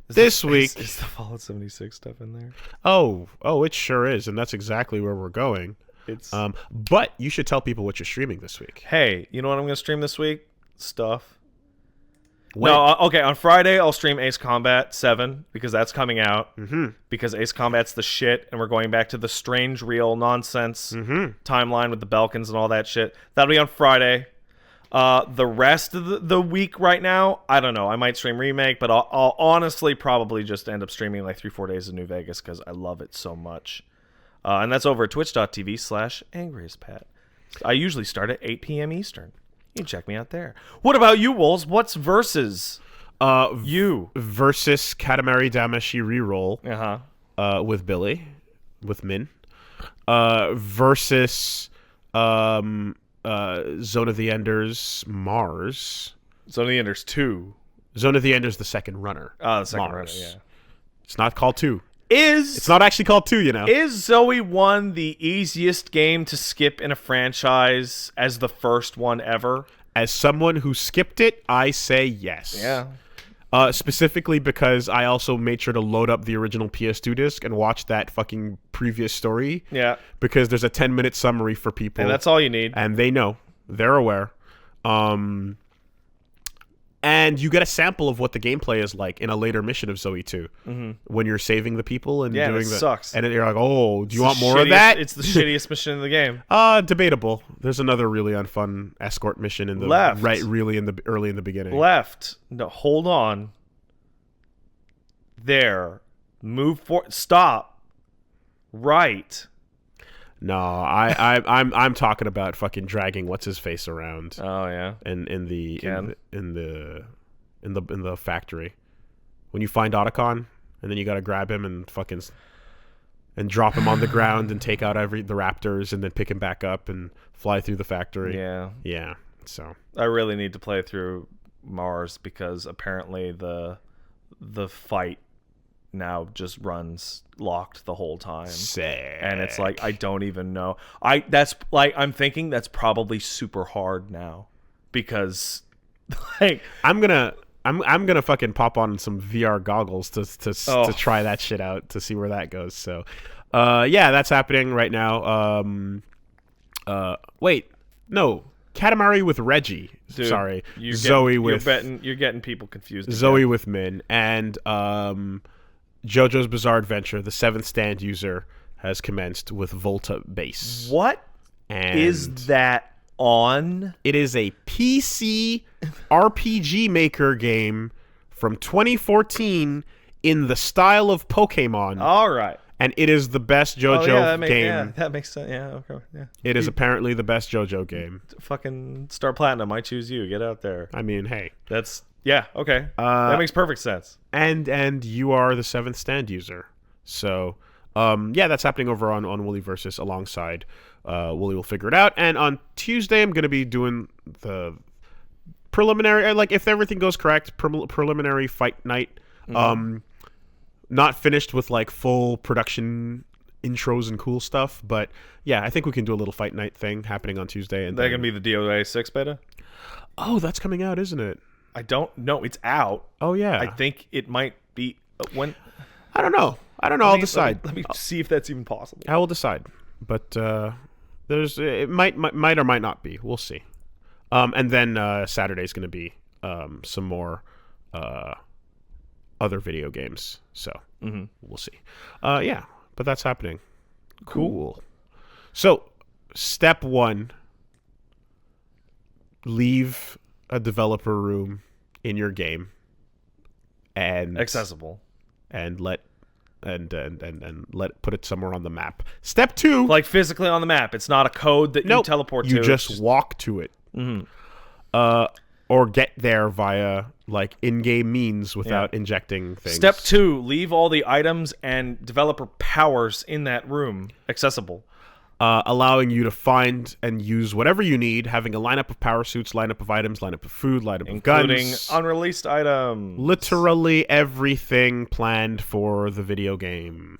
This week...
Is the Fallout 76 stuff in there?
Oh, it sure is, and that's exactly where we're going. But you should tell people what you're streaming this week.
Hey, you know what I'm going to stream this week? Stuff.
When?
No, okay, on Friday I'll stream Ace Combat 7 because that's coming out.
Mm-hmm.
Because Ace Combat's the shit, and we're going back to the strange, real nonsense timeline with the Belkans and all that shit. That'll be on Friday. The rest of the week right now, I don't know. I might stream Remake, but I'll honestly probably just end up streaming like 3-4 days of New Vegas because I love it so much. And that's over at twitch.tv/angriestpat. I usually start at 8 p.m. Eastern. You can check me out there. What about you, Wolves? What's versus you?
Versus Katamari Damacy reroll with Billy, with Min. Versus Zone of the Enders Mars.
Zone of the Enders 2.
Zone of the Enders, the second runner.
Oh, the second
Mars.
runner, yeah.
It's not called 2.
It's
not actually called 2, you know.
Is Zoe 1 the easiest game to skip in a franchise as the first one ever?
As someone who skipped it, I say yes.
Yeah.
Specifically because I also made sure to load up the original PS2 disc and watch that fucking previous story.
Yeah.
Because there's a 10-minute summary for people.
And that's all you need.
And they know. They're aware. And you get a sample of what the gameplay is like in a later mission of Zoe 2 when you're saving the people and doing that.
Sucks.
And you're like, oh, do you want more of that?
It's the shittiest mission in the game.
Debatable. There's another really unfun escort mission in the
left.
Right, really early in the beginning.
Left. No, hold on. There. Move forward. Stop. Right.
No, I'm talking about fucking dragging what's his face around.
Oh yeah.
In the factory, when you find Otacon, and then you gotta grab him and fucking and drop him on the ground and take out the raptors and then pick him back up and fly through the factory. Yeah. So
I really need to play through Mars because apparently the fight now just runs locked the whole time.
Sick.
And it's like I don't even know. I'm thinking that's probably super hard now because Like,
I'm gonna fucking pop on some VR goggles to try that shit out to see where that goes. So, yeah, that's happening right now. Wait, no, Katamari with Reggie.
dude,
Sorry,
Zoe with you're getting people confused.
Zoe with Min, and JoJo's Bizarre Adventure, the 7th stand user, has commenced with Volta Base.
What
And
is that on?
It is a PC RPG Maker game from 2014 in the style of Pokemon.
All right.
And it is the best JoJo game.
Yeah, that makes sense. Yeah, okay. Yeah.
It is apparently the best JoJo game.
Fucking Star Platinum, I choose you. Get out there.
I mean, hey.
That's okay. That makes perfect sense.
And you are the 7th stand user. So, yeah, that's happening over on Wooly Versus alongside Wooly Will Figure It Out. And on Tuesday, I'm going to be doing the preliminary, like, if everything goes correct, preliminary fight night. Not finished with, like, full production intros and cool stuff, but yeah, I think we can do a little fight night thing happening on Tuesday. And
that gonna be the DOA 6 beta?
Oh, that's coming out, isn't it?
I don't know. It's out.
Oh yeah.
I think it might be when.
I don't know. I'll decide.
Let me see if that's even possible.
I will decide. But it might or might not be. We'll see. And then Saturday's going to be some more other video games. So we'll see. Yeah, but that's happening. Cool. So, step 1: leave a developer room in your game and
accessible,
and let put it somewhere on the map. Step 2,
like physically on the map. It's not a code that you teleport to.
You just walk to it. Or get there via like in-game means without injecting things.
Step 2: leave all the items and developer powers in that room accessible.
Allowing you to find and use whatever you need, having a lineup of power suits, lineup of items, lineup of food, lineup of guns.
Including unreleased items.
Literally everything planned for the video game.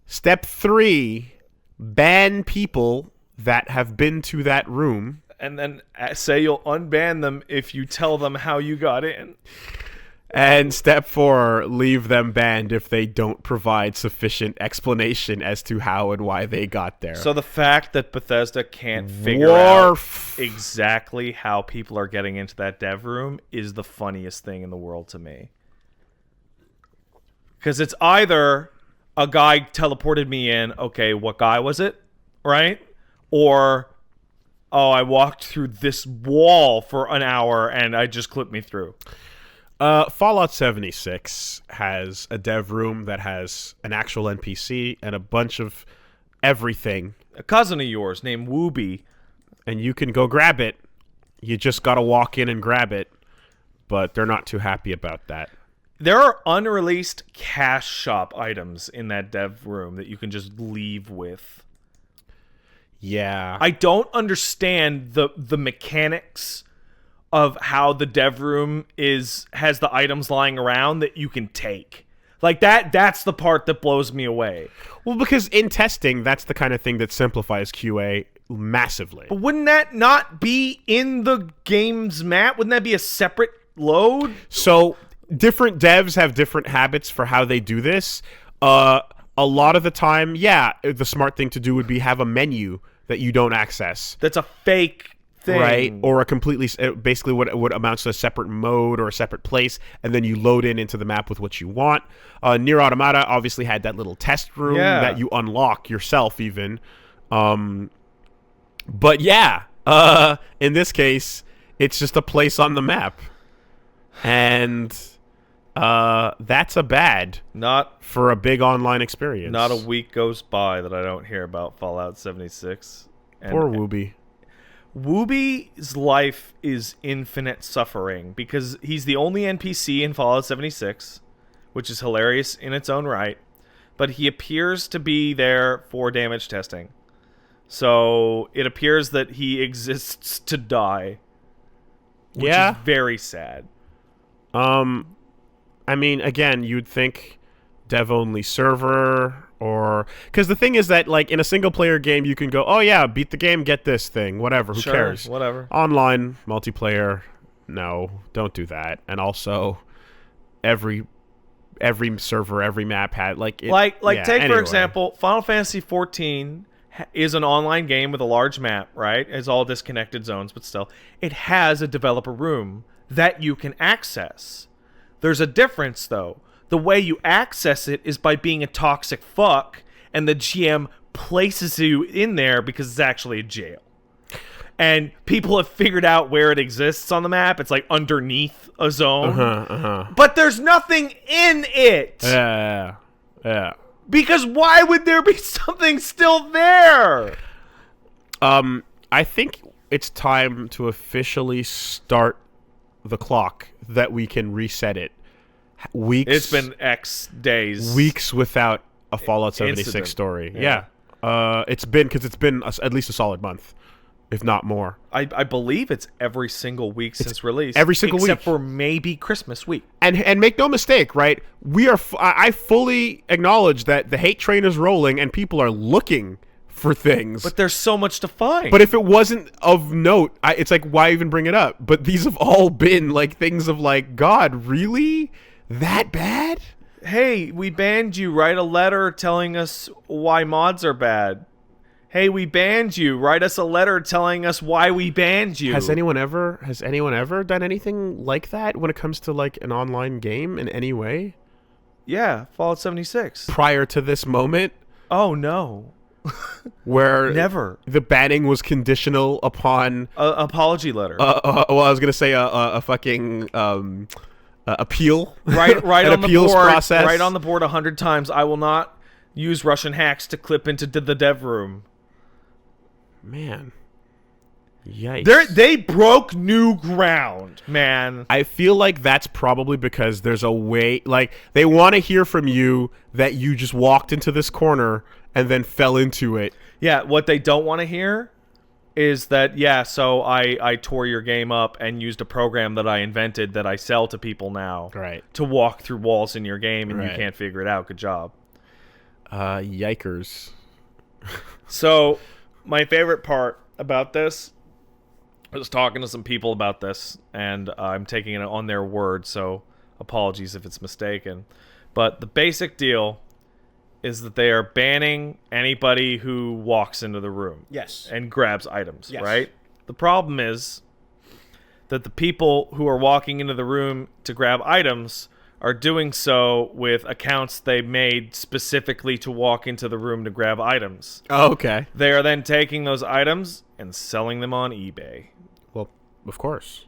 Step 3: ban people that have been to that room.
And then say you'll unban them if you tell them how you got in.
And step 4: leave them banned if they don't provide sufficient explanation as to how and why they got there.
So the fact that Bethesda can't figure out exactly how people are getting into that dev room is the funniest thing in the world to me. Because it's either a guy teleported me in, okay, what guy was it? Right? Or, oh, I walked through this wall for an hour and I just clipped me through.
Fallout 76 has a dev room that has an actual NPC and a bunch of everything.
A cousin of yours named Wooby.
And you can go grab it. You just gotta walk in and grab it. But they're not too happy about that.
There are unreleased cash shop items in that dev room that you can just leave with.
Yeah.
I don't understand the mechanics of how the dev room has the items lying around that you can take. Like that's the part that blows me away.
Well, because in testing, that's the kind of thing that simplifies QA massively.
But wouldn't that not be in the game's map? Wouldn't that be a separate load?
So, different devs have different habits for how they do this. A lot of the time, yeah, the smart thing to do would be have a menu that you don't access.
That's a fake thing.
Right? Or a completely, basically what amounts to a separate mode or a separate place, and then you load into the map with what you want. Nier Automata obviously had that little test room that you unlock yourself even. But yeah, in this case, it's just a place on the map. And that's a bad for a big online experience.
Not a week goes by that I don't hear about Fallout 76.
Poor Wooby.
Wooby's life is infinite suffering because he's the only NPC in Fallout 76, which is hilarious in its own right, but he appears to be there for damage testing. So it appears that he exists to die, which is very sad.
I mean, again, you'd think dev-only server, or... Because the thing is that, like, in a single-player game, you can go, oh, yeah, beat the game, get this thing, whatever, who cares?
Whatever.
Online, multiplayer, no, don't do that. And also, every server, every map had like
take
anyway.
for example, Final Fantasy 14 is an online game with a large map, right? It's all disconnected zones, but still, it has a developer room that you can access. There's a difference, though. The way you access it is by being a toxic fuck, and the GM places you in there because it's actually a jail. And people have figured out where it exists on the map. It's like underneath a zone. But there's nothing in it.
Yeah.
Because why would there be something still there?
I think it's time to officially start the clock that we can reset it.
It's been X days.
Weeks without a Fallout 76
incident.
story. Yeah. It's been at least a solid month, if not more.
I believe it's every single week since release.
Every single week.
Except for maybe Christmas week.
And make no mistake, right? I fully acknowledge that the hate train is rolling and people are looking for things.
But there's so much to find.
But if it wasn't of note, it's like, why even bring it up? But these have all been like things of like, God, really? That bad?
Hey, we banned you. Write a letter telling us why mods are bad. Hey, we banned you. Write us a letter telling us why we banned you.
Has anyone ever done anything like that when it comes to like an online game in any way?
Yeah, Fallout 76.
Prior to this moment?
Oh no.
Where
never
the banning was conditional upon
apology letter.
Well, I was gonna say a fucking appeal.
Right
an
on
appeals
the board.
process.
Right on the board 100 times. I will not use Russian hacks to clip into the dev room.
Man, yikes!
They broke new ground, man.
I feel like that's probably because there's a way, like they want to hear from you that you just walked into this corner and then fell into it.
Yeah, what they don't want to hear is that, so I tore your game up and used a program that I invented that I sell to people now.
Right.
To walk through walls in your game and
right.
you can't figure it out. Good job.
Yikers.
So, my favorite part about this, I was talking to some people about this, and I'm taking it on their word, so apologies if it's mistaken. But the basic deal is that they are banning anybody who walks into the room.
Yes.
And grabs items,
yes.
right? The problem is that the people who are walking into the room to grab items are doing so with accounts they made specifically to walk into the room to grab items.
Oh, okay.
They are then taking those items and selling them on eBay.
Well, of course.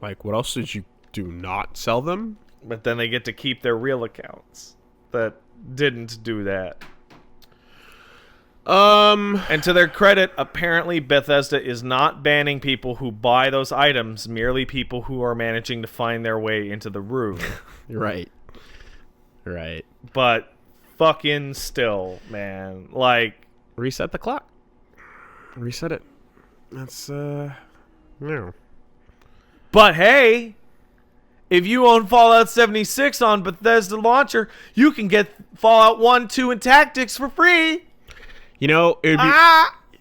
Like, what else did you do? Not sell them?
But then they get to keep their real accounts that didn't do that. And to their credit, apparently Bethesda is not banning people who buy those items, merely people who are managing to find their way into the room.
Right.
But fucking still, man. Like,
reset the clock. Reset it. That's no.
But hey, if you own Fallout 76 on Bethesda launcher, you can get Fallout 1, 2, and Tactics for free.
You know, it'd be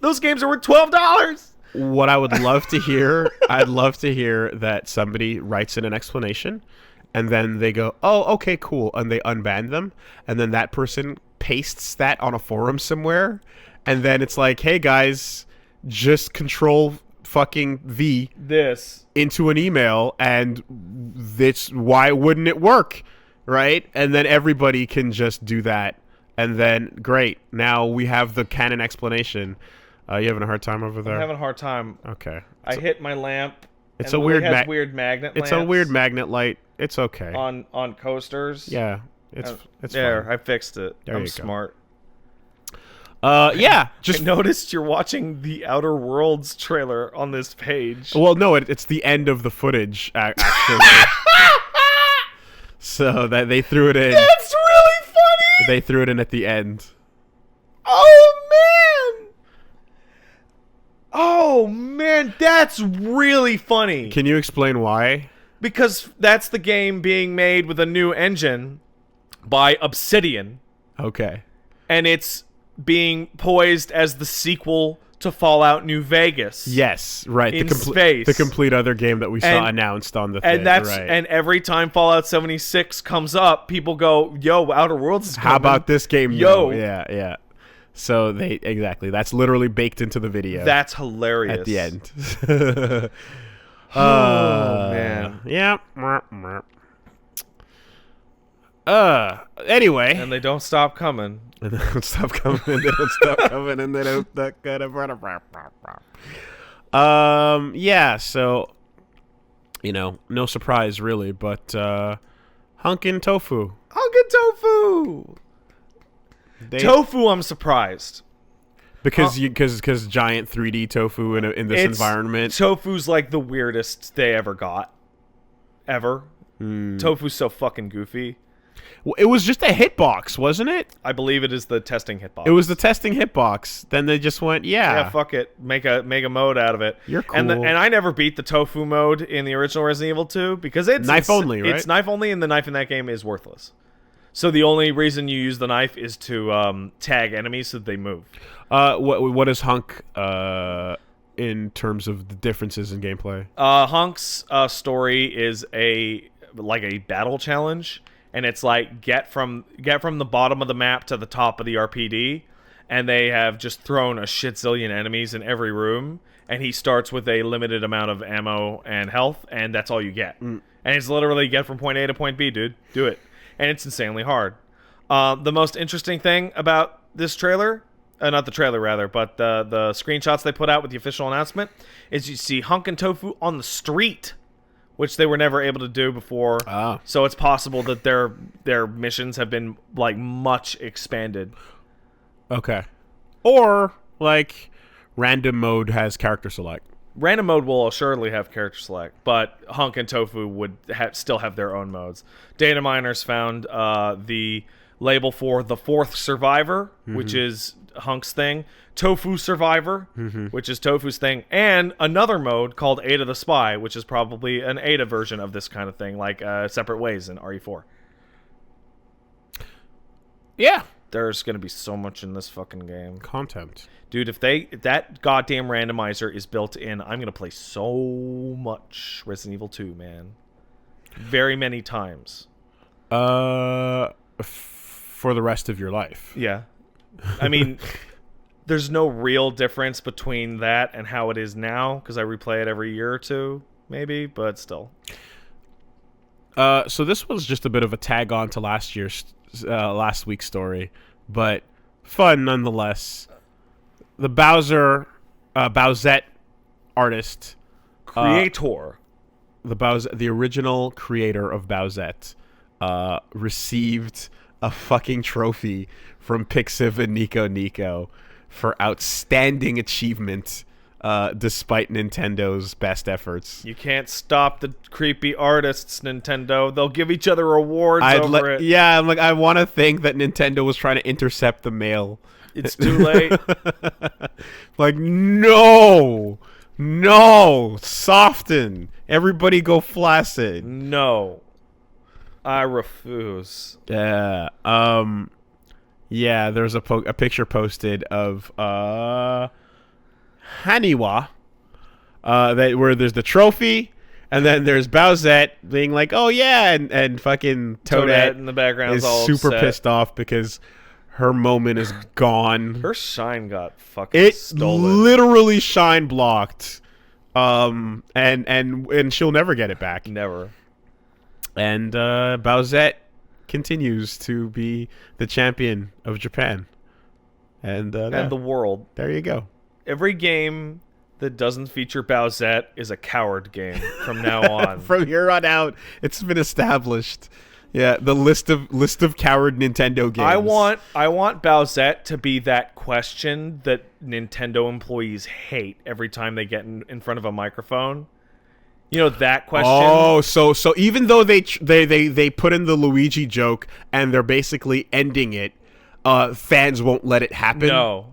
those games are worth $12.
What I would love to hear, I'd love to hear that somebody writes in an explanation, and then they go, "Oh, okay, cool," and they unban them, and then that person pastes that on a forum somewhere, and then it's like, "Hey guys, just control fucking V
this
into an email, and this why wouldn't it work, right?" And then everybody can just do that. And then, great. Now we have the canon explanation. You having a hard time over there?
I'm having a hard time.
Okay.
I hit my lamp.
It's
and
a weird,
weird magnet.
It's a weird magnet light. It's okay.
On coasters.
Yeah. It's
there.
fine.
I fixed it.
There
I'm
you go.
smart.
Yeah. Just
I noticed you're watching the Outer Worlds trailer on this page.
Well, no, it's the end of the footage actually. So that they threw it in.
That's really funny.
They threw it in at the end.
Oh man, that's really funny.
Can you explain why?
Because that's the game being made with a new engine by Obsidian.
Okay.
And it's being poised as the sequel to Fallout New Vegas.
Yes, right.
In space.
The complete other game that we saw announced on the thing.
And that's
right.
and every time Fallout 76 comes up, people go, "Yo, Outer Worlds is coming.
How about this game?
Yo,
yeah. So that's literally baked into the video.
That's hilarious
at the end.
Man.
Yeah. Anyway.
And they don't stop coming.
And they don't stop coming. And they don't stop coming. And they don't stop coming. Yeah. So, no surprise really, but Hunk and Tofu.
Hunk and Tofu. Tofu, I'm surprised.
Because giant 3D tofu in this environment.
Tofu's like the weirdest they ever got. Ever. Tofu's so fucking goofy.
Well, it was just a hitbox, wasn't it?
I believe it is the testing hitbox.
It was the testing hitbox. Then they just went, yeah,
fuck it, make a mode out of it.
You're cool.
And I never beat the tofu mode in the original Resident Evil 2 because it's
knife only, right?
It's knife only, and the knife in that game is worthless. So the only reason you use the knife is to tag enemies so that they move.
What is Hunk in terms of the differences in gameplay?
Hunk's story is a battle challenge. And it's like get from the bottom of the map to the top of the RPD, and they have just thrown a shitzillion enemies in every room. And he starts with a limited amount of ammo and health, and that's all you get. And it's literally get from point A to point B, dude. Do it, and it's insanely hard. The most interesting thing about this trailer, not the trailer rather, but the screenshots they put out with the official announcement, is you see Hunk and Tofu on the street, which they were never able to do before. So it's possible that their missions have been like much expanded.
Okay. Or like random mode has character select.
Random mode will assuredly have character select, but Hunk and Tofu would still have their own modes. Data miners found the label for the fourth survivor, which is Hunk's thing, Tofu Survivor, which is Tofu's thing, and another mode called Ada the Spy, which is probably an Ada version of this kind of thing, like Separate Ways in RE4.
Yeah.
There's going to be so much in this fucking game.
Content.
Dude, if that goddamn randomizer is built in, I'm going to play so much Resident Evil 2, man. Very many times.
For the rest of your life.
Yeah. I mean, there's no real difference between that and how it is now, because I replay it every year or two, maybe, but still.
So this was just a bit of a tag on to last week's story, but fun nonetheless. The Bowsette artist,
creator,
the original creator of Bowsette, received a fucking trophy from Pixiv and NicoNico for outstanding achievement, despite Nintendo's best efforts.
You can't stop the creepy artists, Nintendo. They'll give each other awards over it.
Yeah, I'm like, I want to think that Nintendo was trying to intercept the mail.
It's too late.
Like, no, soften. Everybody go flaccid.
No. I refuse.
Yeah. Yeah, there's a picture posted of Haniwa, where there's the trophy, and then there's Bowsette being like, "Oh yeah," and fucking Toadette
in the background
is
all
super
upset.
pissed off because her moment is gone.
Her shine got fucking stolen.
Literally shine blocked, and she'll never get it back.
Never.
And Bowsette continues to be the champion of Japan. And
the world.
There you go.
Every game that doesn't feature Bowsette is a coward game from now on.
From here on out, it's been established. Yeah, the list of coward Nintendo games.
I want Bowsette to be that question that Nintendo employees hate every time they get in front of a microphone. You know, that question.
Oh, so even though they put in the Luigi joke and they're basically ending it, fans won't let it happen.
No.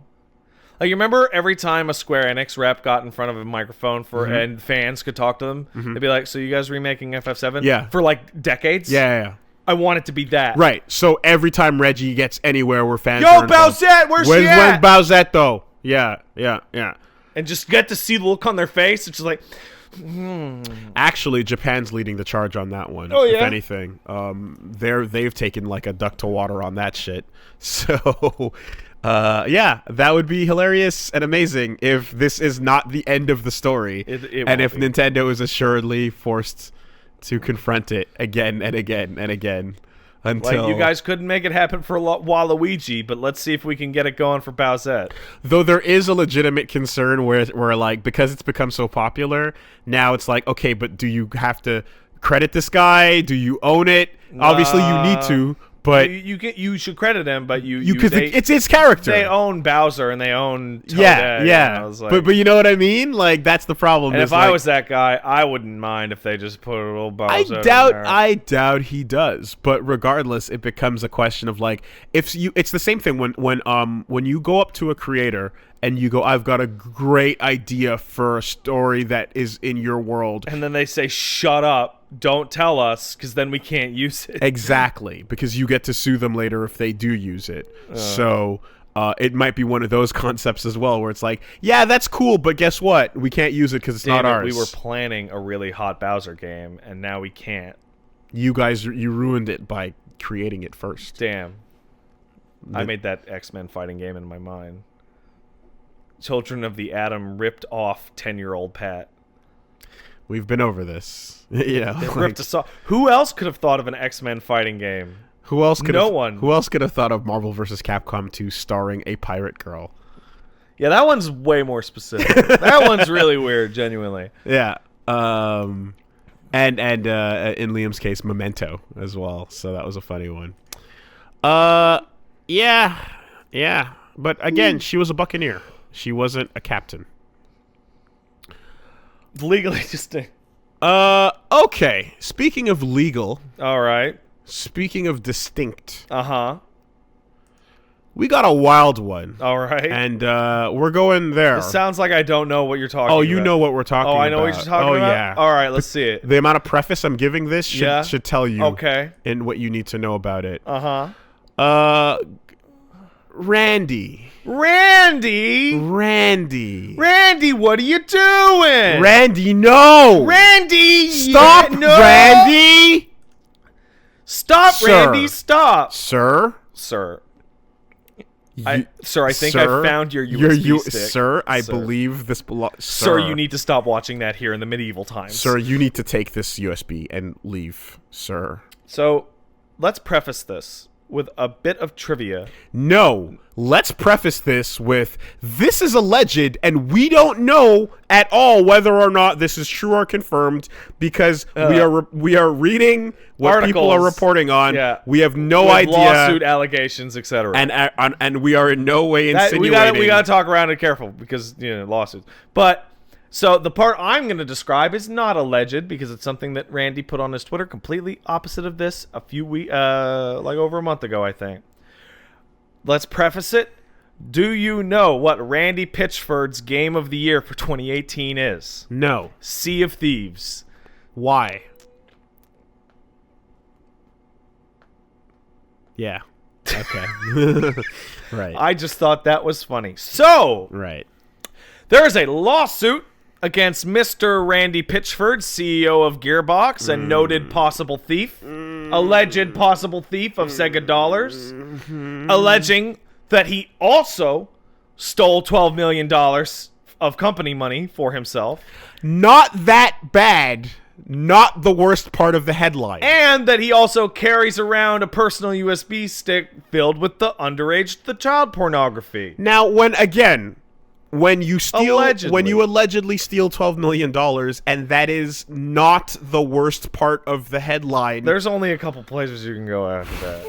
Like, you remember every time a Square Enix rep got in front of a microphone and fans could talk to them, they'd be like, "So you guys remaking FF7?"
Yeah.
For like decades.
Yeah.
I want it to be that.
Right. So every time Reggie gets anywhere where fans
Yo, Bowsette, where's she at?
Where's Bowsette though? Yeah, yeah, yeah.
And just get to see the look on their face. It's just like,
Actually, Japan's leading the charge on that one.
Oh, yeah?
If anything, they've taken like a duck to water on that shit. So, yeah, that would be hilarious and amazing if this is not the end of the story, and if Nintendo is assuredly forced to confront it again and again and again. Until,
like, you guys couldn't make it happen for Waluigi, but let's see if we can get it going for Bowsette.
Though there is a legitimate concern where like, because it's become so popular, now it's like, okay, but do you have to credit this guy? Do you own it? Obviously, you need to, but
you should credit him, but
it's his character.
They own Bowser and they own Toadette.
Yeah.
Like,
but you know what I mean? Like, that's the problem.
And if I was that guy, I wouldn't mind if they just put a little Bowser.
I doubt he does. But regardless, it becomes a question of like, it's the same thing when you go up to a creator and you go, I've got a great idea for a story that is in your world,
and then they say, shut up, don't tell us, because then we can't use it.
Exactly, because you get to sue them later if they do use it. So it might be one of those concepts as well, where it's like, yeah, that's cool, but guess what? We can't use it because it's not ours.
We were planning a really hot Bowser game, and now we can't.
You guys, you ruined it by creating it first.
Damn. I made that X-Men fighting game in my mind. Children of the Atom ripped off 10-year-old Pat.
We've been over this. Yeah,
they ripped us off. Who else could have thought of an X-Men fighting game?
Who else could
No one.
Who else could have thought of Marvel vs. Capcom 2 starring a pirate girl?
Yeah, that one's way more specific. That one's really weird, genuinely.
Yeah. And in Liam's case, Memento as well. So that was a funny one. Yeah. But again, she was a buccaneer. She wasn't a captain.
Legally distinct.
Okay. Speaking of legal.
All right.
Speaking of distinct.
Uh-huh.
We got a wild one.
All right.
And we're going there.
It sounds like I don't know what you're talking about.
Oh, you know what we're talking about.
Oh, I know what you're talking about?
Yeah.
All right, let's see it.
The amount of preface I'm giving this should tell you
okay.
in what you need to know about it.
Uh-huh.
Randy, what
are you doing?
Randy, no!
Randy!
Stop,
no!
Randy!
Stop,
Sir.
Randy, stop!
Sir,
I think I found your USB stick.
Sir, I believe this belongs...
Sir, you need to stop watching that here in the medieval times.
Sir, you need to take this USB and leave, sir.
So, let's preface this with a bit of trivia.
No, let's preface this with, this is alleged, and we don't know at all whether or not this is true or confirmed, because we are reading what
articles,
people are reporting on.
Yeah.
We have no
with
idea.
Lawsuit allegations, etc.
And we are in no way insinuating.
We gotta talk around it careful, because, lawsuits. But so the part I'm going to describe is not alleged, because it's something that Randy put on his Twitter, completely opposite of this a few weeks, like over a month ago, I think. Let's preface it. Do you know what Randy Pitchford's game of the year for 2018 is?
No.
Sea of Thieves.
Why? Yeah. Okay. Right.
I just thought that was funny. So,
right.
There is a lawsuit against Mr. Randy Pitchford, CEO of Gearbox and noted possible thief, alleged possible thief of Sega dollars, alleging that he also stole $12 million of company money for himself.
Not that bad. Not the worst part of the headline.
And that he also carries around a personal USB stick filled with the child pornography.
Now, when you steal,
Allegedly.
when you allegedly steal $12 million, and that is not the worst part of the headline.
There's only a couple places you can go after that.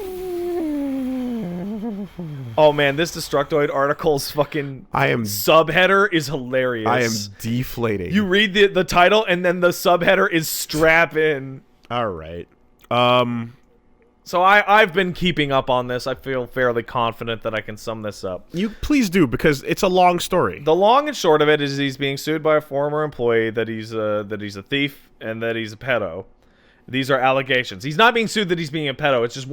Oh man, this Destructoid article's fucking subheader is hilarious.
I am deflating.
You read the title and then the subheader is strap in.
All right.
So I've been keeping up on this. I feel fairly confident that I can sum this up.
You please do, because it's a long story.
The long and short of it is he's being sued by a former employee that he's a thief and that he's a pedo. These are allegations. He's not being sued that he's being a pedo. It's just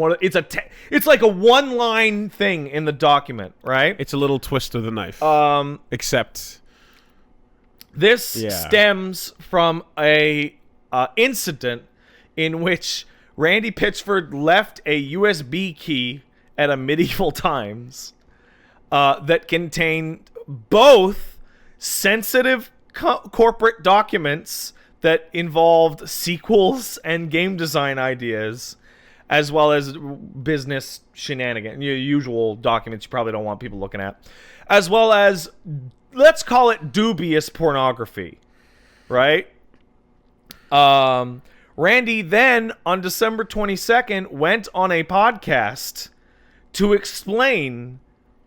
it's like a one-line thing in the document, right?
It's a little twist of the knife. Except
this stems from a incident in which Randy Pitchford left a USB key at a medieval times that contained both sensitive corporate documents that involved sequels and game design ideas, as well as business shenanigans, usual documents you probably don't want people looking at, as well as, let's call it dubious pornography, right? Randy then, on December 22nd, went on a podcast to explain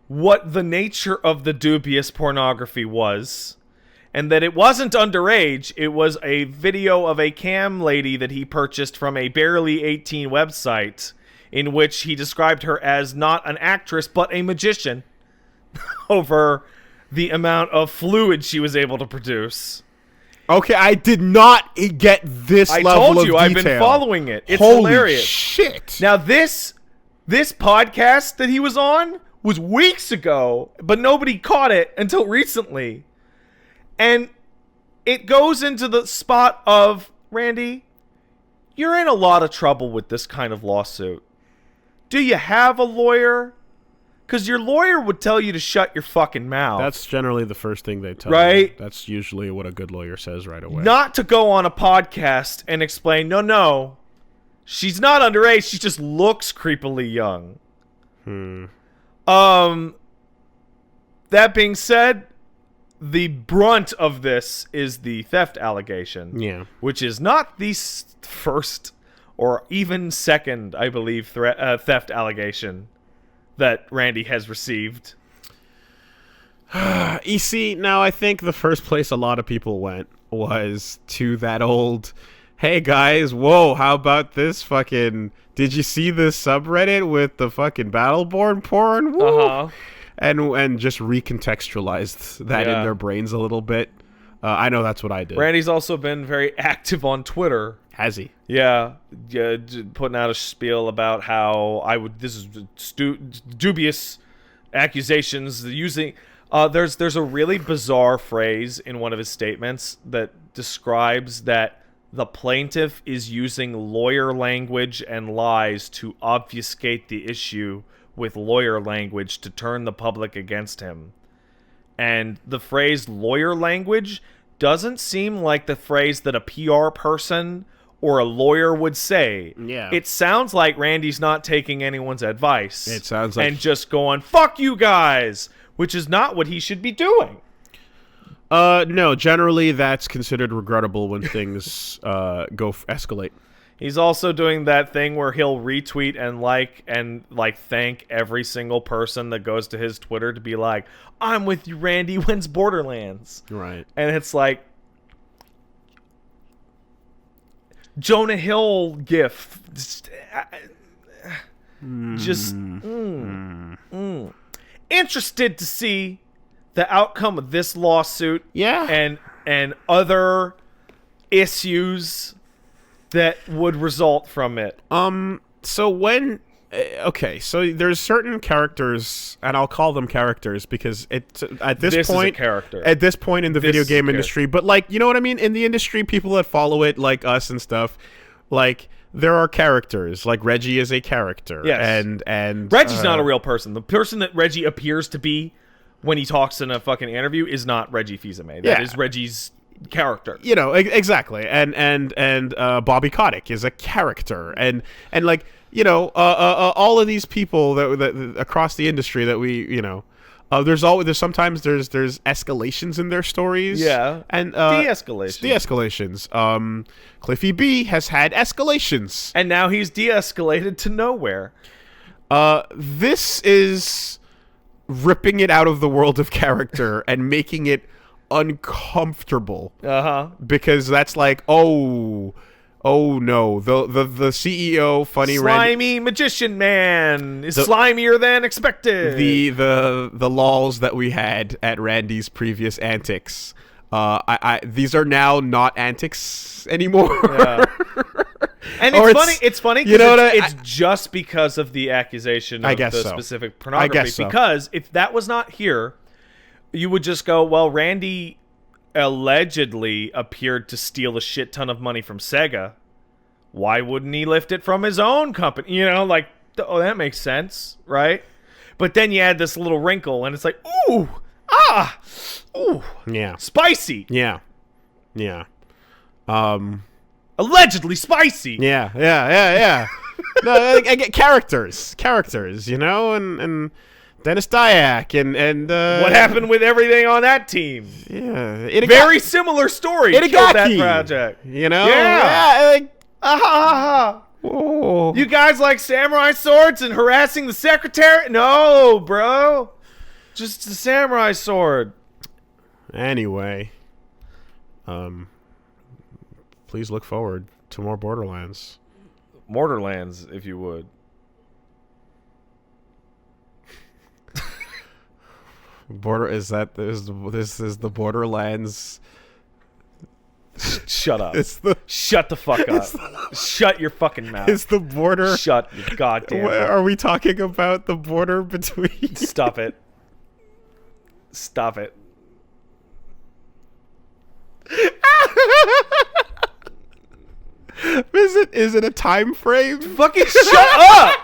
what the nature of the dubious pornography was, and that it wasn't underage. It was a video of a cam lady that he purchased from a barely 18 website, in which he described her as not an actress but a magician over the amount of fluid she was able to produce.
Okay, I did not get this level of detail.
I told you, I've been following it. It's
Holy
hilarious.
Shit.
Now, this podcast that he was on was weeks ago, but nobody caught it until recently. And it goes into the spot of, Randy, you're in a lot of trouble with this kind of lawsuit. Do you have a lawyer? Because your lawyer would tell you to shut your fucking mouth.
That's generally the first thing they tell
right?
you. That's usually what a good lawyer says right away.
Not to go on a podcast and explain, no, she's not underage, she just looks creepily young. That being said, the brunt of this is the theft allegation.
Yeah.
Which is not the first or even second, I believe, theft allegation that Randy has received.
You see, now I think the first place a lot of people went was to that old, hey guys, whoa, how about this fucking, did you see this subreddit with the fucking Battleborn porn? Woo!
Uh-huh.
And just recontextualized that in their brains a little bit. I know that's what I did.
Randy's also been very active on Twitter.
Has he?
Yeah, putting out a spiel about how this is dubious accusations using. There's a really bizarre phrase in one of his statements that describes that the plaintiff is using lawyer language and lies to obfuscate the issue with lawyer language to turn the public against him. And the phrase lawyer language doesn't seem like the phrase that a PR person or a lawyer would say.
Yeah.
It sounds like Randy's not taking anyone's advice.
It sounds like...
And just going, fuck you guys! Which is not what he should be doing.
No, generally that's considered regrettable when things escalate.
He's also doing that thing where he'll retweet and thank every single person that goes to his Twitter to be like, I'm with you, Randy, when's Borderlands?
Right.
And it's like, Jonah Hill gif. Interested to see the outcome of this lawsuit.
Yeah.
And other issues that would result from it.
So when... Okay, so there's certain characters, and I'll call them characters because it's at this point
is a character.
At this point in the video game industry, but like, you know what I mean? In the industry, people that follow it, like us and stuff, like there are characters. Like Reggie is a character.
Yes.
And
Reggie's not a real person. The person that Reggie appears to be when he talks in a fucking interview is not Reggie Fils-Aimé. That is Reggie's character.
You know, exactly. And Bobby Kotick is a character. And like, you know, all of these people that across the industry that we, you know, sometimes there's escalations in their stories.
Yeah.
And
de-escalations.
Cliffy B has had escalations.
And now he's de-escalated to nowhere.
This is ripping it out of the world of character and making it uncomfortable. Because that's like, oh no, the CEO funny
slimy magician man is slimier than expected.
The lols that we had at Randy's previous antics, these are now not antics anymore.
And
Or
it's funny
you know what
it's just because of the accusation of the specific pornography.
I guess so.
Because if that was not here, you would just go, well, Randy allegedly appeared to steal a shit ton of money from Sega. Why wouldn't he lift it from his own company? You know, like, oh, that makes sense, right? But then you add this little wrinkle, and it's like, ooh,
Yeah.
spicy.
Yeah. Yeah.
Allegedly spicy.
Yeah. No, I get characters, you know, and Dennis Dyack and
What happened with everything on that team?
Yeah,
Very similar story. Killed that project.
You know,
Like,
oh.
you guys like samurai swords and harassing the secretary? No, bro. Just a samurai sword.
Anyway, please look forward to more Borderlands.
Borderlands, if you would.
This is the Borderlands.
Shut up.
Shut
the fuck up. Shut your fucking mouth.
It's the border.
Shut your goddamn mouth.
Are we talking about the border between?
Stop it. Stop it.
Is it a time frame?
Fucking shut up.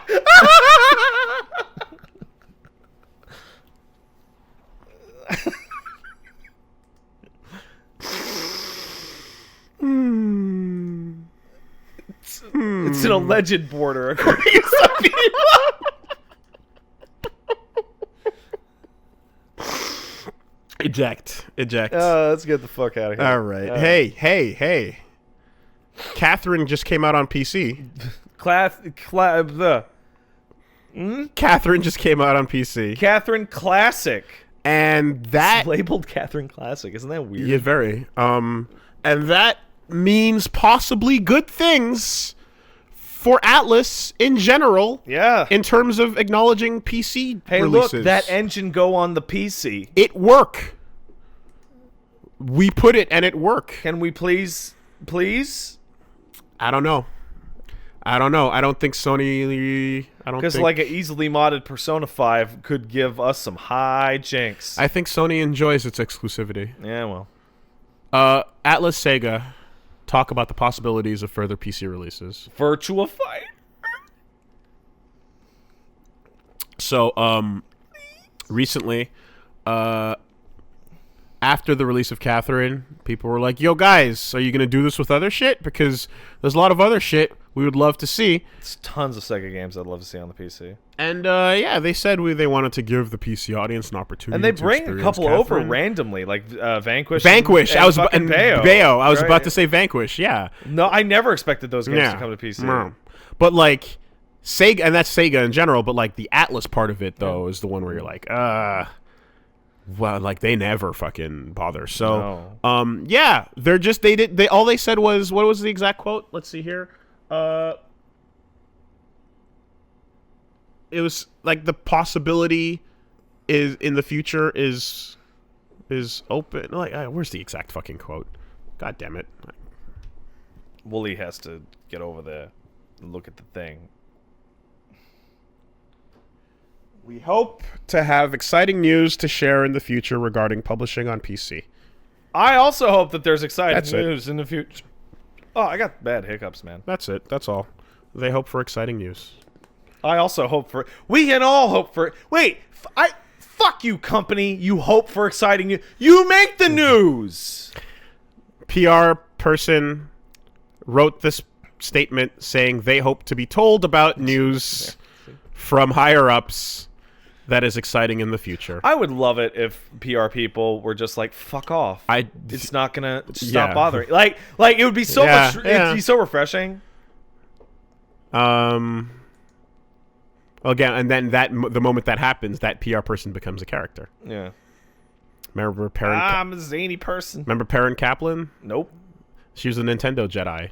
It's an alleged border, according to some people.
Eject.
Let's get the fuck out of here.
All right. Hey. Catherine just came out on PC. Catherine just came out on PC.
Catherine Classic.
And that...
It's labeled Catherine Classic. Isn't that weird?
Yeah, very. And that means possibly good things for Atlus in general.
Yeah.
In terms of acknowledging PC releases.
Look, that engine go on the PC.
It work. We put it and it work.
Can we please?
I don't know. I don't think Sony...
Because like an easily modded Persona 5 could give us some high jinx.
I think Sony enjoys its exclusivity.
Yeah, well.
Atlus Sega talk about the possibilities of further PC releases.
Virtua Fighter.
So, recently, after the release of Catherine, people were like, yo, guys, are you going to do this with other shit? Because there's a lot of other shit we would love to see.
It's tons of Sega games I'd love to see on the PC.
And, yeah, they said they wanted to give the PC audience an opportunity.
And they bring a couple
Catherine
over randomly, like Vanquish.
Vanquish.
And
I was
Bayo.
I was about to say Vanquish, yeah.
No, I never expected those games to come to PC.
No. But, like, Sega, and that's Sega in general, but, like, the Atlus part of it, though, is the one where you're like, well, like, they never fucking bother. So, yeah, all they said was, what was the exact quote? Let's see here. It was like the possibility is in the future is open. Like, where's the exact fucking quote? God damn it.
Wooly has to get over there and look at the thing.
We hope to have exciting news to share in the future regarding publishing on PC.
I also hope that there's exciting news in the future. Oh, I got bad hiccups, man.
That's it. That's all. They hope for exciting news.
I also hope for... We can all hope for... Wait, fuck you, company. You hope for exciting news. You make the news!
PR person wrote this statement saying they hope to be told about news from higher-ups that is exciting in the future.
I would love it if PR people were just like, fuck off. It's not gonna stop bothering. Like it would be so much. It'd be so refreshing.
Well, again, and then the moment that happens, that PR person becomes a character.
Yeah.
Remember Perrin?
I'm a zany person.
Remember Perrin Kaplan?
Nope.
She was a Nintendo Jedi.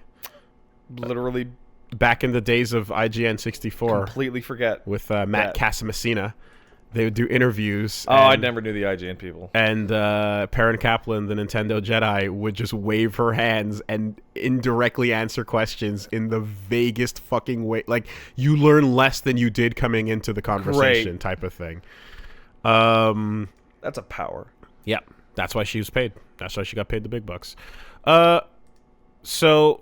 Literally.
Back in the days of IGN 64.
Completely forget.
With Matt Casamassina. They would do interviews.
Oh, I never knew the IGN people.
And Perrin Kaplan, the Nintendo Jedi, would just wave her hands and indirectly answer questions in the vaguest fucking way. Like, you learn less than you did coming into the conversation type of thing.
That's a power.
Yeah, that's why she was paid. That's why she got paid the big bucks. So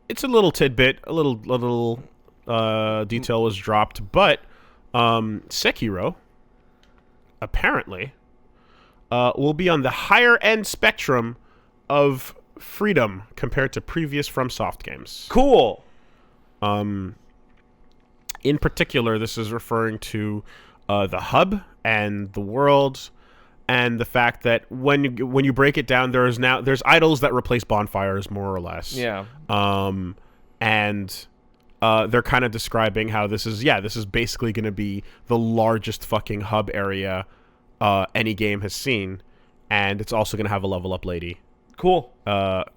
it's a little tidbit, a little detail was dropped, but Sekiro apparently will be on the higher end spectrum of freedom compared to previous FromSoft games.
Cool.
In particular, this is referring to the hub and the world, and the fact that when you break it down, there's idols that replace bonfires, more or less.
Yeah.
And they're kind of describing how this is basically going to be the largest fucking hub area any game has seen, and it's also going to have a level up lady.
Cool.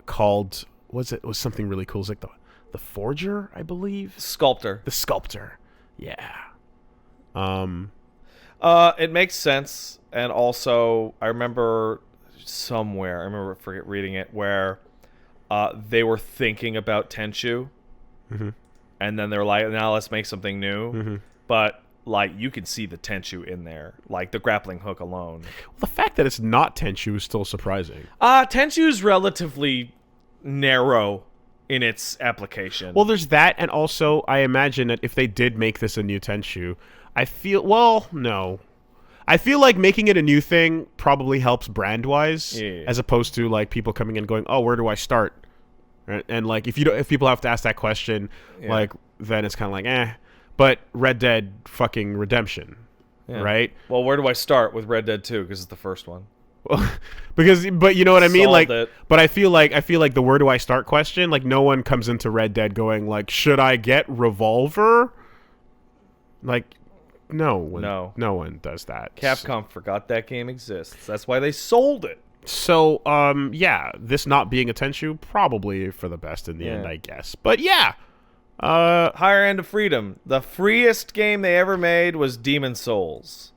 Called was something really cool. It's like the Forger, I believe.
Sculptor.
The Sculptor. Yeah.
It makes sense, and also I remember reading it where they were thinking about Tenchu, and then they were like, "Now let's make something new." But like, you can see the Tenchu in there, like the grappling hook alone.
Well, the fact that it's not Tenchu is still surprising.
Tenchu is relatively narrow in its application.
Well, there's that, and also I imagine that if they did make this a new Tenchu, I feel like making it a new thing probably helps brand-wise, as opposed to like people coming in going, "Oh, where do I start?" Right? And like if people have to ask that question, like then it's kind of like But Red Dead fucking Redemption, right?
Well, where do I start with Red Dead 2? Because it's the first one.
Well, but you know what I mean,
Solved
like.
it.
But I feel like the where do I start question, like no one comes into Red Dead going like, should I get Revolver? Like, no one does that.
Capcom forgot that game exists. That's why they sold it.
So, this not being a Tenchu, probably for the best in the end, I guess. But yeah.
Higher end of freedom. The freest game they ever made was Demon Souls.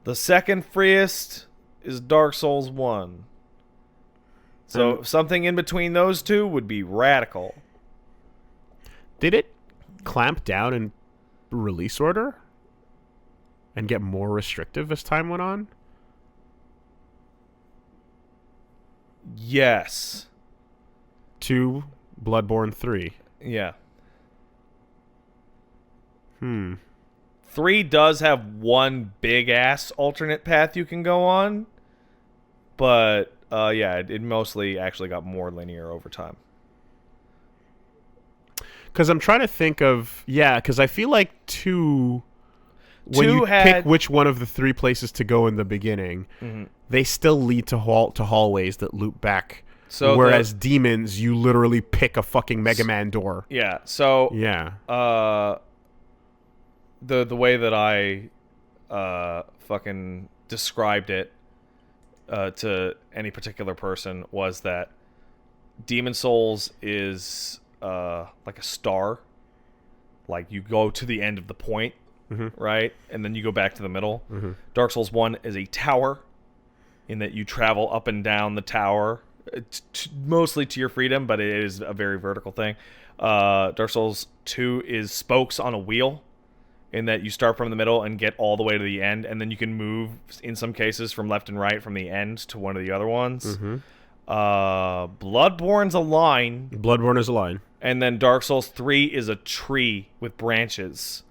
The second freest is Dark Souls 1. So something in between those two would be radical.
Did it clamp down in release order and get more restrictive as time went on?
Yes.
To Bloodborne 3.
Yeah.
3
does have one big ass alternate path you can go on, but it mostly actually got more linear over time.
Because I'm trying to think of because I feel like 2, when you pick which one of the 3 places to go in the beginning, they still lead to hallways that loop back. So whereas Demons, you literally pick a fucking Mega Man door.
Yeah. So the way that I fucking described it to any particular person was that Demon Souls is like a star. Like, you go to the end of the point, right? And then you go back to the middle. Dark Souls 1 is a tower, in that you travel up and down the tower, mostly to your freedom, but it is a very vertical thing. Dark Souls 2 is spokes on a wheel, in that you start from the middle and get all the way to the end, and then you can move, in some cases, from left and right from the end to one of the other ones. Bloodborne's a line.
Bloodborne is a line.
And then Dark Souls 3 is a tree with branches.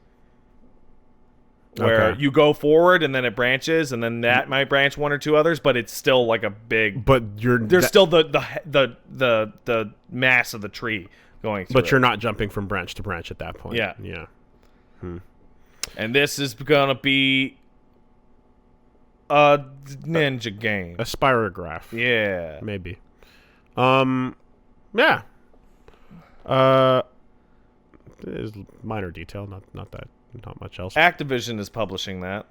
Where you go forward and then it branches, and then that might branch one or two others, but it's still like a big.
But
there's still the mass of the tree going through.
But you're not jumping from branch to branch at that point. Yeah.
And this is gonna be a ninja game,
a spirograph.
Yeah,
maybe. Yeah. There's minor detail, not much else.
Activision is publishing that.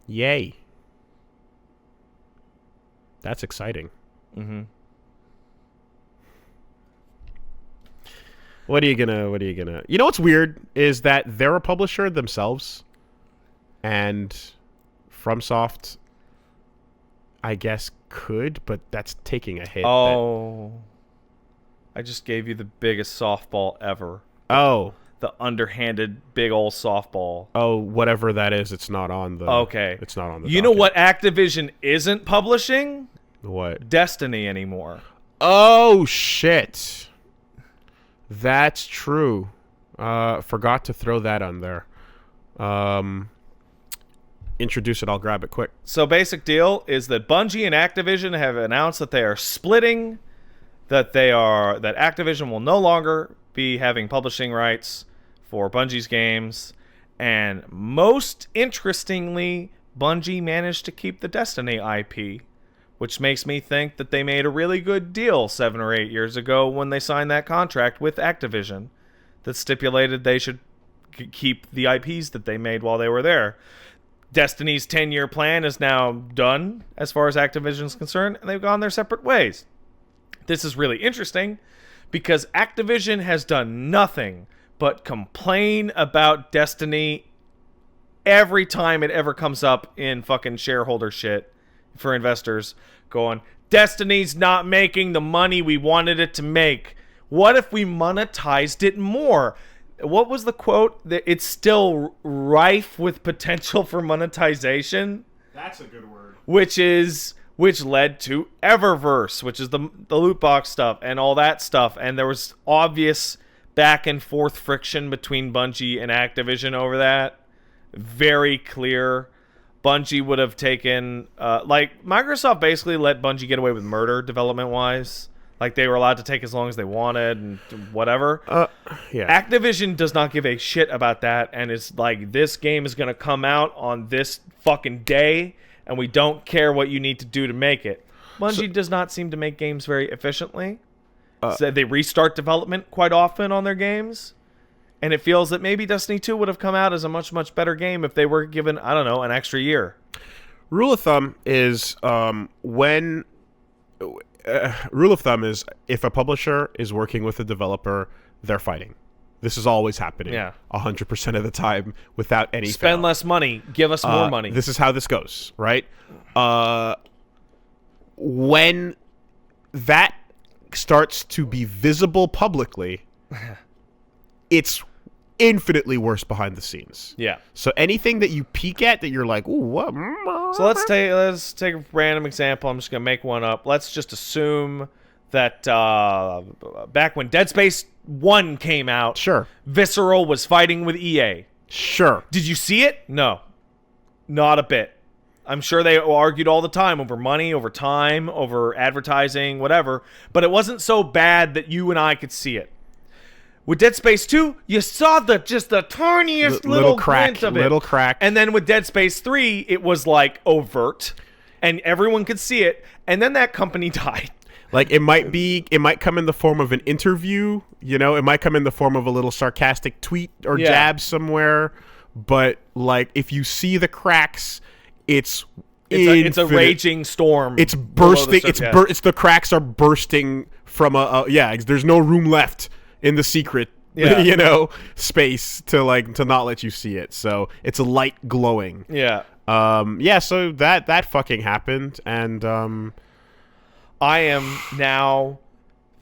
Yay. That's exciting. What are you gonna? You know what's weird is that they're a publisher themselves. And FromSoft, I guess, could, but that's taking a hit.
Oh. I just gave you the biggest softball ever.
Oh.
The underhanded big old softball.
Oh, whatever that is, it's not on the...
Okay.
It's not on the
You know
docket.
what Activision isn't publishing?
What?
Destiny anymore.
Oh, shit. That's true. Forgot to throw that on there. Introduce it, I'll grab it quick.
So basic deal is that Bungie and Activision have announced that they are splitting, that Activision will no longer be having publishing rights for Bungie's games, and most interestingly, Bungie managed to keep the Destiny IP, which makes me think that they made a really good deal 7 or 8 years ago when they signed that contract with Activision that stipulated they should keep the IPs that they made while they were there. Destiny's 10-year plan is now done as far as Activision's concerned, and they've gone their separate ways. This is really interesting because Activision has done nothing but complain about Destiny every time it ever comes up in fucking shareholder shit for investors, going, Destiny's not making the money we wanted it to make. What if we monetized it more? What was the quote? That it's still rife with potential for monetization.
That's a good word.
Which led to Eververse, which is the loot box stuff and all that stuff. And there was obvious back and forth friction between Bungie and Activision over that. Very clear. Bungie would have taken... Microsoft basically let Bungie get away with murder development-wise. Like, they were allowed to take as long as they wanted and whatever.
Yeah.
Activision does not give a shit about that, and it's like, this game is going to come out on this fucking day, and we don't care what you need to do to make it. Bungie does not seem to make games very efficiently. So they restart development quite often on their games, and it feels that maybe Destiny 2 would have come out as a much, much better game if they were given, I don't know, an extra year.
Rule of thumb is if a publisher is working with a developer, they're fighting. This is always happening.
Yeah.
100% of the time without any
Spend
fail.
less money, give us more money.
This is how this goes, right? When that starts to be visible publicly, it's infinitely worse behind the scenes.
Yeah.
So anything that you peek at that you're like, ooh, what?
So let's take a random example. I'm just gonna make one up. Let's just assume that back when Dead Space 1 came out,
Sure.
Visceral was fighting with EA.
Sure.
Did you see it? No, not a bit. I'm sure they argued all the time over money, over time, over advertising, whatever. But it wasn't so bad that you and I could see it. With Dead Space 2, you saw just the tiniest little
crack,
glint of it.
little crack.
And then with Dead Space 3, it was like overt, and everyone could see it. And then that company died.
Like, it might come in the form of an interview, you know, it might come in the form of a little sarcastic tweet or jab somewhere, but like, if you see the cracks, it's a
raging storm.
It's bursting. It's the cracks are bursting from there's no room left in the secret, space to not let you see it. So it's a light glowing.
Yeah.
So that fucking happened, and
I am now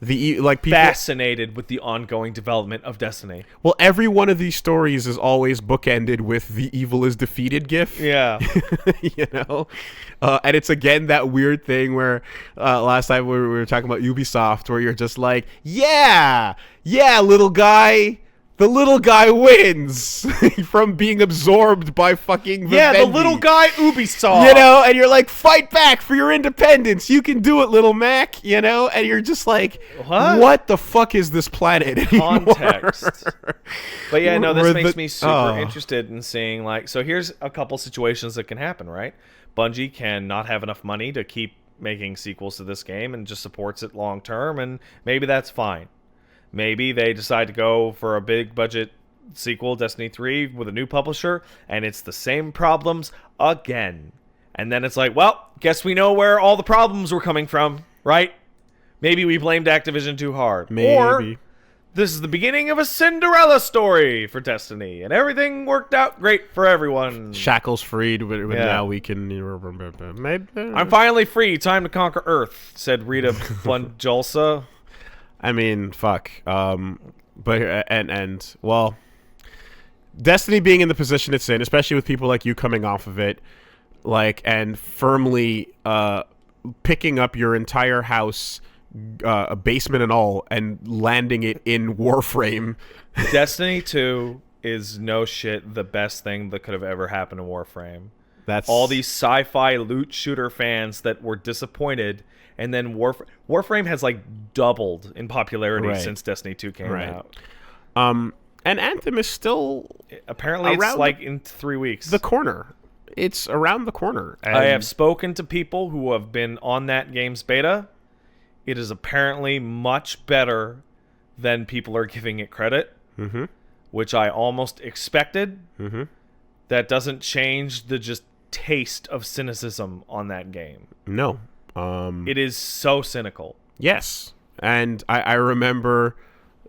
people,
fascinated with the ongoing development of Destiny.
Well, every one of these stories is always bookended with the evil is defeated gif.
Yeah.
And it's again that weird thing where last time we were talking about Ubisoft, where you're just like, yeah, little guy. The little guy wins from being absorbed by fucking
the little guy Ubisoft.
And you're like, fight back for your independence. You can do it, little Mac, and you're just like, what the fuck is this planet anymore?
Context. But this makes me super interested in seeing, so here's a couple situations that can happen, right? Bungie can not have enough money to keep making sequels to this game and just supports it long term, and maybe that's fine. Maybe they decide to go for a big budget sequel, Destiny 3, with a new publisher, and it's the same problems again. And then it's like, well, guess we know where all the problems were coming from, right? Maybe we blamed Activision too hard.
Maybe.
Or This is the beginning of a Cinderella story for Destiny, and everything worked out great for everyone.
Shackles freed, but now we can...
I'm finally free. Time to conquer Earth, said Rita Bunjulsa.
I mean, fuck. But well, Destiny being in the position it's in, especially with people like you coming off of it, like, and firmly picking up your entire house, a basement and all, and landing it in Warframe.
Destiny 2 is no shit the best thing that could have ever happened to Warframe.
That's
all these sci-fi loot shooter fans that were disappointed, and then Warframe has like doubled in popularity since Destiny 2 came out.
And Anthem is still
apparently it's like in 3 weeks.
The corner. It's around the corner.
I have spoken to people who have been on that game's beta. It is apparently much better than people are giving it credit, which I almost expected. That doesn't change the just taste of cynicism on that game.
No.
It is so cynical.
Yes. And I remember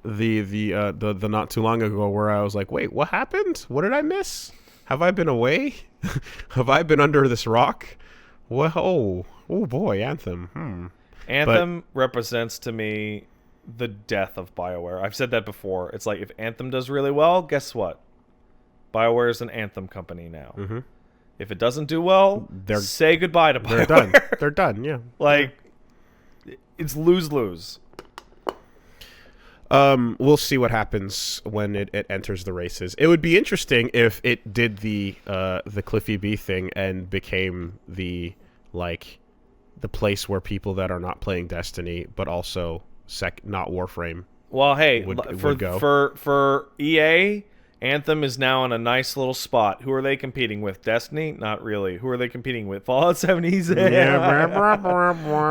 the not too long ago where I was like, wait, what happened? What did I miss? Have I been away? Have I been under this rock? Well, oh boy, Anthem.
Anthem represents to me the death of BioWare. I've said that before. It's like if Anthem does really well, guess what? BioWare is an Anthem company now. If it doesn't do well, say goodbye to BioWare.
They're done. They're done, yeah.
Like, it's lose-lose.
We'll see what happens when it enters the races. It would be interesting if it did the Cliffy B thing and became the place where people that are not playing Destiny but also not Warframe.
Well, hey,
would go.
For EA, Anthem is now in a nice little spot. Who are they competing with? Destiny? Not really. Who are they competing with? Fallout 76?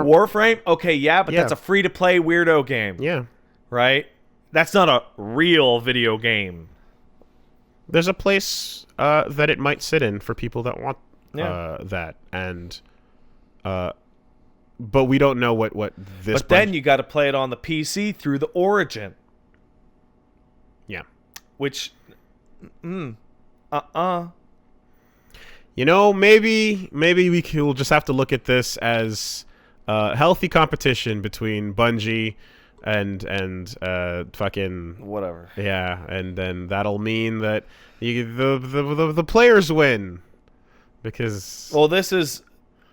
Warframe? Okay, yeah, but that's a free-to-play weirdo game.
Yeah.
Right? That's not a real video game.
There's a place that it might sit in for people that want that. And... but we don't know what this...
But then you got to play it on the PC through the Origin.
Yeah.
Which...
You know, maybe we'll just have to look at this as healthy competition between Bungie and fucking
whatever.
Yeah, and then that'll mean that the players win because
this is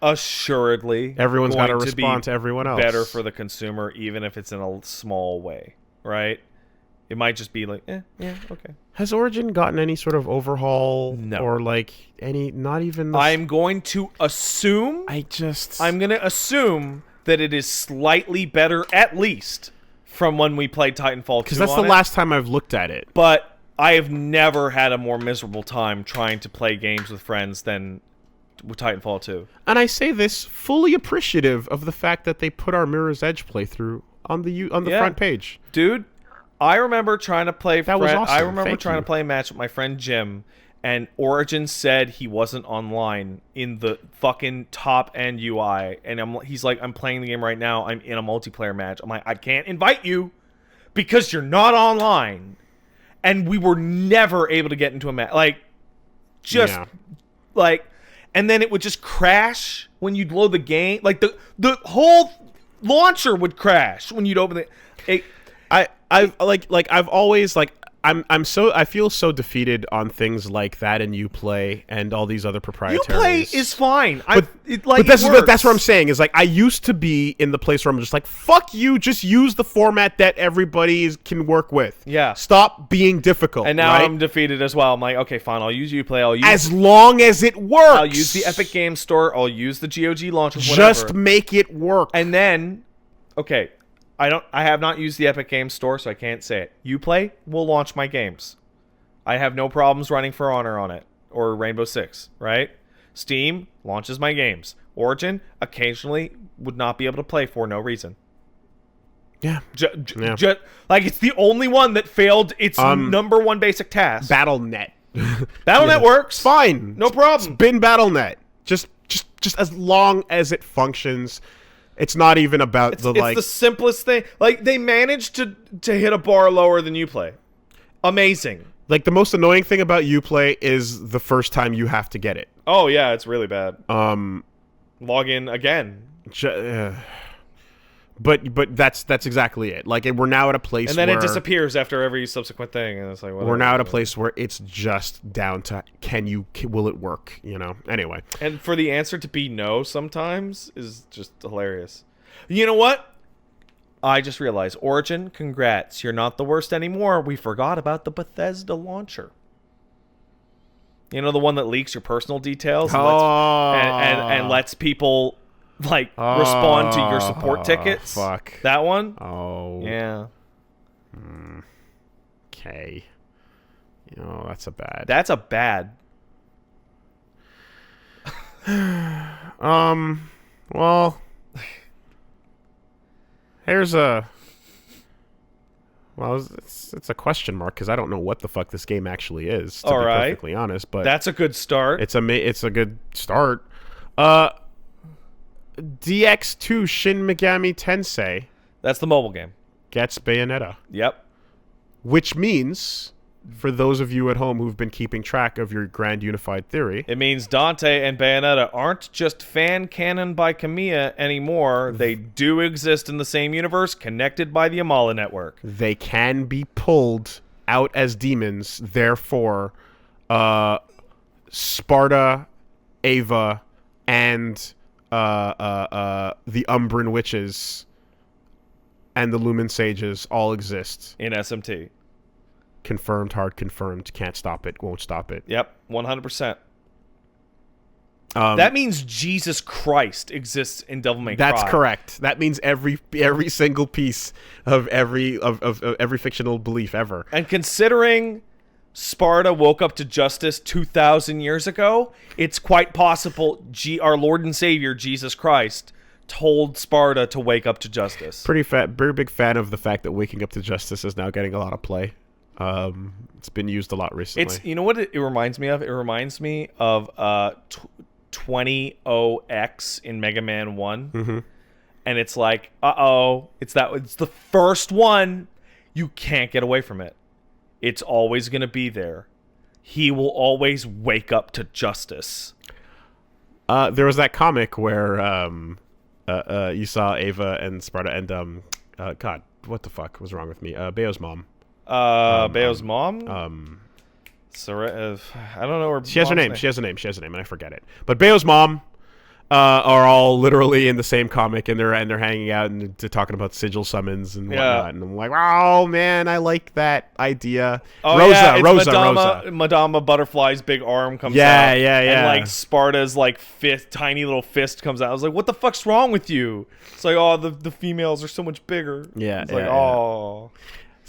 assuredly
everyone's got to respond to everyone else.
Better for the consumer, even if it's in a small way, right? It might just be like, yeah, okay.
Has Origin gotten any sort of overhaul?
No.
Or any, not even...
I'm going to assume... I'm going to assume that it is slightly better, at least, from when we played Titanfall 2
because that's the last time I've looked at it.
But I have never had a more miserable time trying to play games with friends than with Titanfall 2.
And I say this fully appreciative of the fact that they put our Mirror's Edge playthrough on the front page.
Dude... I remember trying to play.
That was awesome.
I remember trying to play a match with my friend Jim, and Origin said he wasn't online in the fucking top end UI, and he's like, I'm playing the game right now. I'm in a multiplayer match. I'm like, I can't invite you because you're not online, and we were never able to get into a match. And then it would just crash when you'd load the game. Like the whole launcher would crash when you'd open it.
I've always I feel so defeated on things like that and Uplay and all these other proprietaries.
Uplay is fine.
But that's what I'm saying is I used to be in the place where I'm just like, fuck you, just use the format that everybody can work with.
Yeah.
Stop being difficult.
And now I'm defeated as well. I'm like, okay, fine, I'll use Uplay.
As long as it works.
I'll use the Epic Games Store. I'll use the GOG launcher.
Just make it work.
And then, okay. I have not used the Epic Games Store, so I can't say it. Uplay will launch my games. I have no problems running For Honor on it or Rainbow Six, right? Steam launches my games. Origin occasionally would not be able to play for no reason.
Yeah.
It's the only one that failed its number one basic task.
Battle.net.
Battle.net works.
Fine.
No problem.
Spin Battle.net. Just as long as it functions. It's not even about
It's the simplest thing. Like, they managed to hit a bar lower than Uplay. Amazing.
Like, the most annoying thing about Uplay is the first time you have to get it.
Oh yeah, it's really bad. Log in again.
But that's exactly it. Like, we're now at a place
and then
where
it disappears after every subsequent thing, and it's like,
we're now at a place where it's just down to will it work? You know. Anyway,
and for the answer to be no sometimes is just hilarious. You know what? I just realized, Origin, congrats, you're not the worst anymore. We forgot about the Bethesda launcher. You know, the one that leaks your personal details and lets people respond to your support tickets.
Fuck
that one.
Oh
yeah.
Okay. You know, that's a bad.
That's a bad.
Well, here's a. Well, it's a question mark because I don't know what the fuck this game actually is. To be perfectly honest, but
that's a good start.
It's a good start. Dx2 Shin Megami Tensei.
That's the mobile game.
Gets Bayonetta.
Yep.
Which means, for those of you at home who've been keeping track of your grand unified theory,
it means Dante and Bayonetta aren't just fan canon by Kamiya anymore. They do exist in the same universe, connected by the Amala network.
They can be pulled out as demons. Therefore, Sparta, Ava, and the Umbran Witches and the Lumen Sages all exist.
In SMT.
Confirmed, hard confirmed. Can't stop it, won't stop it.
Yep, 100%. That means Jesus Christ exists in Devil May Cry.
That's correct. That means every single piece of every fictional belief ever.
And considering Sparta woke up to justice 2,000 years ago, it's quite possible our Lord and Savior, Jesus Christ, told Sparta to wake up to justice.
Very big fan of the fact that waking up to justice is now getting a lot of play. It's been used a lot recently.
You know what it reminds me of? It reminds me of 20OX in Mega Man 1.
Mm-hmm.
And it's like, it's the first one. You can't get away from it. It's always going to be there. He will always wake up to justice.
There was that comic where you saw Ava and Sparta and God, what the fuck was wrong with me? Bayo's mom.
Bayo's mom? I don't know her.
She has her name. She has a name, and I forget it. But Bayo's mom are all literally in the same comic, and they're hanging out and talking about sigil summons and whatnot. And I'm like, oh man, I like that idea.
Oh, Rosa. Madama Butterfly's big arm comes out.
Yeah.
And like Sparta's like tiny little fist comes out. I was like, what the fuck's wrong with you? It's like, oh, the females are so much bigger.
Yeah.
It's like, oh.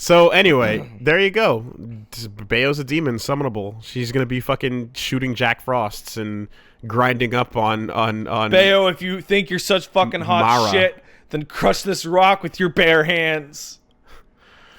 So anyway, there you go. Bayo's a demon, summonable. She's gonna be fucking shooting Jack Frosts and grinding up on
Bayo, if you think you're such fucking hot
Mara.
shit, then crush this rock with your bare hands.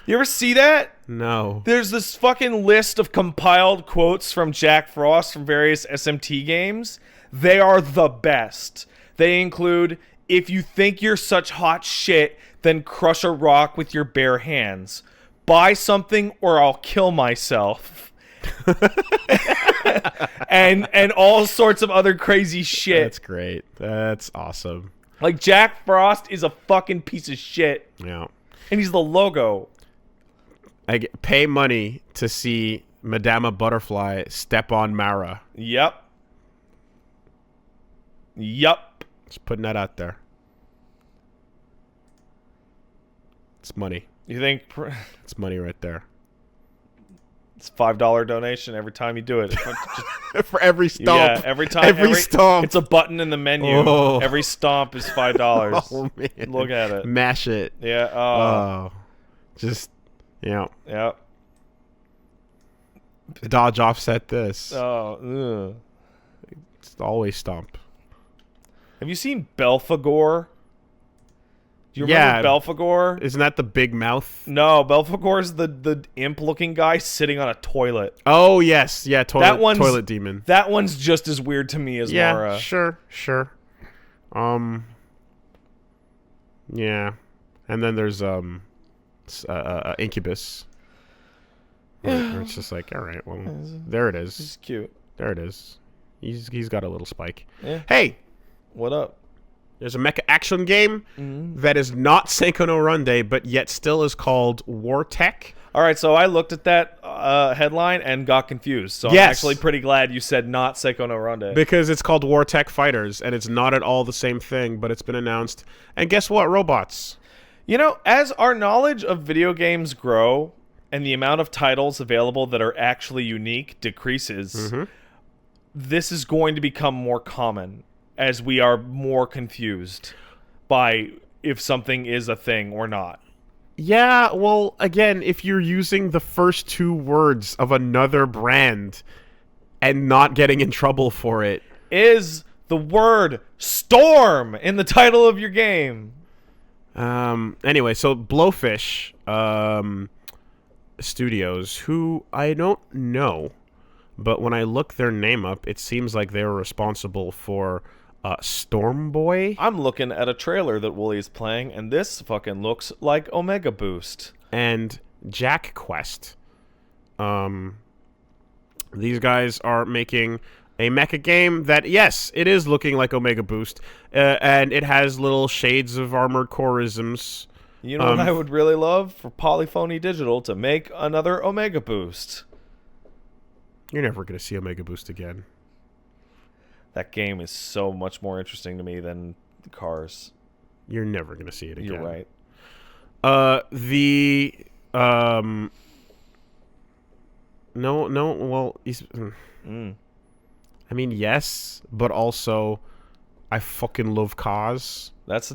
You ever see that?
No.
There's this fucking list of compiled quotes from Jack Frost from various SMT games. They are the best. They include, if you think you're such hot shit, then crush a rock with your bare hands. Buy something or I'll kill myself. and all sorts of other crazy shit.
That's great. That's awesome.
Like, Jack Frost is a fucking piece of shit.
Yeah.
And he's the logo.
Pay money to see Madama Butterfly step on Mara.
Yep.
Just putting that out there. It's money.
You think
it's money right there.
It's $5 donation every time you do it.
For every stomp.
Yeah, every time. Every
stomp.
It's a button in the menu.
Oh.
Every stomp is $5.
Oh, man.
Look at it.
Mash it.
Yeah.
Oh. Just,
Yeah.
Dodge offset this.
Oh.
Just always stomp.
Have you seen Belphegor? Do you remember Belphegor?
Isn't that the big mouth?
No, Belphegor's the imp-looking guy sitting on a toilet.
Oh, yes. Yeah, toilet demon.
That one's just as weird to me as Mara.
Yeah, sure. Yeah. And then there's Incubus. Where it's just like, all right, well, there it is.
It's cute.
There it is. He's got a little spike.
Yeah.
Hey,
What up?
there's a mecha action game that is not Senko no Runde, but yet still is called War Tech.
All right, so I looked at that headline and got confused. So
Yes.
I'm actually pretty glad you said not Seiko no Ronde.
Because it's called War Tech Fighters, and it's not at all the same thing, but it's been announced. And guess what? Robots.
You know, as our knowledge of video games grow and the amount of titles available that are actually unique decreases, this is going to become more common as we are more confused by if something is a thing or not.
Yeah, well, again, if you're using the first two words of another brand and not getting in trouble for it.
Is the word storm in the title of your game?
Anyway, so Blowfish Studios, who I don't know, but when I look their name up, it seems like they were responsible for Storm Boy
I'm looking at a trailer that Wooly is playing, and this fucking looks like Omega Boost.
and Jack Quest. These guys are making a mecha game that, yes, it is looking like Omega Boost, and it has little shades of Armored Core-isms.
You know what I would really love? For Polyphony Digital to make another Omega Boost.
You're never going to see Omega Boost again.
That game is so much more interesting to me than Cars.
You're never going to see it again.
You're right.
No, well, he's... I mean, yes, but also, I fucking love cars.
That's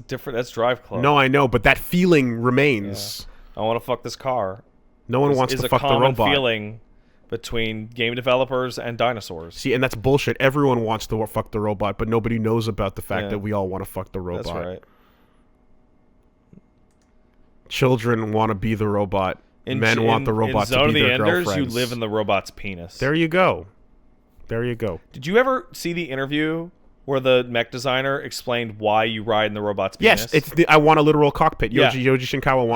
Drive Club.
No, I know, but that feeling remains.
I want to fuck this car.
No one wants to fuck the robot.
Is a common feeling between game developers and dinosaurs.
See, and that's bullshit. Everyone wants to fuck the robot, but nobody knows about the fact that we all want to fuck the robot.
That's right.
Children want to be the robot. Men want the robot to be their
Enders,
girlfriends.
you live in the robot's penis.
There you go. There you go.
Did you ever see the interview where the mech designer explained why you ride in the robot's penis?
Yes, I want a literal cockpit. Yoji Shinkawa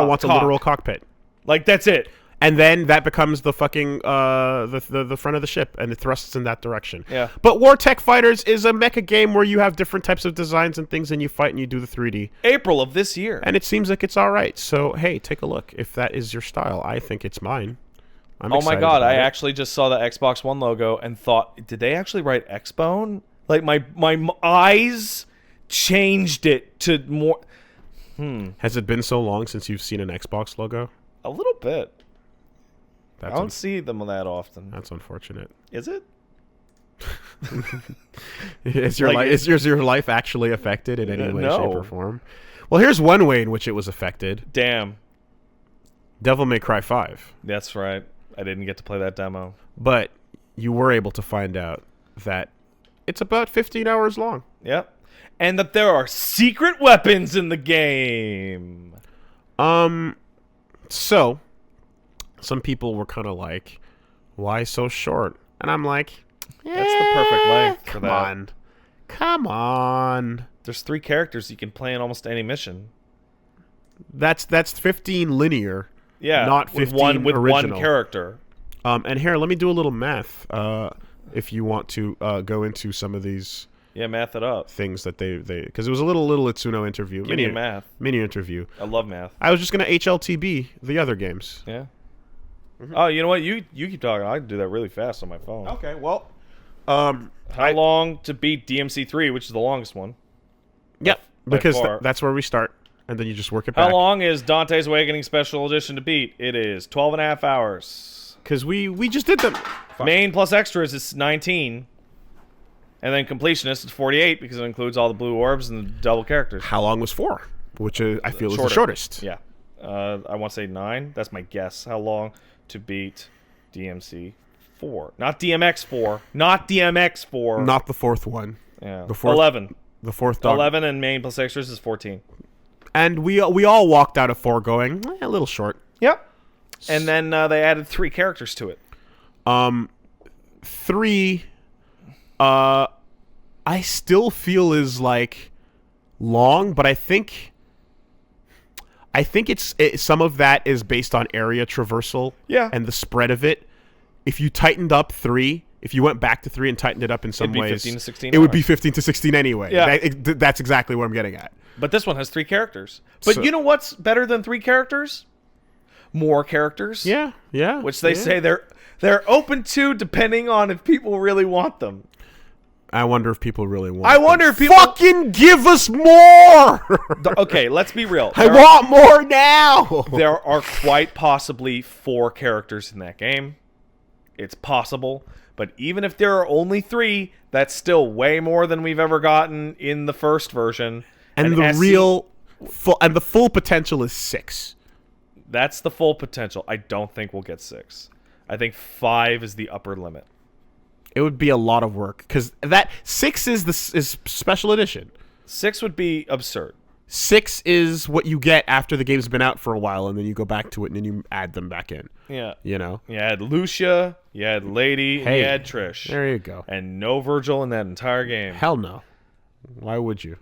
wants a literal cockpit.
Like, that's it.
And then that becomes the fucking the front of the ship, and it thrusts in that direction.
Yeah.
But War Tech Fighters is a mecha game where you have different types of designs and things, and you fight and you do the 3D.
April of this year.
And it seems like it's all right. So hey, take a look. If that is your style, I think it's mine.
Oh my god! I actually just saw the Xbox One logo and thought, did they actually write Xbone? Like my eyes changed it to more.
Has it been so long since you've seen an Xbox logo?
A little bit. I
That's
don't see them that often.
That's unfortunate.
Is it?
Is your
Like,
your life actually affected in any way,
no.
shape, or form? Well, here's one way in which it was affected.
Damn.
Devil May Cry 5.
That's right. I didn't get to play that demo.
But you were able to find out that it's about 15 hours long.
Yep. And that there are secret weapons in the game.
So some people were kind of like, why so short? And I'm like,
That's the perfect length for that.
Come on.
There's 3 characters you can play in almost any mission.
That's 15 linear.
Yeah,
Not 15
with one
original.
character.
And here, let me do a little math. If you want to go into some of these
Yeah, math it up.
things that they because it was a little Itsuno interview.
Give me a math.
Mini interview.
I love math.
I was just gonna HLTB the other games.
Yeah. Oh, you know what? You keep talking. I can do that really fast on my phone.
Okay, well,
How long to beat DMC3, which is the longest one?
yeah,
by
because
far.
that's where we start, and then you just work it back.
How long is Dante's Awakening Special Edition to beat? It is 12 and a half hours.
Because we just did them.
Main plus extras is 19. And then completionist is 48 because it includes all the blue orbs and the double characters.
How long was 4? Which I feel is the
Shorter.
shortest.
Yeah. I want to say 9. That's my guess. How long to beat DMC 4? Not DMX 4. Not DMX 4.
Not the 4th one.
Yeah.
The 4th,
11.
The 4th dog.
11 and main plus extras is 14.
And we all walked out of 4 going, a little short.
Yep. And then they added 3 characters to it.
3, I still feel is like long, but I think some of that is based on area traversal and the spread of it. If you tightened up 3, if you went back to 3 and tightened it up in some
It'd be
ways,
15 to 16
it would
hours.
be 15 to 16 anyway.
Yeah.
That's exactly what I'm getting at.
But this one has 3 characters. But you know what's better than 3 characters? More characters.
Yeah.
Which they say they're open to, depending on if people really want them.
I wonder if people really want
I wonder if people
fucking give us more.
Okay, let's be real.
I want more now.
There are quite possibly 4 characters in that game. It's possible. But even if there are only 3, that's still way more than we've ever gotten in the first version.
And the full potential is 6.
That's the full potential. I don't think we'll get 6. I think 5 is the upper limit.
It would be a lot of work because that 6 is special edition.
6 would be absurd.
6 is what you get after the game's been out for a while, and then you go back to it, and then you add them back in.
Yeah.
You know?
You had Lucia, you had Lady, and you had Trish.
There you go.
And no Virgil in that entire game.
Hell no. Why would you?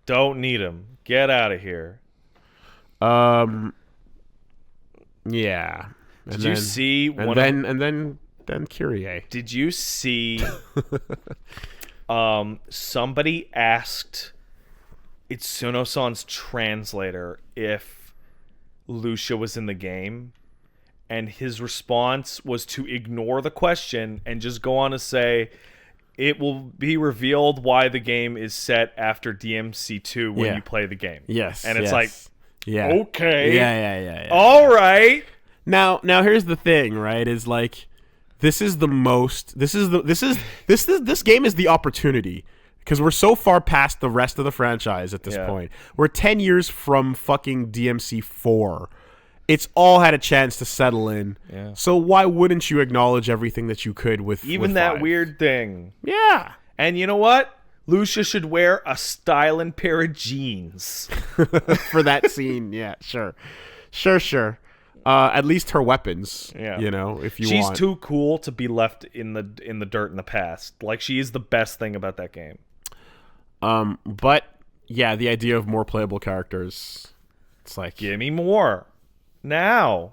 Don't need him. Get out of here.
Yeah.
Did you see one
and then Kyrie.
Did you see somebody asked Itsuno-san's translator if Lucia was in the game, and his response was to ignore the question and just go on to say it will be revealed why the game is set after DMC2 when you play the game.
Yes.
And it's okay.
Yeah.
All right.
Now here's the thing, right? Is like this game is the opportunity because we're so far past the rest of the franchise at this point. We're 10 years from fucking DMC4. It's all had a chance to settle in. Yeah. So why wouldn't you acknowledge everything that you could with
that
5?
Weird thing?
Yeah.
And you know what? Lucia should wear a styling pair of jeans
for that scene. Yeah, sure. At least her weapons. Yeah. You know, if you want.
She's too cool to be left in the dirt in the past. Like, she is the best thing about that game.
But yeah, the idea of more playable characters. It's like,
give me more now.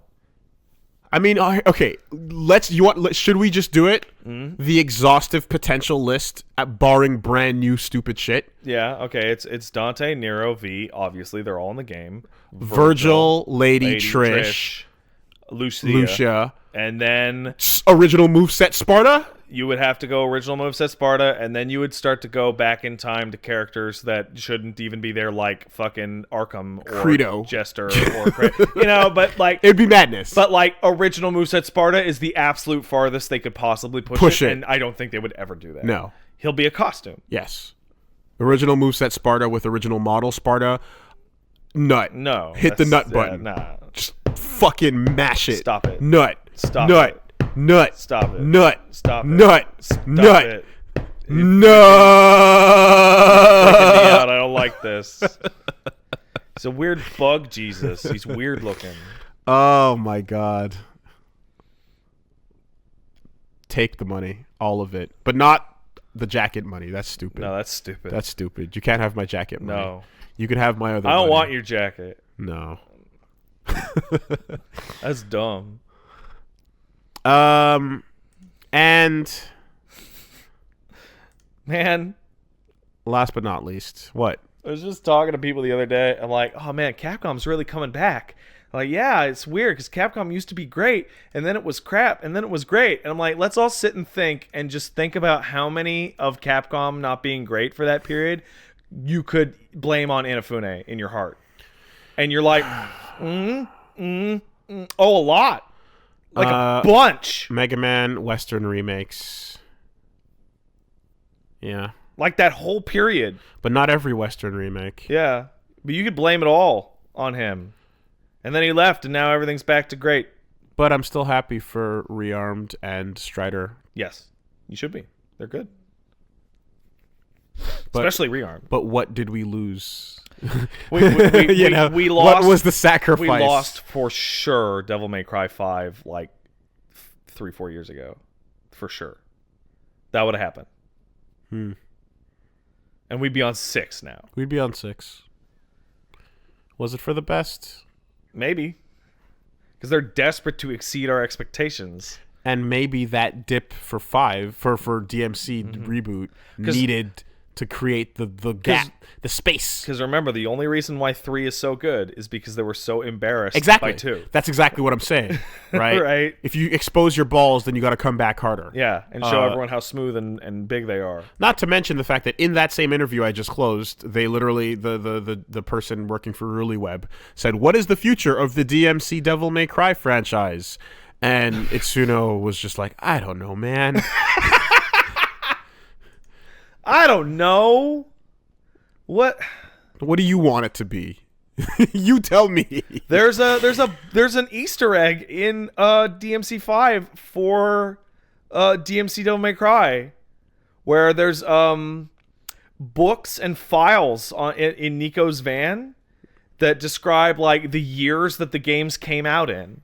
I mean, okay. Should we just do it? Mm-hmm. The exhaustive potential list, barring brand new stupid shit.
Yeah. Okay. It's Dante, Nero, V. Obviously, they're all in the game.
Virgil, Lady Trish, Lucia,
and then
original moveset Sparta.
You would have to go original moveset Sparta, and then you would start to go back in time to characters that shouldn't even be there, like fucking Arkham or
Credo,
Jester, or but like
it'd be madness.
But like original moveset Sparta is the absolute farthest they could possibly push it, and I don't think they would ever do that.
No,
he'll be a costume.
Yes, original moveset Sparta with original model Sparta. Nut.
No,
hit the nut button.
Nah,
just fucking mash it.
Stop it.
Nut.
Stop
nut.
it.
Nut.
Stop it.
Nut.
Stop it.
Nut.
Stop
Nut.
It.
Nut.
Freaking me out. I don't like this. He's a weird bug Jesus. He's weird looking.
Oh my god. Take the money. All of it. But not the jacket money. That's stupid.
No, that's stupid.
That's stupid. You can't have my jacket money.
No.
You can have my other
I don't
money.
want your jacket.
No.
That's dumb.
And
man,
last but not least, what?
I was just talking to people the other day. I'm like, oh man, Capcom's really coming back. I'm like, yeah, it's weird because Capcom used to be great, and then it was crap, and then it was great. And I'm like, let's all sit and think about how many of Capcom not being great for that period you could blame on Inafune in your heart. And you're like, oh, a lot. Like a bunch.
Mega Man Western remakes. Yeah.
Like that whole period.
But not every Western remake.
Yeah. But you could blame it all on him. And then he left, and now everything's back to great.
But I'm still happy for Rearmed and Strider.
Yes. You should be. They're good. Especially Rearmed.
But what did we lose?
We lost.
What was the sacrifice?
We lost for sure Devil May Cry 5 like 3-4 years ago. For sure. That would have happened. And we'd be on 6 now.
We'd be on 6. Was it for the best?
Maybe. Because they're desperate to exceed our expectations.
And maybe that dip for 5 for DMC reboot needed to create the gap, the space.
Because remember, the only reason why 3 is so good is because they were so embarrassed
Exactly.
by 2.
That's exactly what I'm saying, right?
Right.
If you expose your balls, then you got to come back harder.
Yeah, and show everyone how smooth and big they are.
Not to mention the fact that in that same interview I just closed, they literally, the person working for RuliWeb said, "What is the future of the DMC Devil May Cry franchise?" And Itsuno was just like, "I don't know, man."
I don't know. What
do you want it to be? You tell me.
There's an Easter egg in DMC 5 for DMC Devil May Cry, where there's books and files in Nico's van that describe like the years that the games came out in.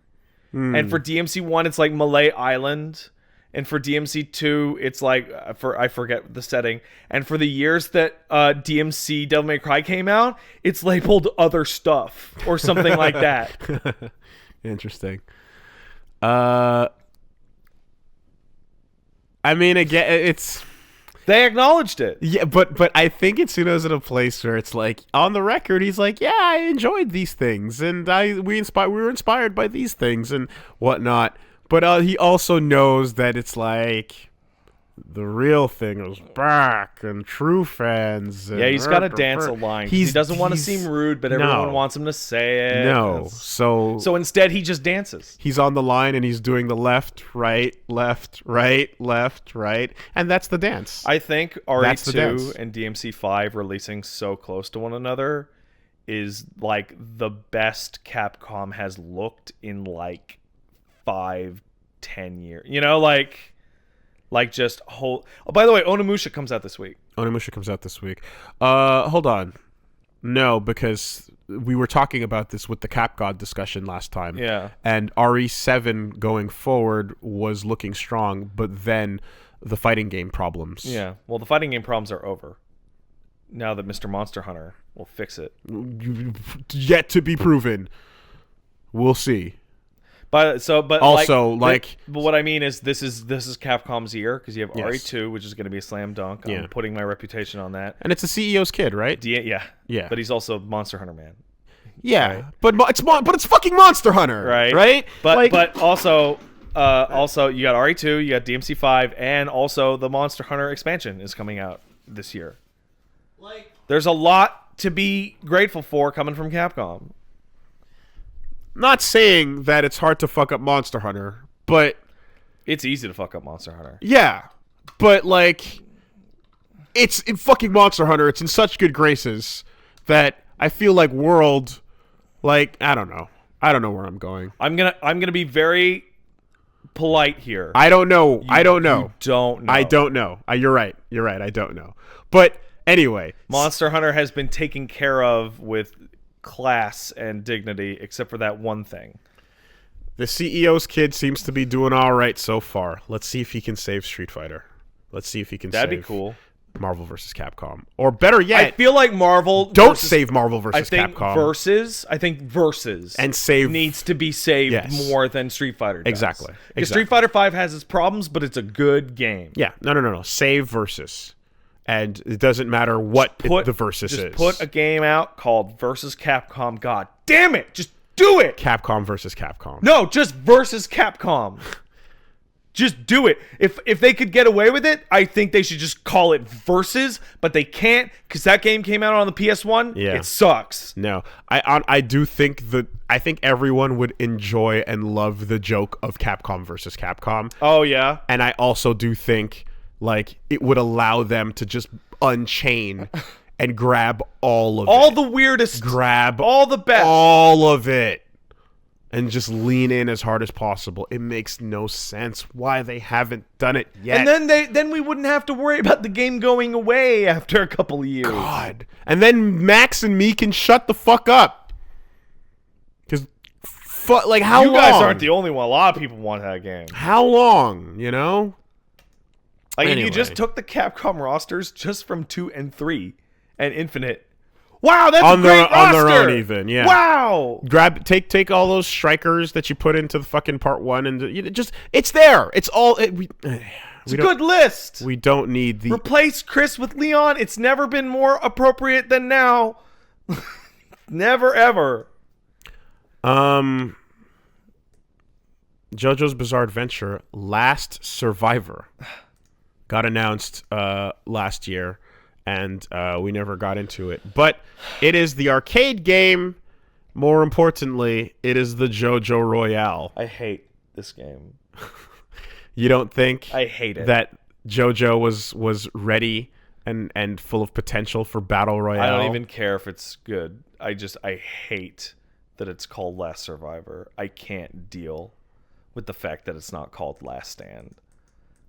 And for DMC 1 it's like Malay Island, and for DMC 2 it's like I forget the setting, and for the years that DMC Devil May Cry came out it's labeled other stuff or something like that.
Interesting. I mean, again, it's...
They acknowledged it.
Yeah, but I think Itsuno's in a place where it's like, on the record, he's like, yeah, I enjoyed these things, and we were inspired by these things and whatnot. But he also knows that it's like the real thing is back and true fans. And
he's got to dance a line. He doesn't want to seem rude, but everyone wants him to say it.
No,
so instead he just dances.
He's on the line and he's doing the left, right, and that's the dance.
I think RE2 and DMC 5 releasing so close to one another is like the best Capcom has looked in like 5-10 years. You know, like just whole... Oh, by the way, Onimusha comes out this week.
Hold on. No, because we were talking about this with the CapGod discussion last time.
Yeah.
And RE7 going forward was looking strong, but then the fighting game problems.
Yeah. Well, the fighting game problems are over. Now that Mr. Monster Hunter will fix it.
Yet to be proven. We'll see.
But what I mean is this is Capcom's year, because you have RE2, which is going to be a slam dunk. I'm putting my reputation on that.
And it's the CEO's kid, right?
Yeah. But he's also Monster Hunter Man.
Yeah,
right?
but it's fucking Monster Hunter, right?
But also you got RE2, you got DMC 5, and also the Monster Hunter expansion is coming out this year. There's a lot to be grateful for coming from Capcom.
Not saying that it's hard to fuck up Monster Hunter, but...
It's easy to fuck up Monster Hunter.
Yeah, but, like... It's in fucking Monster Hunter. It's in such good graces that I feel like World... Like, I don't know. I don't know where I'm going.
I'm gonna be very polite here.
I don't know. I don't know.
You don't know.
I don't know. You're right. I don't know. But, anyway...
Monster Hunter has been taken care of with... class and dignity, except for that one thing.
The CEO's kid seems to be doing all right so far. Let's see if he can save Street Fighter. Let's see if he can
That'd be cool.
Marvel vs. Capcom. Or better yet...
I feel like Marvel...
Don't save Marvel vs. Capcom.
I think Versus...
And save...
needs to be saved more than Street Fighter does.
Exactly.
Because Street Fighter 5 has its problems, but it's a good game.
Yeah. No. Save Versus. And it doesn't matter what the Versus is.
Just put a game out called Versus Capcom. God damn it! Just do it!
Capcom versus Capcom.
No, just Versus Capcom. Just do it. If they could get away with it, I think they should just call it Versus, but they can't, because that game came out on the PS1.
Yeah.
It sucks.
No. I do think I think everyone would enjoy and love the joke of Capcom versus Capcom.
Oh, yeah?
And I also do think... like, it would allow them to just unchain and grab all
the weirdest.
Grab
all the best.
All of it. And just lean in as hard as possible. It makes no sense why they haven't done it yet.
And then we wouldn't have to worry about the game going away after a couple of years.
God. And then Max and me can shut the fuck up. Because, like, how long?
You guys aren't the only one. A lot of people want that game.
How long, you know?
Like, if
Anyway.
you just took the Capcom rosters just from 2 and 3 and Infinite. Wow, that's
on
a great roster!
on their own even, yeah.
Wow!
Take all those strikers that you put into the fucking part 1 and it's there. It's all
It's a good list.
We don't need the
Replace Chris with Leon. It's never been more appropriate than now. Never ever.
JoJo's Bizarre Adventure Last Survivor got announced last year, and we never got into it. But it is the arcade game. More importantly, it is the JoJo Royale.
I hate this game.
You don't think
I hate it.
that JoJo was ready and full of potential for Battle Royale?
I don't even care if it's good. I hate that it's called Last Survivor. I can't deal with the fact that it's not called Last Stand.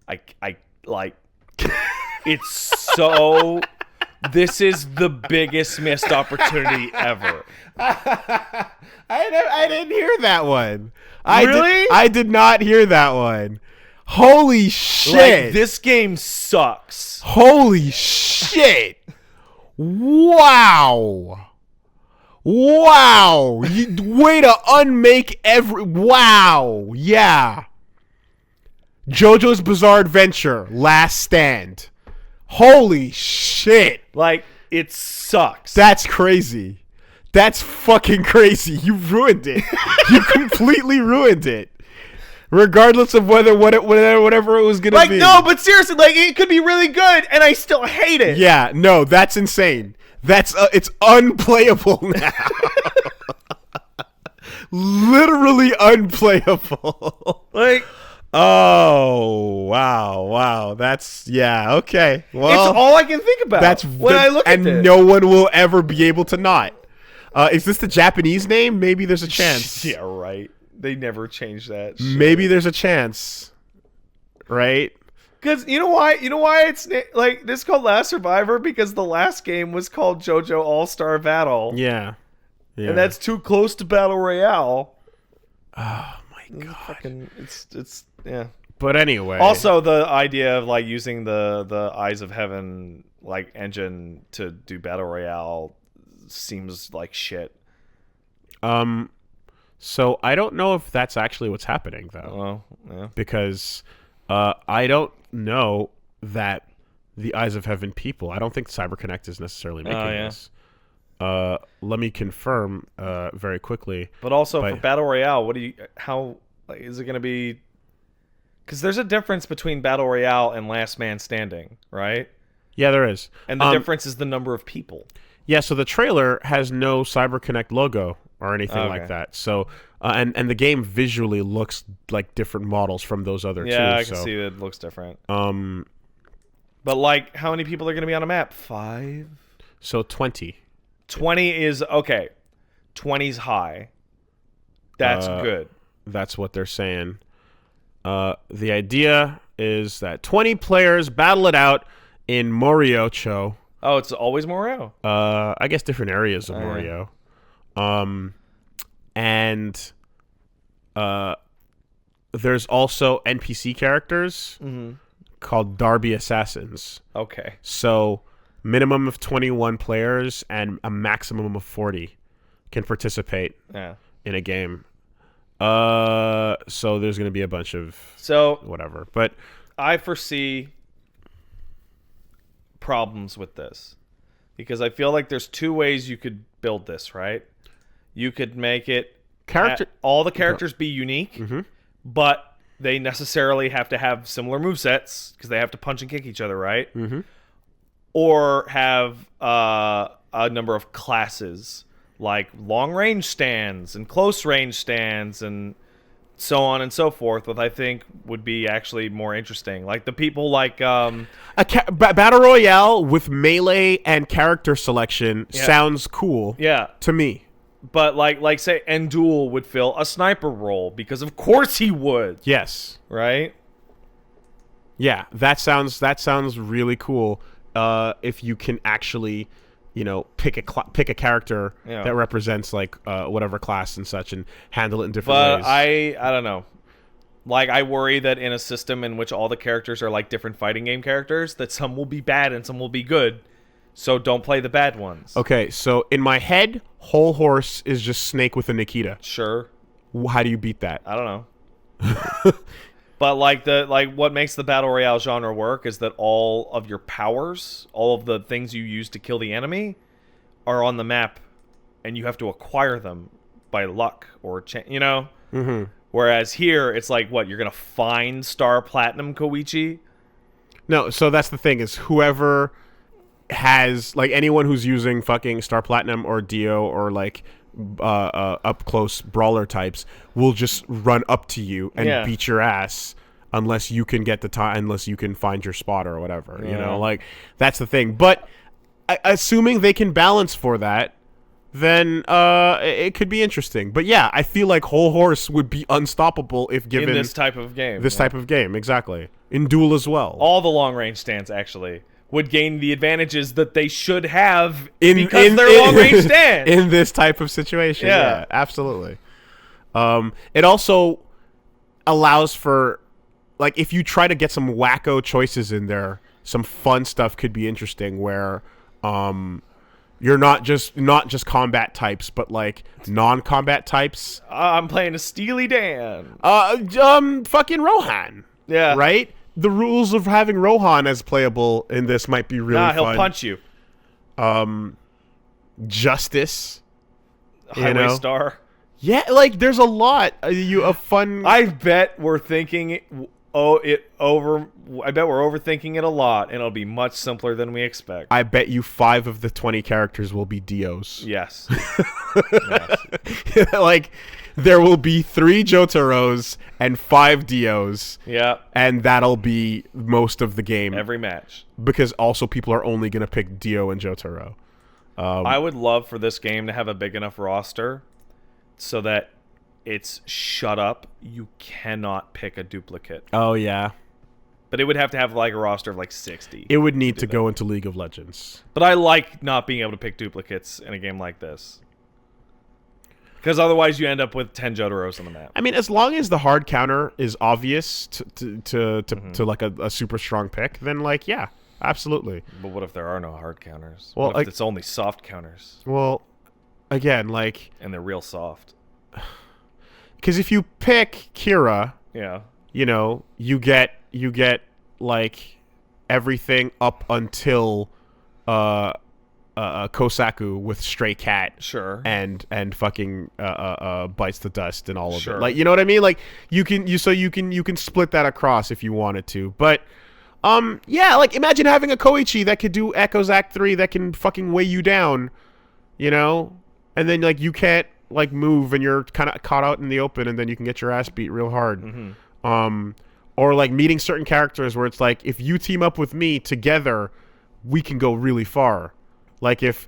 I like it's so this is the biggest missed opportunity ever.
I didn't hear that one.
Really?
I did not hear that one. Holy shit.
Like, this game sucks.
Holy shit. Wow. Wow. Way to unmake every... Wow. Yeah. JoJo's Bizarre Adventure, Last Stand. Holy shit.
Like, it sucks.
That's crazy. That's fucking crazy. You ruined it. You completely ruined it. Regardless of whatever it was gonna
like,
be.
no, but seriously, like, it could be really good, and I still hate it.
Yeah, no, that's insane. That's it's unplayable now. Literally unplayable.
Like,
oh wow, that's okay. Well,
it's all I can think about. I look at this.
And no one will ever be able to not. Is this the Japanese name? Maybe there's a chance.
Yeah, right. They never change that shit.
Maybe there's a chance, right?
Because you know why it's like this is called Last Survivor, because the last game was called JoJo All-Star Battle.
Yeah.
And that's too close to Battle Royale.
Oh my god.
It's yeah.
But anyway.
Also, the idea of like using the Eyes of Heaven like engine to do Battle Royale seems like shit.
So I don't know if that's actually what's happening though.
Well, yeah.
Because I don't know that the Eyes of Heaven people. I don't think CyberConnect is necessarily making this. Let me confirm very quickly.
But also for Battle Royale, how is it going to be? Because there's a difference between Battle Royale and Last Man Standing, right?
Yeah, there is.
And the difference is the number of people.
Yeah, so the trailer has no CyberConnect logo or anything like that. So and the game visually looks like different models from those other two.
Yeah, I can see that it looks different. But like, how many people are going to be on a map? 5?
So 20.
20 is okay. 20's high. That's good.
That's what they're saying. The idea is that 20 players battle it out in Moriocho.
Oh, it's always Morio?
I guess different areas of Morio. And there's also NPC characters called Darby Assassins.
Okay.
So minimum of 21 players and a maximum of 40 can participate in a game. So there's going to be a bunch of whatever. But
I foresee problems with this because I feel like there's 2 ways you could build this, right? You could make it all the characters be unique, but they necessarily have to have similar movesets because they have to punch and kick each other, right? Or have a number of classes like long range stands and close range stands and so on and so forth, what I think would be actually more interesting. Like the people like
Battle Royale with melee and character selection sounds cool to me.
But like say Endul would fill a sniper role because of course he would.
Yes.
Right?
Yeah, that sounds really cool. If you can actually, pick a character that represents like whatever class and such, and handle it in different ways.
But I don't know. Like, I worry that in a system in which all the characters are like different fighting game characters, that some will be bad and some will be good. So don't play the bad ones.
Okay, so in my head, Whole Horse is just Snake with a Nikita.
Sure.
How do you beat that?
I don't know. But what makes the battle royale genre work is that all of your powers, all of the things you use to kill the enemy, are on the map, and you have to acquire them by luck or
Mm-hmm.
Whereas here, it's like, what, you're gonna find Star Platinum Koichi?
No, so that's the thing, is whoever has, like, anyone who's using fucking Star Platinum or Dio or, like, up close brawler types will just run up to you and beat your ass unless you can get the time, unless you can find your spot or whatever. You know, like, that's the thing. But assuming they can balance for that, then it could be interesting. But yeah, I feel like Whole Horse would be unstoppable if given
in this type of game.
This type of game, exactly. In Duel as well.
All the long range stands actually would gain the advantages that they should have because they're long range stands
in this type of situation. Yeah, absolutely. It also allows for, like, if you try to get some wacko choices in there, some fun stuff could be interesting where you're not just combat types, but like non-combat types.
I'm playing a Steely Dan.
Fucking Rohan.
Yeah.
Right? The rules of having Rohan as playable in this might be really fun.
He'll punch you.
Justice.
Highway Star.
Yeah, like there's a lot of fun.
I bet we're thinking I bet we're overthinking it a lot, and it'll be much simpler than we expect.
I bet you 5 of the 20 characters will be Dios.
Yes.
Yes. Like, there will be 3 Jotaros and 5 Dios.
Yeah.
And that'll be most of the game.
Every match.
Because also people are only going to pick Dio and Jotaro.
I would love for this game to have a big enough roster so that it's shut up. You cannot pick a duplicate.
Oh, yeah.
But it would have to have like a roster of like 60.
It would need to go into League of Legends.
But I like not being able to pick duplicates in a game like this. Because otherwise you end up with 10 Jotaros on the map.
I mean, as long as the hard counter is obvious to like a super strong pick, then like, yeah, absolutely.
But what if there are no hard counters?
Well,
what if
like,
it's only soft counters?
Well, again, like...
And they're real soft.
Because if you pick Kira,
yeah,
you know, you get like everything up until Kosaku with Stray Cat,
sure,
and fucking Bites the Dust and all of
sure.
it. Like, you know what I mean? Like you can split that across if you wanted to. But yeah, like imagine having a Koichi that could do Echoes Act 3 that can fucking weigh you down, you know, and then like you can't like move and you're kind of caught out in the open and then you can get your ass beat real hard.
Mm-hmm.
Or like meeting certain characters where it's like, if you team up with me together, we can go really far. Like if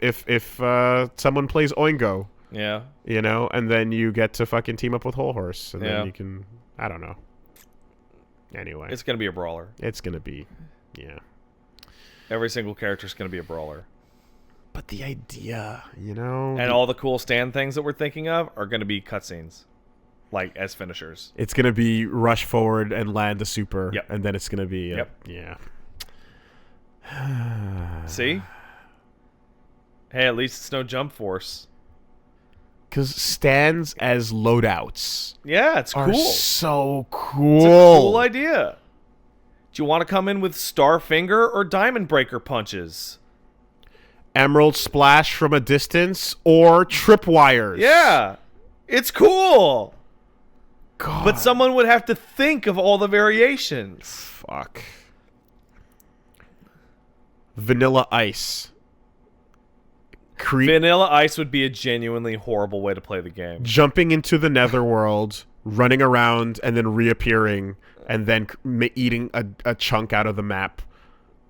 someone plays Oingo,
yeah,
you know, and then you get to fucking team up with Whole Horse and then you can, I don't know. Anyway,
it's gonna be a brawler.
It's gonna be, yeah.
Every single character is gonna be a brawler.
But the idea, you know,
and all the cool stand things that we're thinking of are gonna be cutscenes, like as finishers.
It's gonna be rush forward and land a super,
yep.
And then it's gonna be,
yeah. See? Hey, at least it's no Jump Force.
Because stands as loadouts,
yeah, it's
are
cool.
So cool.
It's a cool idea. Do you want to come in with Starfinger or Diamond Breaker punches?
Emerald Splash from a distance or Tripwires.
Yeah, it's cool.
God.
But someone would have to think of all the variations.
Fuck. Vanilla Ice.
Vanilla Ice would be a genuinely horrible way to play the game.
Jumping into the netherworld, running around, and then reappearing, and then eating a chunk out of the map.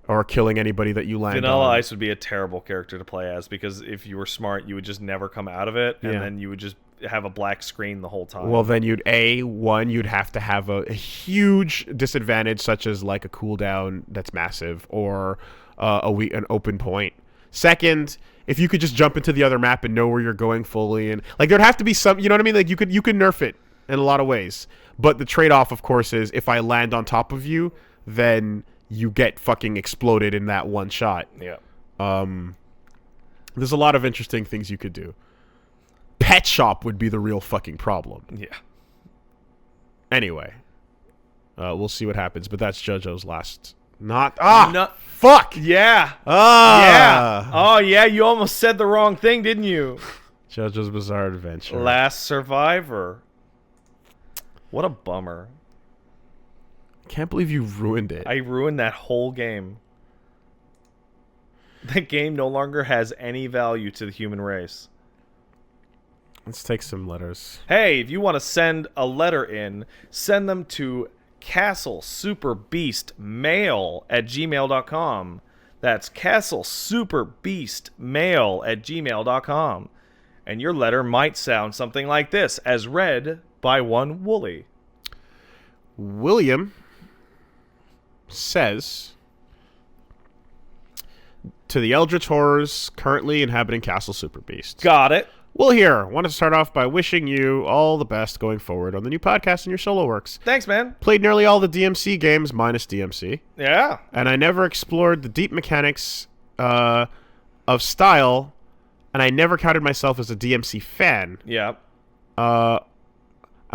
Or killing anybody that you land
Vanilla
on.
Ice would be a terrible character to play as, because if you were smart, you would just never come out of it, and then you would just have a black screen the whole time.
Well, then you'd have to have a huge disadvantage, such as like a cooldown that's massive, or an open point. Second, if you could just jump into the other map and know where you're going fully, and like there'd have to be some, you know what I mean? Like you could nerf it. in a lot of ways. But the trade-off, of course, is if I land on top of you, then you get fucking exploded in that one shot.
Yeah.
There's a lot of interesting things you could do. Pet shop would be the real fucking problem.
Yeah.
Anyway, we'll see what happens. But that's JoJo's last. No. Fuck.
Yeah.
Ah.
Yeah. Oh yeah. You almost said the wrong thing, didn't you?
JoJo's Bizarre Adventure.
Last Survivor. What a bummer.
Can't believe you ruined it.
I ruined that whole game. That game no longer has any value to the human race.
Let's take some letters.
Hey, if you want to send a letter in, send them to castlesuperbeastmail@gmail.com. That's castlesuperbeastmail@gmail.com. And your letter might sound something like this, as read by one Wooly.
William says, to the Eldritch Horrors currently inhabiting Castle Super Beast.
Got it.
Will here. Want to start off by wishing you all the best going forward on the new podcast and your solo works.
Thanks, man.
Played nearly all the DMC games minus DMC.
Yeah.
And I never explored the deep mechanics of style, and I never counted myself as a DMC fan.
Yeah.
And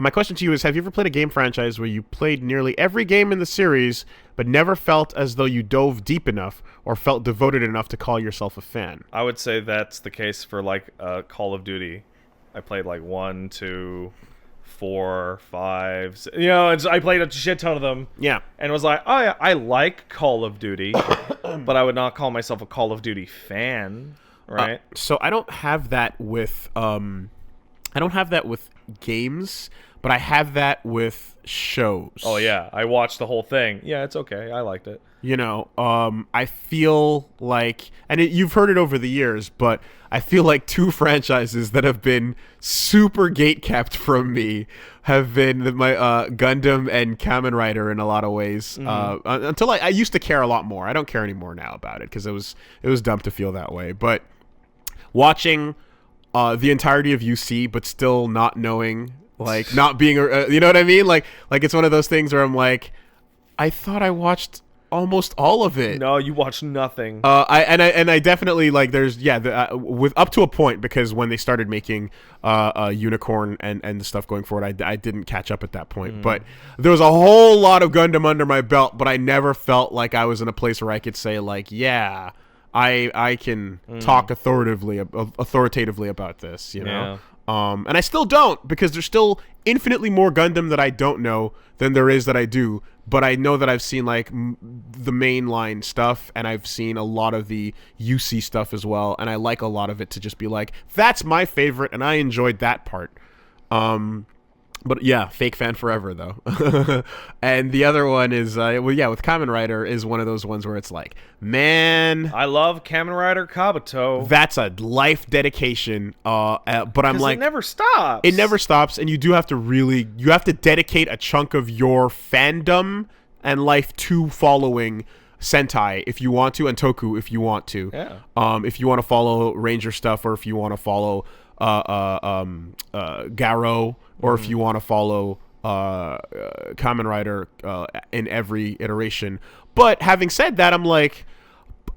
my question to you is, have you ever played a game franchise where you played nearly every game in the series, but never felt as though you dove deep enough or felt devoted enough to call yourself a fan?
I would say that's the case for, like, Call of Duty. I played, like, 1, 2, 4, 5... You know, I played a shit ton of them.
Yeah.
And was like, oh, yeah, I like Call of Duty, but I would not call myself a Call of Duty fan, right?
So I don't have that with... games, but I have that with shows.
Oh yeah, I watched the whole thing. Yeah, it's okay. I liked it.
You know, I feel like, and you've heard it over the years, but I feel like two franchises that have been super gatekept from me have been my Gundam and Kamen Rider in a lot of ways. Until I used to care a lot more. I don't care anymore now about it because it was dumb to feel that way. But watching the entirety of UC, but still not knowing, like, not being, you know what I mean? Like it's one of those things where I'm like, I thought I watched almost all of it.
No, you watched nothing.
I definitely, like, there's with up to a point, because when they started making Unicorn and the stuff going forward, I didn't catch up at that point. But there was a whole lot of Gundam under my belt, but I never felt like I was in a place where I could say, like, yeah, I can talk authoritatively about this, you know?
Yeah.
And I still don't, because there's still infinitely more Gundam that I don't know than there is that I do. But I know that I've seen, like, the mainline stuff, and I've seen a lot of the UC stuff as well, and I like a lot of it to just be like, that's my favorite, and I enjoyed that part. But yeah, fake fan forever, though. And the other one is, with Kamen Rider is one of those ones where it's like, man,
I love Kamen Rider Kabuto.
that's a life dedication. But I'm like,
it never stops.
It never stops, and you do have to dedicate a chunk of your fandom and life to following Sentai if you want to, and Toku if you want to.
Yeah.
If you want to follow Ranger stuff, or if you want to follow Garo, or if you want to follow Kamen Rider in every iteration. But having said that, I'm like,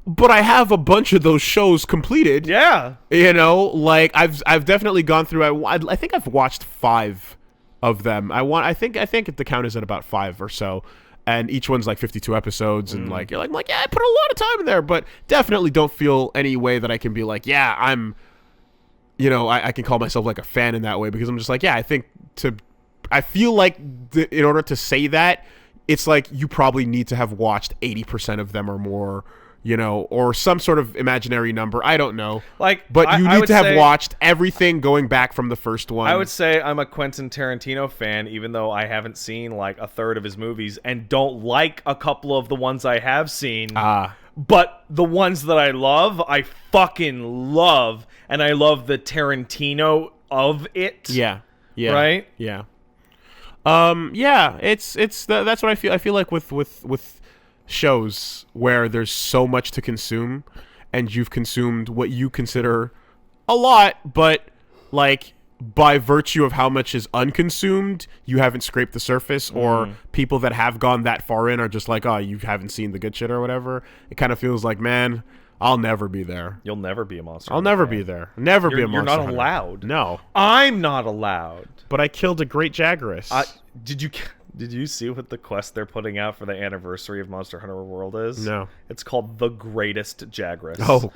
but I have a bunch of those shows completed.
Yeah.
You know, like I've definitely gone through. I think I've watched 5 of them. I think the count is at about 5 or so, and each one's like 52 episodes, and like you're like yeah, I put a lot of time in there, but definitely don't feel any way that I can be like, yeah, I'm, you know, I can call myself like a fan in that way, because I'm just like, yeah, I feel like in order to say that, it's like you probably need to have watched 80% of them or more, you know, or some sort of imaginary number. I don't know. But you need to have watched everything going back from the first one.
I would say I'm a Quentin Tarantino fan, even though I haven't seen like a third of his movies and don't like a couple of the ones I have seen. But the ones that I love, I fucking love, and I love the Tarantino of it.
Yeah.
Right?
Yeah. That's what I feel. I feel like with shows where there's so much to consume, and you've consumed what you consider a lot, but by virtue of how much is unconsumed, you haven't scraped the surface, or people that have gone that far in are just like, oh, you haven't seen the good shit or whatever. It kind of feels like, man, I'll never be there.
You'll never be a monster.
I'll never be there. Never be a monster.
You're not
hunter.
allowed.
No.
I'm not allowed.
But I killed a great Jagras.
Did you see what the quest they're putting out for the anniversary of Monster Hunter World is?
No.
It's called The Greatest Jagras.
Oh.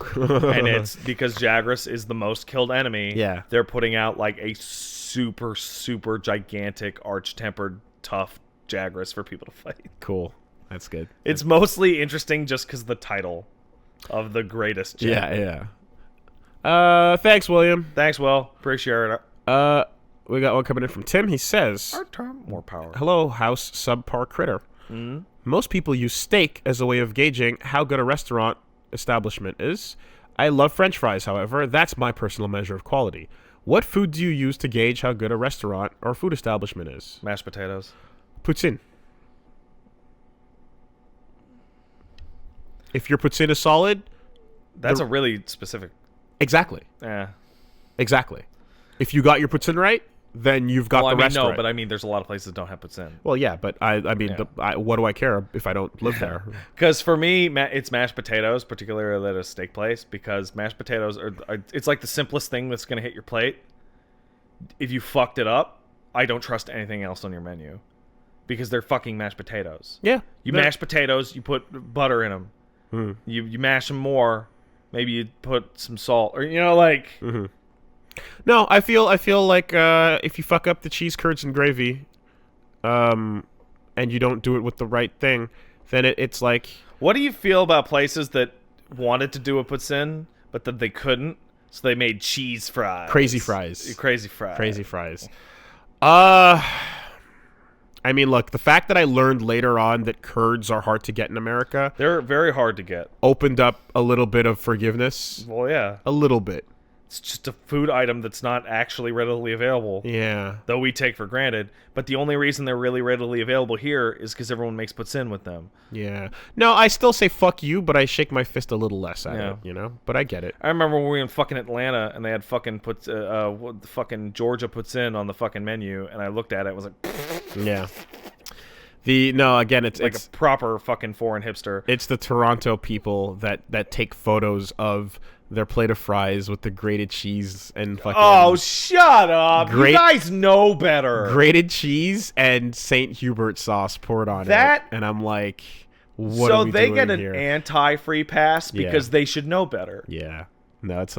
And it's because Jagras is the most killed enemy.
Yeah.
They're putting out like a super, super gigantic, arch-tempered, tough Jagras for people to fight.
Cool. That's good.
It's mostly interesting just because the title of The Greatest Jagras.
Yeah. Thanks, William.
Thanks, Will. Appreciate it.
We got one coming in from Tim. He says,
Our term, more power.
hello, house subpar critter.
Mm-hmm.
Most people use steak as a way of gauging how good a restaurant establishment is. I love French fries, however. That's my personal measure of quality. What food do you use to gauge how good a restaurant or food establishment is?
Mashed potatoes.
Poutine. If your poutine is solid...
That's a really specific...
Exactly.
Yeah.
Exactly. If you got your poutine right, then you've got the restaurant.
No, but I mean, there's a lot of places that don't have poutine.
Well, yeah, but I mean, what do I care if I don't live there?
Because for me, it's mashed potatoes, particularly at a steak place, because mashed potatoes it's like the simplest thing that's going to hit your plate. If you fucked it up, I don't trust anything else on your menu, because they're fucking mashed potatoes.
Yeah.
You mash potatoes, you put butter in them.
Mm.
You mash them more. Maybe you put some salt, or like.
Mm-hmm. No, I feel like if you fuck up the cheese curds and gravy, and you don't do it with the right thing, then it's like.
What do you feel about places that wanted to do a poutine, but that they couldn't, so they made cheese fries?
Crazy fries.
Crazy fries.
Crazy fries. I mean, look, the fact that I learned later on that curds are hard to get in America,
they're very hard to get,
opened up a little bit of forgiveness.
Well, yeah.
A little bit.
It's just a food item that's not actually readily available.
Yeah.
Though we take for granted. But the only reason they're really readily available here is because everyone makes poutine with them.
Yeah. No, I still say fuck you, but I shake my fist a little less at it, you know? But I get it.
I remember when we were in fucking Atlanta and they had fucking fucking Georgia poutine on the fucking menu, and I looked at it and was like...
Yeah. It's
a proper fucking foreign hipster.
It's the Toronto people that take photos of their plate of fries with the grated cheese and fucking...
Oh, shut up! You guys know better.
Grated cheese and St. Hubert sauce poured on it, and I'm like, what are we doing here? So they get an
anti-free pass because they should know better.
Yeah. No, it's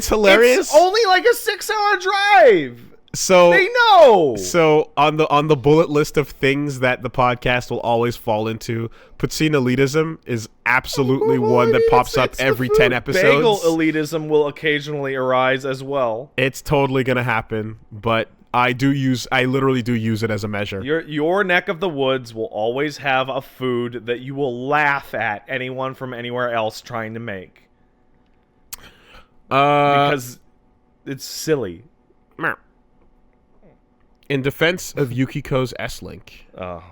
hilarious.
It's only like a 6-hour drive.
So
they know.
So on the bullet list of things that the podcast will always fall into, poutine elitism is absolutely one that pops up every 10 episodes.
Bagel elitism will occasionally arise as well.
It's totally gonna happen, but I literally do use it as a measure.
Your neck of the woods will always have a food that you will laugh at anyone from anywhere else trying to make. Because it's silly.
In defense of Yukiko's S-Link.
Oh.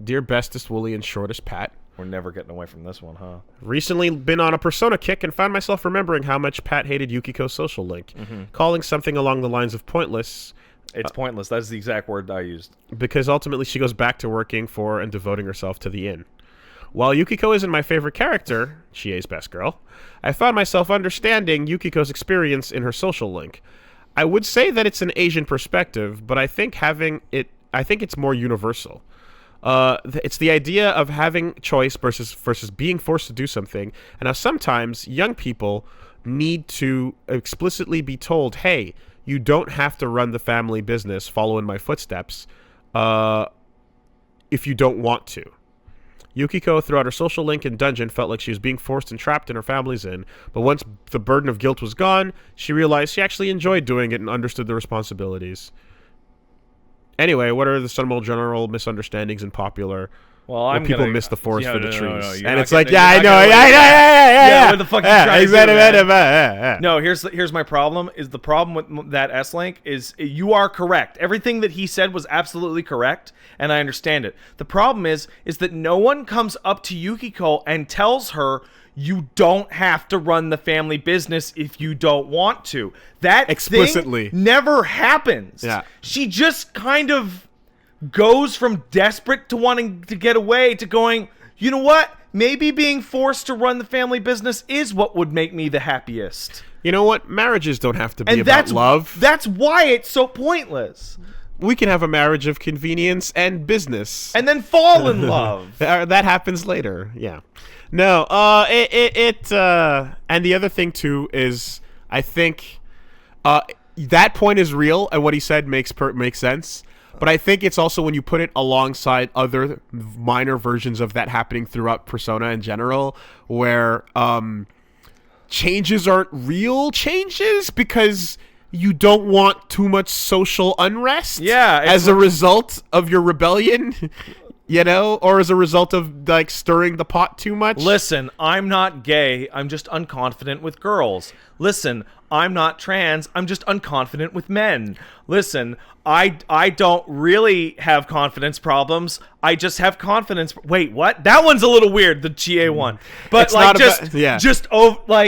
Dear bestest Wooly and shortest Pat.
We're never getting away from this one, huh?
Recently been on a Persona kick and found myself remembering how much Pat hated Yukiko's social link. Mm-hmm. Calling something along the lines of pointless.
It's pointless. That's the exact word I used.
Because ultimately she goes back to working for and devoting herself to the inn. While Yukiko isn't my favorite character, Chie's best girl, I found myself understanding Yukiko's experience in her social link. I would say that it's an Asian perspective, but I think it's more universal. It's the idea of having choice versus being forced to do something, and how sometimes young people need to explicitly be told, hey, you don't have to run the family business, follow in my footsteps, if you don't want to. Yukiko, throughout her social link and dungeon, felt like she was being forced and trapped in her family's inn, but once the burden of guilt was gone, she realized she actually enjoyed doing it and understood the responsibilities. Anyway, what are some general misunderstandings in popular
Well, I'm
people
gonna
miss the forest for the trees,
you're
and
not
it's like,
getting-
yeah, I
you're
know,
not gonna-
yeah.
What the fuck are you trying to do,
exactly,
man? No, here's my problem. Is the problem with that S-Link is you are correct. Everything that he said was absolutely correct, and I understand it. The problem is that no one comes up to Yukiko and tells her you don't have to run the family business if you don't want to. That
Explicitly.
thing never happens.
Yeah.
She just kind of goes from desperate to wanting to get away to going, you know what? Maybe being forced to run the family business is what would make me the happiest.
You know what? Marriages don't have to be
And
about love.
That's why it's so pointless.
We can have a marriage of convenience and business.
And then fall in love.
That happens later. Yeah. No, and the other thing too is I think that point is real, and what he said makes sense. But I think it's also when you put it alongside other minor versions of that happening throughout Persona in general, where changes aren't real changes because you don't want too much social unrest as a result of your rebellion, you know, or as a result of like stirring the pot too much.
Listen, I'm not gay. I'm just unconfident with girls. Listen, I'm not trans. I'm just unconfident with men. Listen, I don't really have confidence problems. I just have confidence. Wait, what? That one's a little weird, the GA one. But
It's
like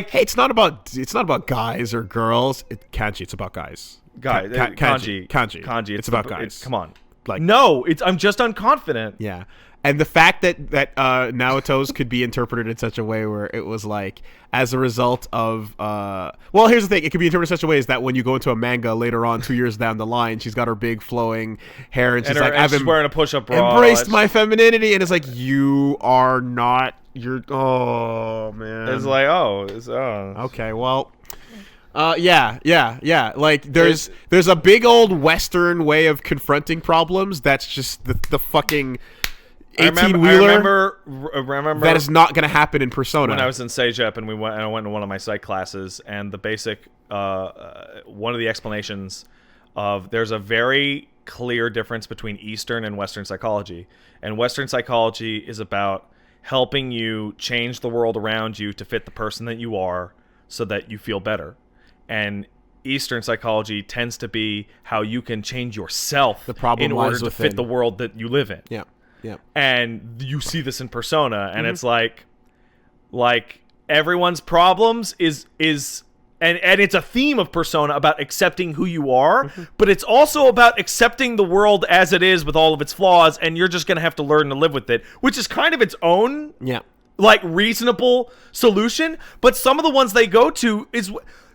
hey, it's not about guys or girls. Kanji, it's about guys.
Kanji.
It's about guys.
Come on.
Like
no, I'm just unconfident.
Yeah. And the fact that Naoto's could be interpreted in such a way where it was like, as a result of, well, here's the thing. It could be interpreted in such a way is that when you go into a manga later on, 2 years down the line, she's got her big flowing hair and she's
she's wearing a push-up bra.
Embraced my femininity. And it's like, you are not, oh, man.
It's like,
Okay, well... yeah. Like there's a big old Western way of confronting problems. That's just the fucking 18-wheeler.
I remember
that is not going to happen in Persona.
When I was in Sejep and I went to one of my psych classes, and the basic one of the explanations of there's a very clear difference between Eastern and Western psychology, and Western psychology is about helping you change the world around you to fit the person that you are, so that you feel better. And Eastern psychology tends to be how you can change yourself in order to fit the world that you live in.
Yeah.
And you see this in Persona, and it's like everyone's problems is and it's a theme of Persona about accepting who you are, but it's also about accepting the world as it is with all of its flaws, and you're just gonna have to learn to live with it, which is kind of its own like reasonable solution. But some of the ones they go to is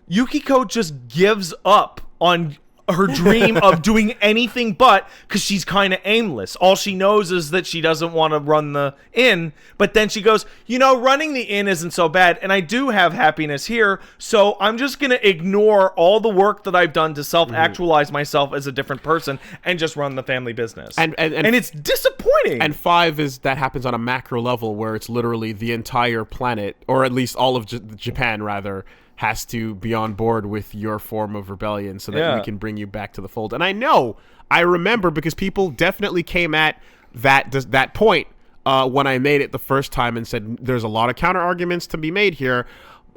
Yukiko just gives up on her dream of doing anything but, because she's kind of aimless. All she knows is that she doesn't want to run the inn, but then she goes, running the inn isn't so bad, and I do have happiness here, so I'm just going to ignore all the work that I've done to self-actualize myself as a different person and just run the family business. And it's disappointing.
And 5 is that happens on a macro level where it's literally the entire planet, or at least all of Japan, rather, has to be on board with your form of rebellion so that we can bring you back to the fold. And I remember because people definitely came at that point when I made it the first time and said there's a lot of counter arguments to be made here.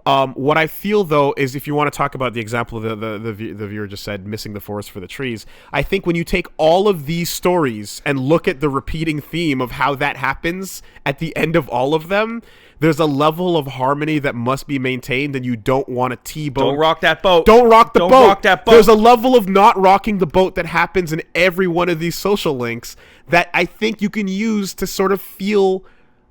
What I feel, though, is if you want to talk about the example the viewer just said, missing the forest for the trees, I think when you take all of these stories and look at the repeating theme of how that happens at the end of all of them, there's a level of harmony that must be maintained, and you don't want to T-boat.
Don't rock that boat.
Don't rock the boat.
Don't rock that boat.
There's a level of not rocking the boat that happens in every one of these social links that I think you can use to sort of feel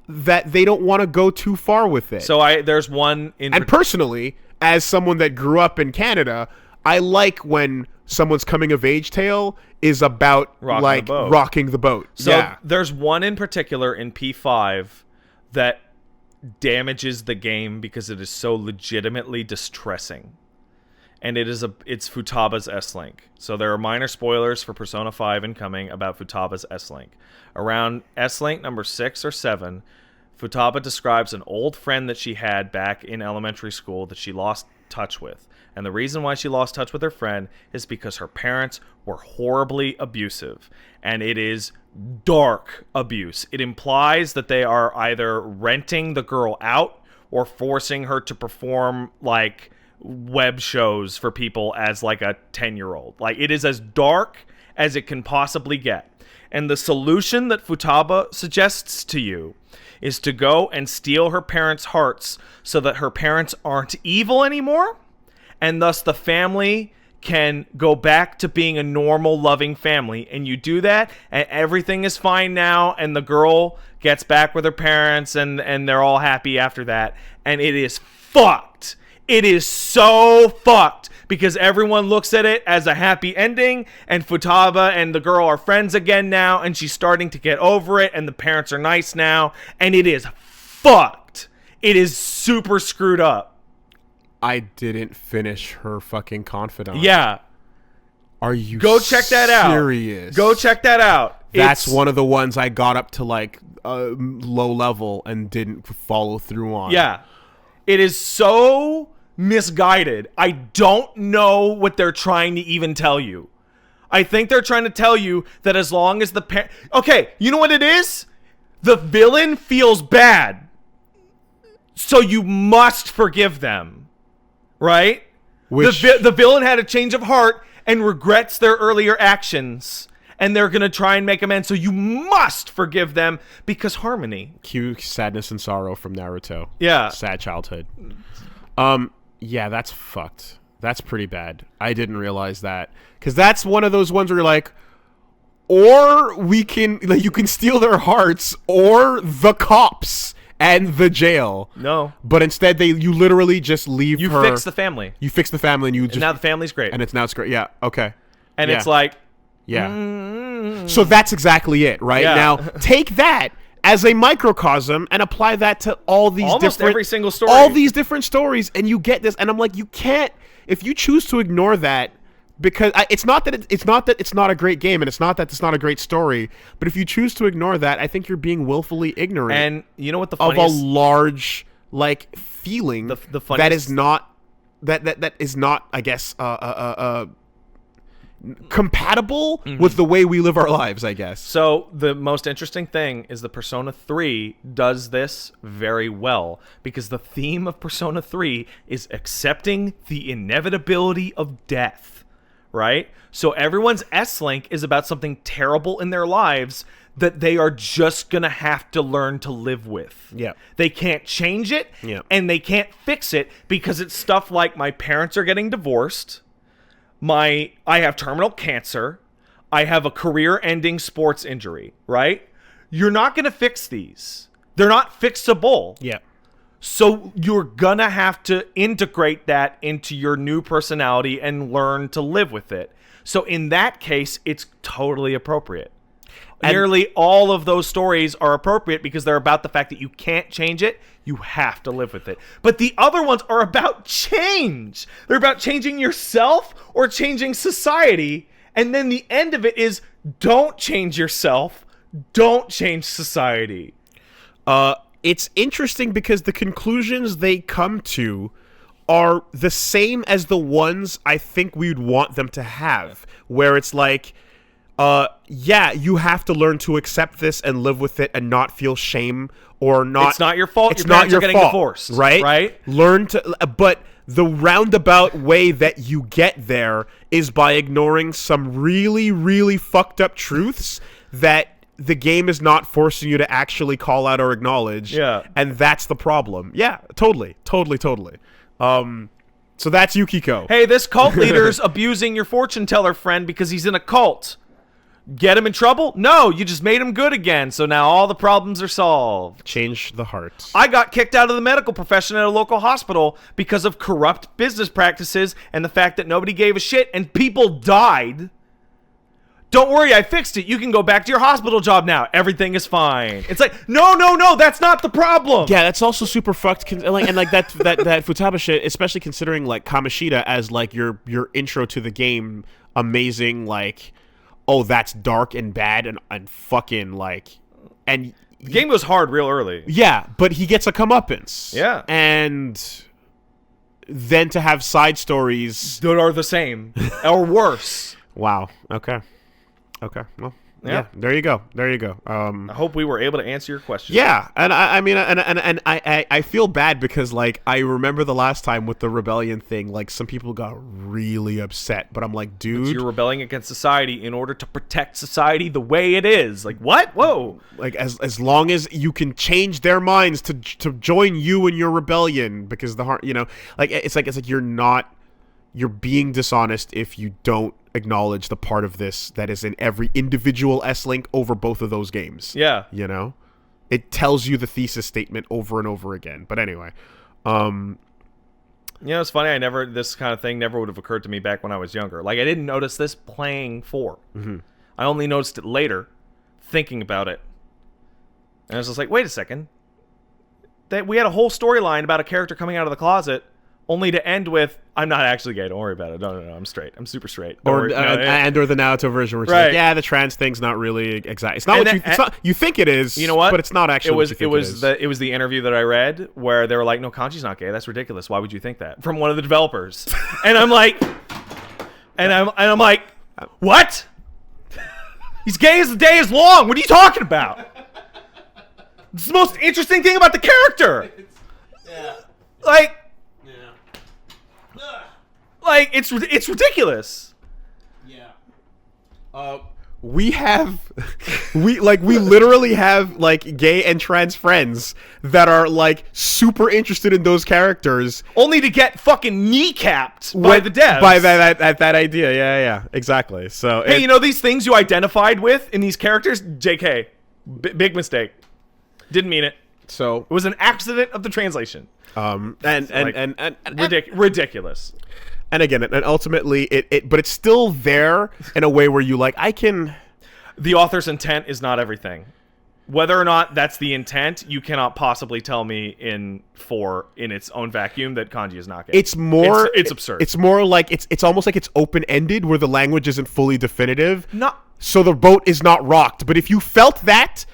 that they don't want to go too far with it.
So there's one
and personally, as someone that grew up in Canada, I like when someone's coming of age tale is about rocking the boat.
So there's one in particular in P5 that damages the game because it is so legitimately distressing. And it's Futaba's S-Link. So there are minor spoilers for Persona 5 incoming about Futaba's S-Link. Around S-Link number 6 or 7, Futaba describes an old friend that she had back in elementary school that she lost touch with. And the reason why she lost touch with her friend is because her parents were horribly abusive. And it is dark abuse. It implies that they are either renting the girl out or forcing her to perform like web shows for people as like a 10-year-old. Like, it is as dark as it can possibly get. And the solution that Futaba suggests to you is to go and steal her parents' hearts so that her parents aren't evil anymore, and thus the family can go back to being a normal, loving family. And you do that, and everything is fine now, and the girl gets back with her parents, and they're all happy after that. And it is fucked. It is so fucked, because everyone looks at it as a happy ending, and Futaba and the girl are friends again now, and she's starting to get over it, and the parents are nice now, and it is fucked. It is super screwed up.
I didn't finish her fucking Confidant.
Yeah.
Are you
Go check that out.
serious?
Go check that out.
That's one of the ones I got up to like low level and didn't follow through on.
Yeah. It is so misguided. I don't know what they're trying to even tell you. I think they're trying to tell you that as long as the okay, you know what it is? The villain feels bad, so you must forgive them, right? The villain had a change of heart and regrets their earlier actions, and they're gonna try and make amends, so you must forgive them, because harmony.
Cue sadness and sorrow from Naruto.
Yeah.
Sad childhood. Yeah, that's fucked. That's pretty bad. I didn't realize that. Because that's one of those ones where you're like, or we can, like, you can steal their hearts, or the cops and the jail.
No.
But instead, you literally just leave her.
You fix the family.
You fix the family, and you just.
And now the family's great.
And it's great. Yeah, okay.
And
yeah.
it's like.
Yeah. So that's exactly it, right?
Yeah.
Now, take that as a microcosm and apply that to all these
almost
different,
every single story.
all these different stories, and you get this. And I'm like, you can't, if you choose to ignore that, because it's not that it's not a great game, and it's not that it's not a great story, but if you choose to ignore that, I think you're being willfully ignorant.
And you know what the
of
funniest
a large like feeling
the funniest,
that is not I guess compatible with the way we live our lives, I guess.
So the most interesting thing is the Persona 3 does this very well, because the theme of Persona 3 is accepting the inevitability of death, right? So everyone's S-Link is about something terrible in their lives that they are just gonna have to learn to live with.
Yeah.
They can't change it, and they can't fix it, because it's stuff like, my parents are getting divorced, I have terminal cancer, I have a career-ending sports injury, right? You're not going to fix these. They're not fixable.
Yeah.
So you're going to have to integrate that into your new personality and learn to live with it. So in that case, it's totally appropriate. And nearly all of those stories are appropriate because they're about the fact that you can't change it. You have to live with it. But the other ones are about change. They're about changing yourself or changing society. And then the end of it is, don't change yourself. Don't change society.
It's interesting because the conclusions they come to are the same as the ones I think we'd want them to have. Where it's like, yeah, you have to learn to accept this and live with it and not feel shame or not.
It's not your fault.
It's not your
getting
fault,
divorced,
right?
Right.
Learn to, but the roundabout way that you get there is by ignoring some really, really fucked up truths that the game is not forcing you to actually call out or acknowledge.
Yeah.
And that's the problem. Yeah, totally. So that's Yukiko.
Hey, this cult leader's abusing your fortune teller friend because he's in a cult. Get him in trouble? No, you just made him good again, so now all the problems are solved.
Change the heart.
I got kicked out of the medical profession at a local hospital because of corrupt business practices and the fact that nobody gave a shit and people died. Don't worry, I fixed it. You can go back to your hospital job now. Everything is fine. It's like, no, that's not the problem.
Yeah, that's also super fucked. And like that Futaba shit, especially considering like Kamoshida as like your intro to the game, amazing, like, oh, that's dark and bad and fucking like, and
the game was hard real early.
Yeah, but he gets a comeuppance.
Yeah,
and than to have side stories
that are the same or worse.
Wow. Okay. Well,
Yeah.
yeah. There you go.
I hope we were able to answer your question.
Yeah, and I mean, and I feel bad because like I remember the last time with the rebellion thing, like some people got really upset, but I'm like, dude,
You're rebelling against society in order to protect society the way it is. Like what? Whoa!
like as long as you can change their minds to join you in your rebellion, because the heart, like it's like you're being dishonest if you don't acknowledge the part of this that is in every individual S-Link over both of those games.
Yeah.
It tells you the thesis statement over and over again. But anyway,
it's funny. This kind of thing never would have occurred to me back when I was younger. Like I didn't notice this playing 4.
Mm-hmm.
I only noticed it later, thinking about it. And I was just like, wait a second. That we had a whole storyline about a character coming out of the closet, only to end with, I'm not actually gay, don't worry about it. No, I'm straight. I'm super straight.
Or the Naruto version where it's
right.
like, yeah, the trans thing's not really exact. It's not it's not, you think it is,
you know what?
But it's not actually what you think
it was the interview that I read where they were like, no, Kanji's not gay. That's ridiculous. Why would you think that? From one of the developers. And I'm like, what? He's gay as the day is long. What are you talking about? It's the most interesting thing about the character. Like it's ridiculous.
Yeah. We literally have like gay and trans friends that are like super interested in those characters,
only to get fucking kneecapped by the devs.
By that idea. Yeah, exactly. So
hey, these things you identified with in these characters, JK, big mistake. Didn't mean it.
So
it was an accident of the translation. Ridiculous.
And again, and ultimately, but it's still there in a way where you like,
the author's intent is not everything. Whether or not that's the intent, you cannot possibly tell me in its own vacuum that kanji is not gay.
It's more,
it's absurd.
It's more like it's almost like it's open ended where the language isn't fully definitive.
Not
so the boat is not rocked. But if you felt that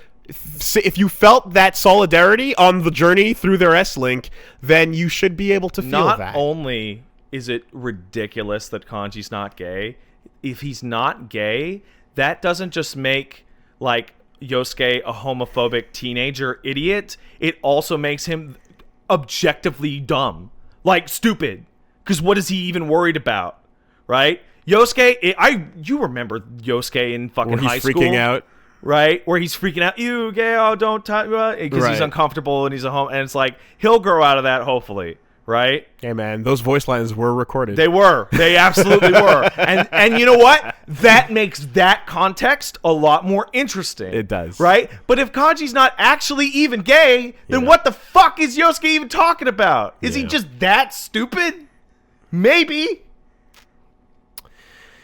solidarity on the journey through their S-Link, then you should be able to feel that.
Not only is it ridiculous that kanji's not gay, if he's not gay, that doesn't just make like Yosuke a homophobic teenager idiot. It also makes him objectively dumb, like stupid. Because what is he even worried about, right? Yosuke, you remember Yosuke in fucking high school,
freaking out.
Right, where he's freaking out, you gay, oh, don't touch, because he's uncomfortable and he's a home, and it's like he'll grow out of that hopefully, right?
Hey man, those voice lines were recorded.
They absolutely were, and you know what? That makes that context a lot more interesting.
It does,
right? But if Kanji's not actually even gay, then what the fuck is Yosuke even talking about? Is he just that stupid? Maybe.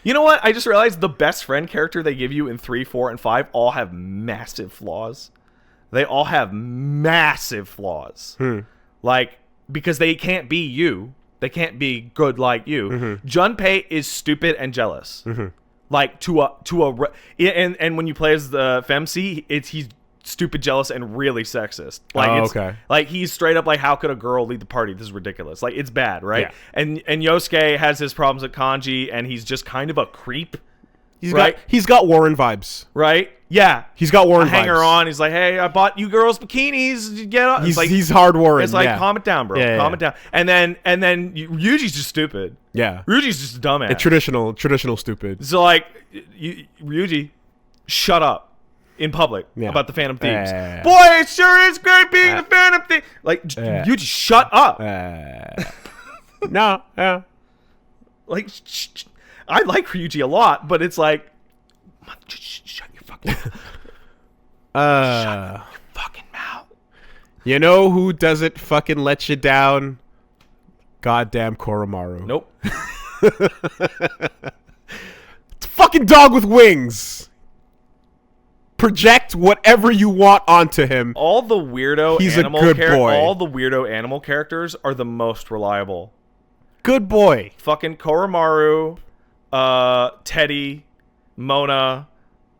You know what? I just realized the best friend character they give you in 3, 4, and 5 all have massive flaws. They all have massive flaws. Like, because they can't be you. They can't be good like you. Mm-hmm. Junpei is stupid and jealous. Mm-hmm. Like, and when you play as the Femc, he's stupid, jealous, and really sexist. Like,
okay.
Like, he's straight up like, how could a girl lead the party? This is ridiculous. Like, it's bad, right? Yeah. And Yosuke has his problems with kanji, and he's just kind of a creep.
He's got Warren vibes.
Right? Yeah.
He's got Warren vibes.
Hanger on. He's like, hey, I bought you girls bikinis. Get up.
He's hard Warren.
It's like, calm it down, bro. Calm it down. And then Ryuji's just stupid.
Yeah.
Ryuji's just a dumbass.
Traditional stupid.
So, like, Ryuji, shut up. In public about the Phantom Thieves. Boy, it sure is great being the Phantom Thief. Like, you just shut up.
No, yeah.
Like, I like Ryuji a lot, but it's like, shut your fucking shut your fucking mouth.
You know who doesn't fucking let you down? Goddamn Koromaru.
Nope.
It's a fucking dog with wings. Project whatever you want onto him.
All the weirdo
He's
animal
a good boy.
All the weirdo animal characters are the most reliable.
Good boy.
Fucking Koromaru, Teddy, Mona,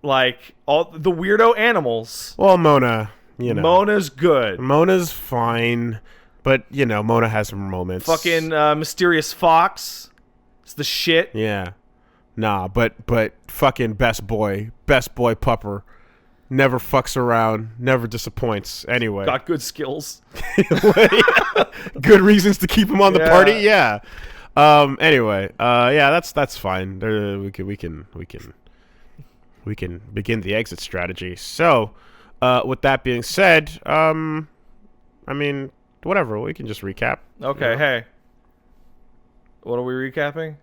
like all the weirdo animals.
Well, Mona,
Mona's good.
Mona's fine. But, you know, Mona has her moments.
Fucking Mysterious Fox. It's the shit.
Yeah. Nah, but fucking best boy pupper. Never fucks around, never disappoints. Anyway.
Got good skills.
Good reasons to keep him on the party? Yeah. Anyway, yeah, that's fine. We can begin the exit strategy. So, with that being said, I mean, whatever, we can just recap.
Okay,
you know?
Hey. What are we recapping?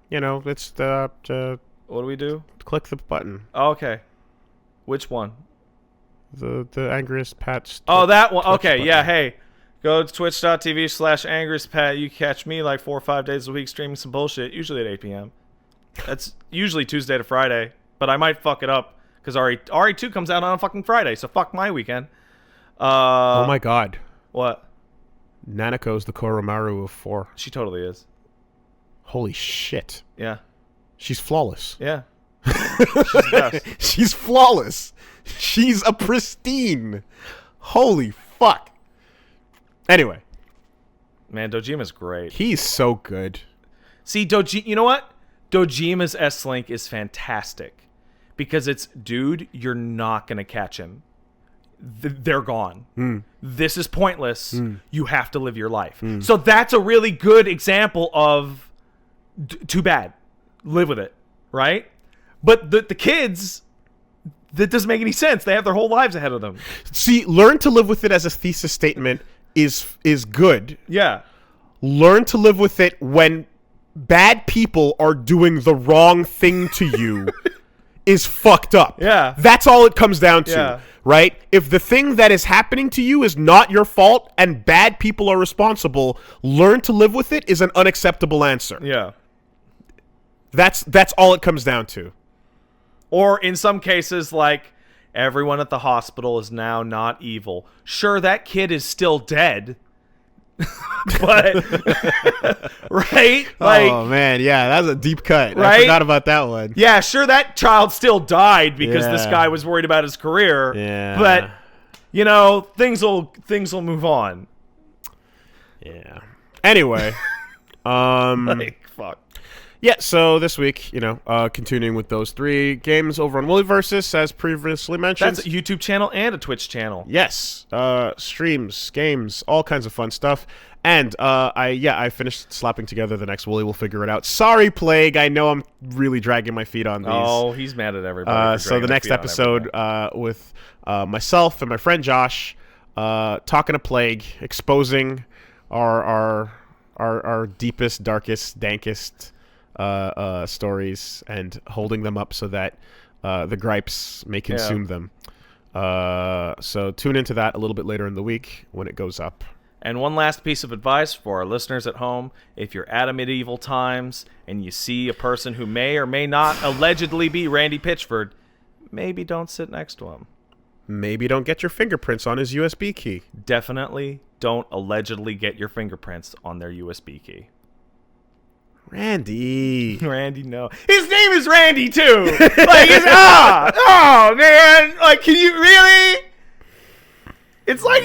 You know, it's the
what do we do?
click the button.
Oh, okay. Which one?
The angriest Pat's.
Oh, that one. Okay,
button.
yeah, hey. Go to twitch.tv/angriestpat. You catch me like 4 or 5 days a week streaming some bullshit, usually at 8 p.m. That's usually Tuesday to Friday, but I might fuck it up because RE2 comes out on a fucking Friday, so fuck my weekend.
Oh my god.
What?
Nanako's the Koromaru of 4.
She totally is.
Holy shit.
Yeah.
She's flawless.
Yeah. She's the best.
She's flawless. She's a pristine. Holy fuck. Anyway.
Man, Dojima's great.
He's so good.
See, you know what? Dojima's S-Link is fantastic. Because it's, dude, you're not going to catch him. They're gone. This is pointless. You have to live your life. So that's a really good example of too bad. Live with it. Right? But the kids, that doesn't make any sense. They have their whole lives ahead of them.
See, learn to live with it as a thesis statement is good.
Yeah.
Learn to live with it when bad people are doing the wrong thing to you is fucked up.
Yeah.
That's all it comes down to.
Yeah.
Right? If the thing that is happening to you is not your fault and bad people are responsible, learn to live with it is an unacceptable answer.
Yeah.
That's all it comes down to.
Or in some cases, like, everyone at the hospital is now not evil. Sure, that kid is still dead. But, right? Like,
oh, man. Yeah, that was a deep cut.
Right?
I forgot about that one.
Yeah, sure, that child still died because this
Yeah.
guy was worried about his career.
Yeah.
But, you know, things will move on.
Yeah. Anyway.
Like, fuck.
Yeah, so this week, you know, continuing with those 3 games over on Woollyversus, as previously mentioned.
That's a YouTube channel and a Twitch channel.
Yes, streams, games, all kinds of fun stuff. And I finished slapping together the next Wooly. We'll figure it out. Sorry, Plague. I know I'm really dragging my feet on these.
Oh, he's mad at everybody.
So the next episode with myself and my friend Josh talking to Plague, exposing our deepest, darkest, dankest stories and holding them up so that the gripes may consume them. So tune into that a little bit later in the week when it goes up.
And one last piece of advice for our listeners at home: if you're at a medieval times and you see a person who may or may not allegedly be Randy Pitchford, maybe don't sit next to him.
Maybe don't get your fingerprints on his USB key.
Definitely don't allegedly get your fingerprints on their USB key.
Randy,
no. His name is Randy too. Like, oh man. Like, can you really? It's like.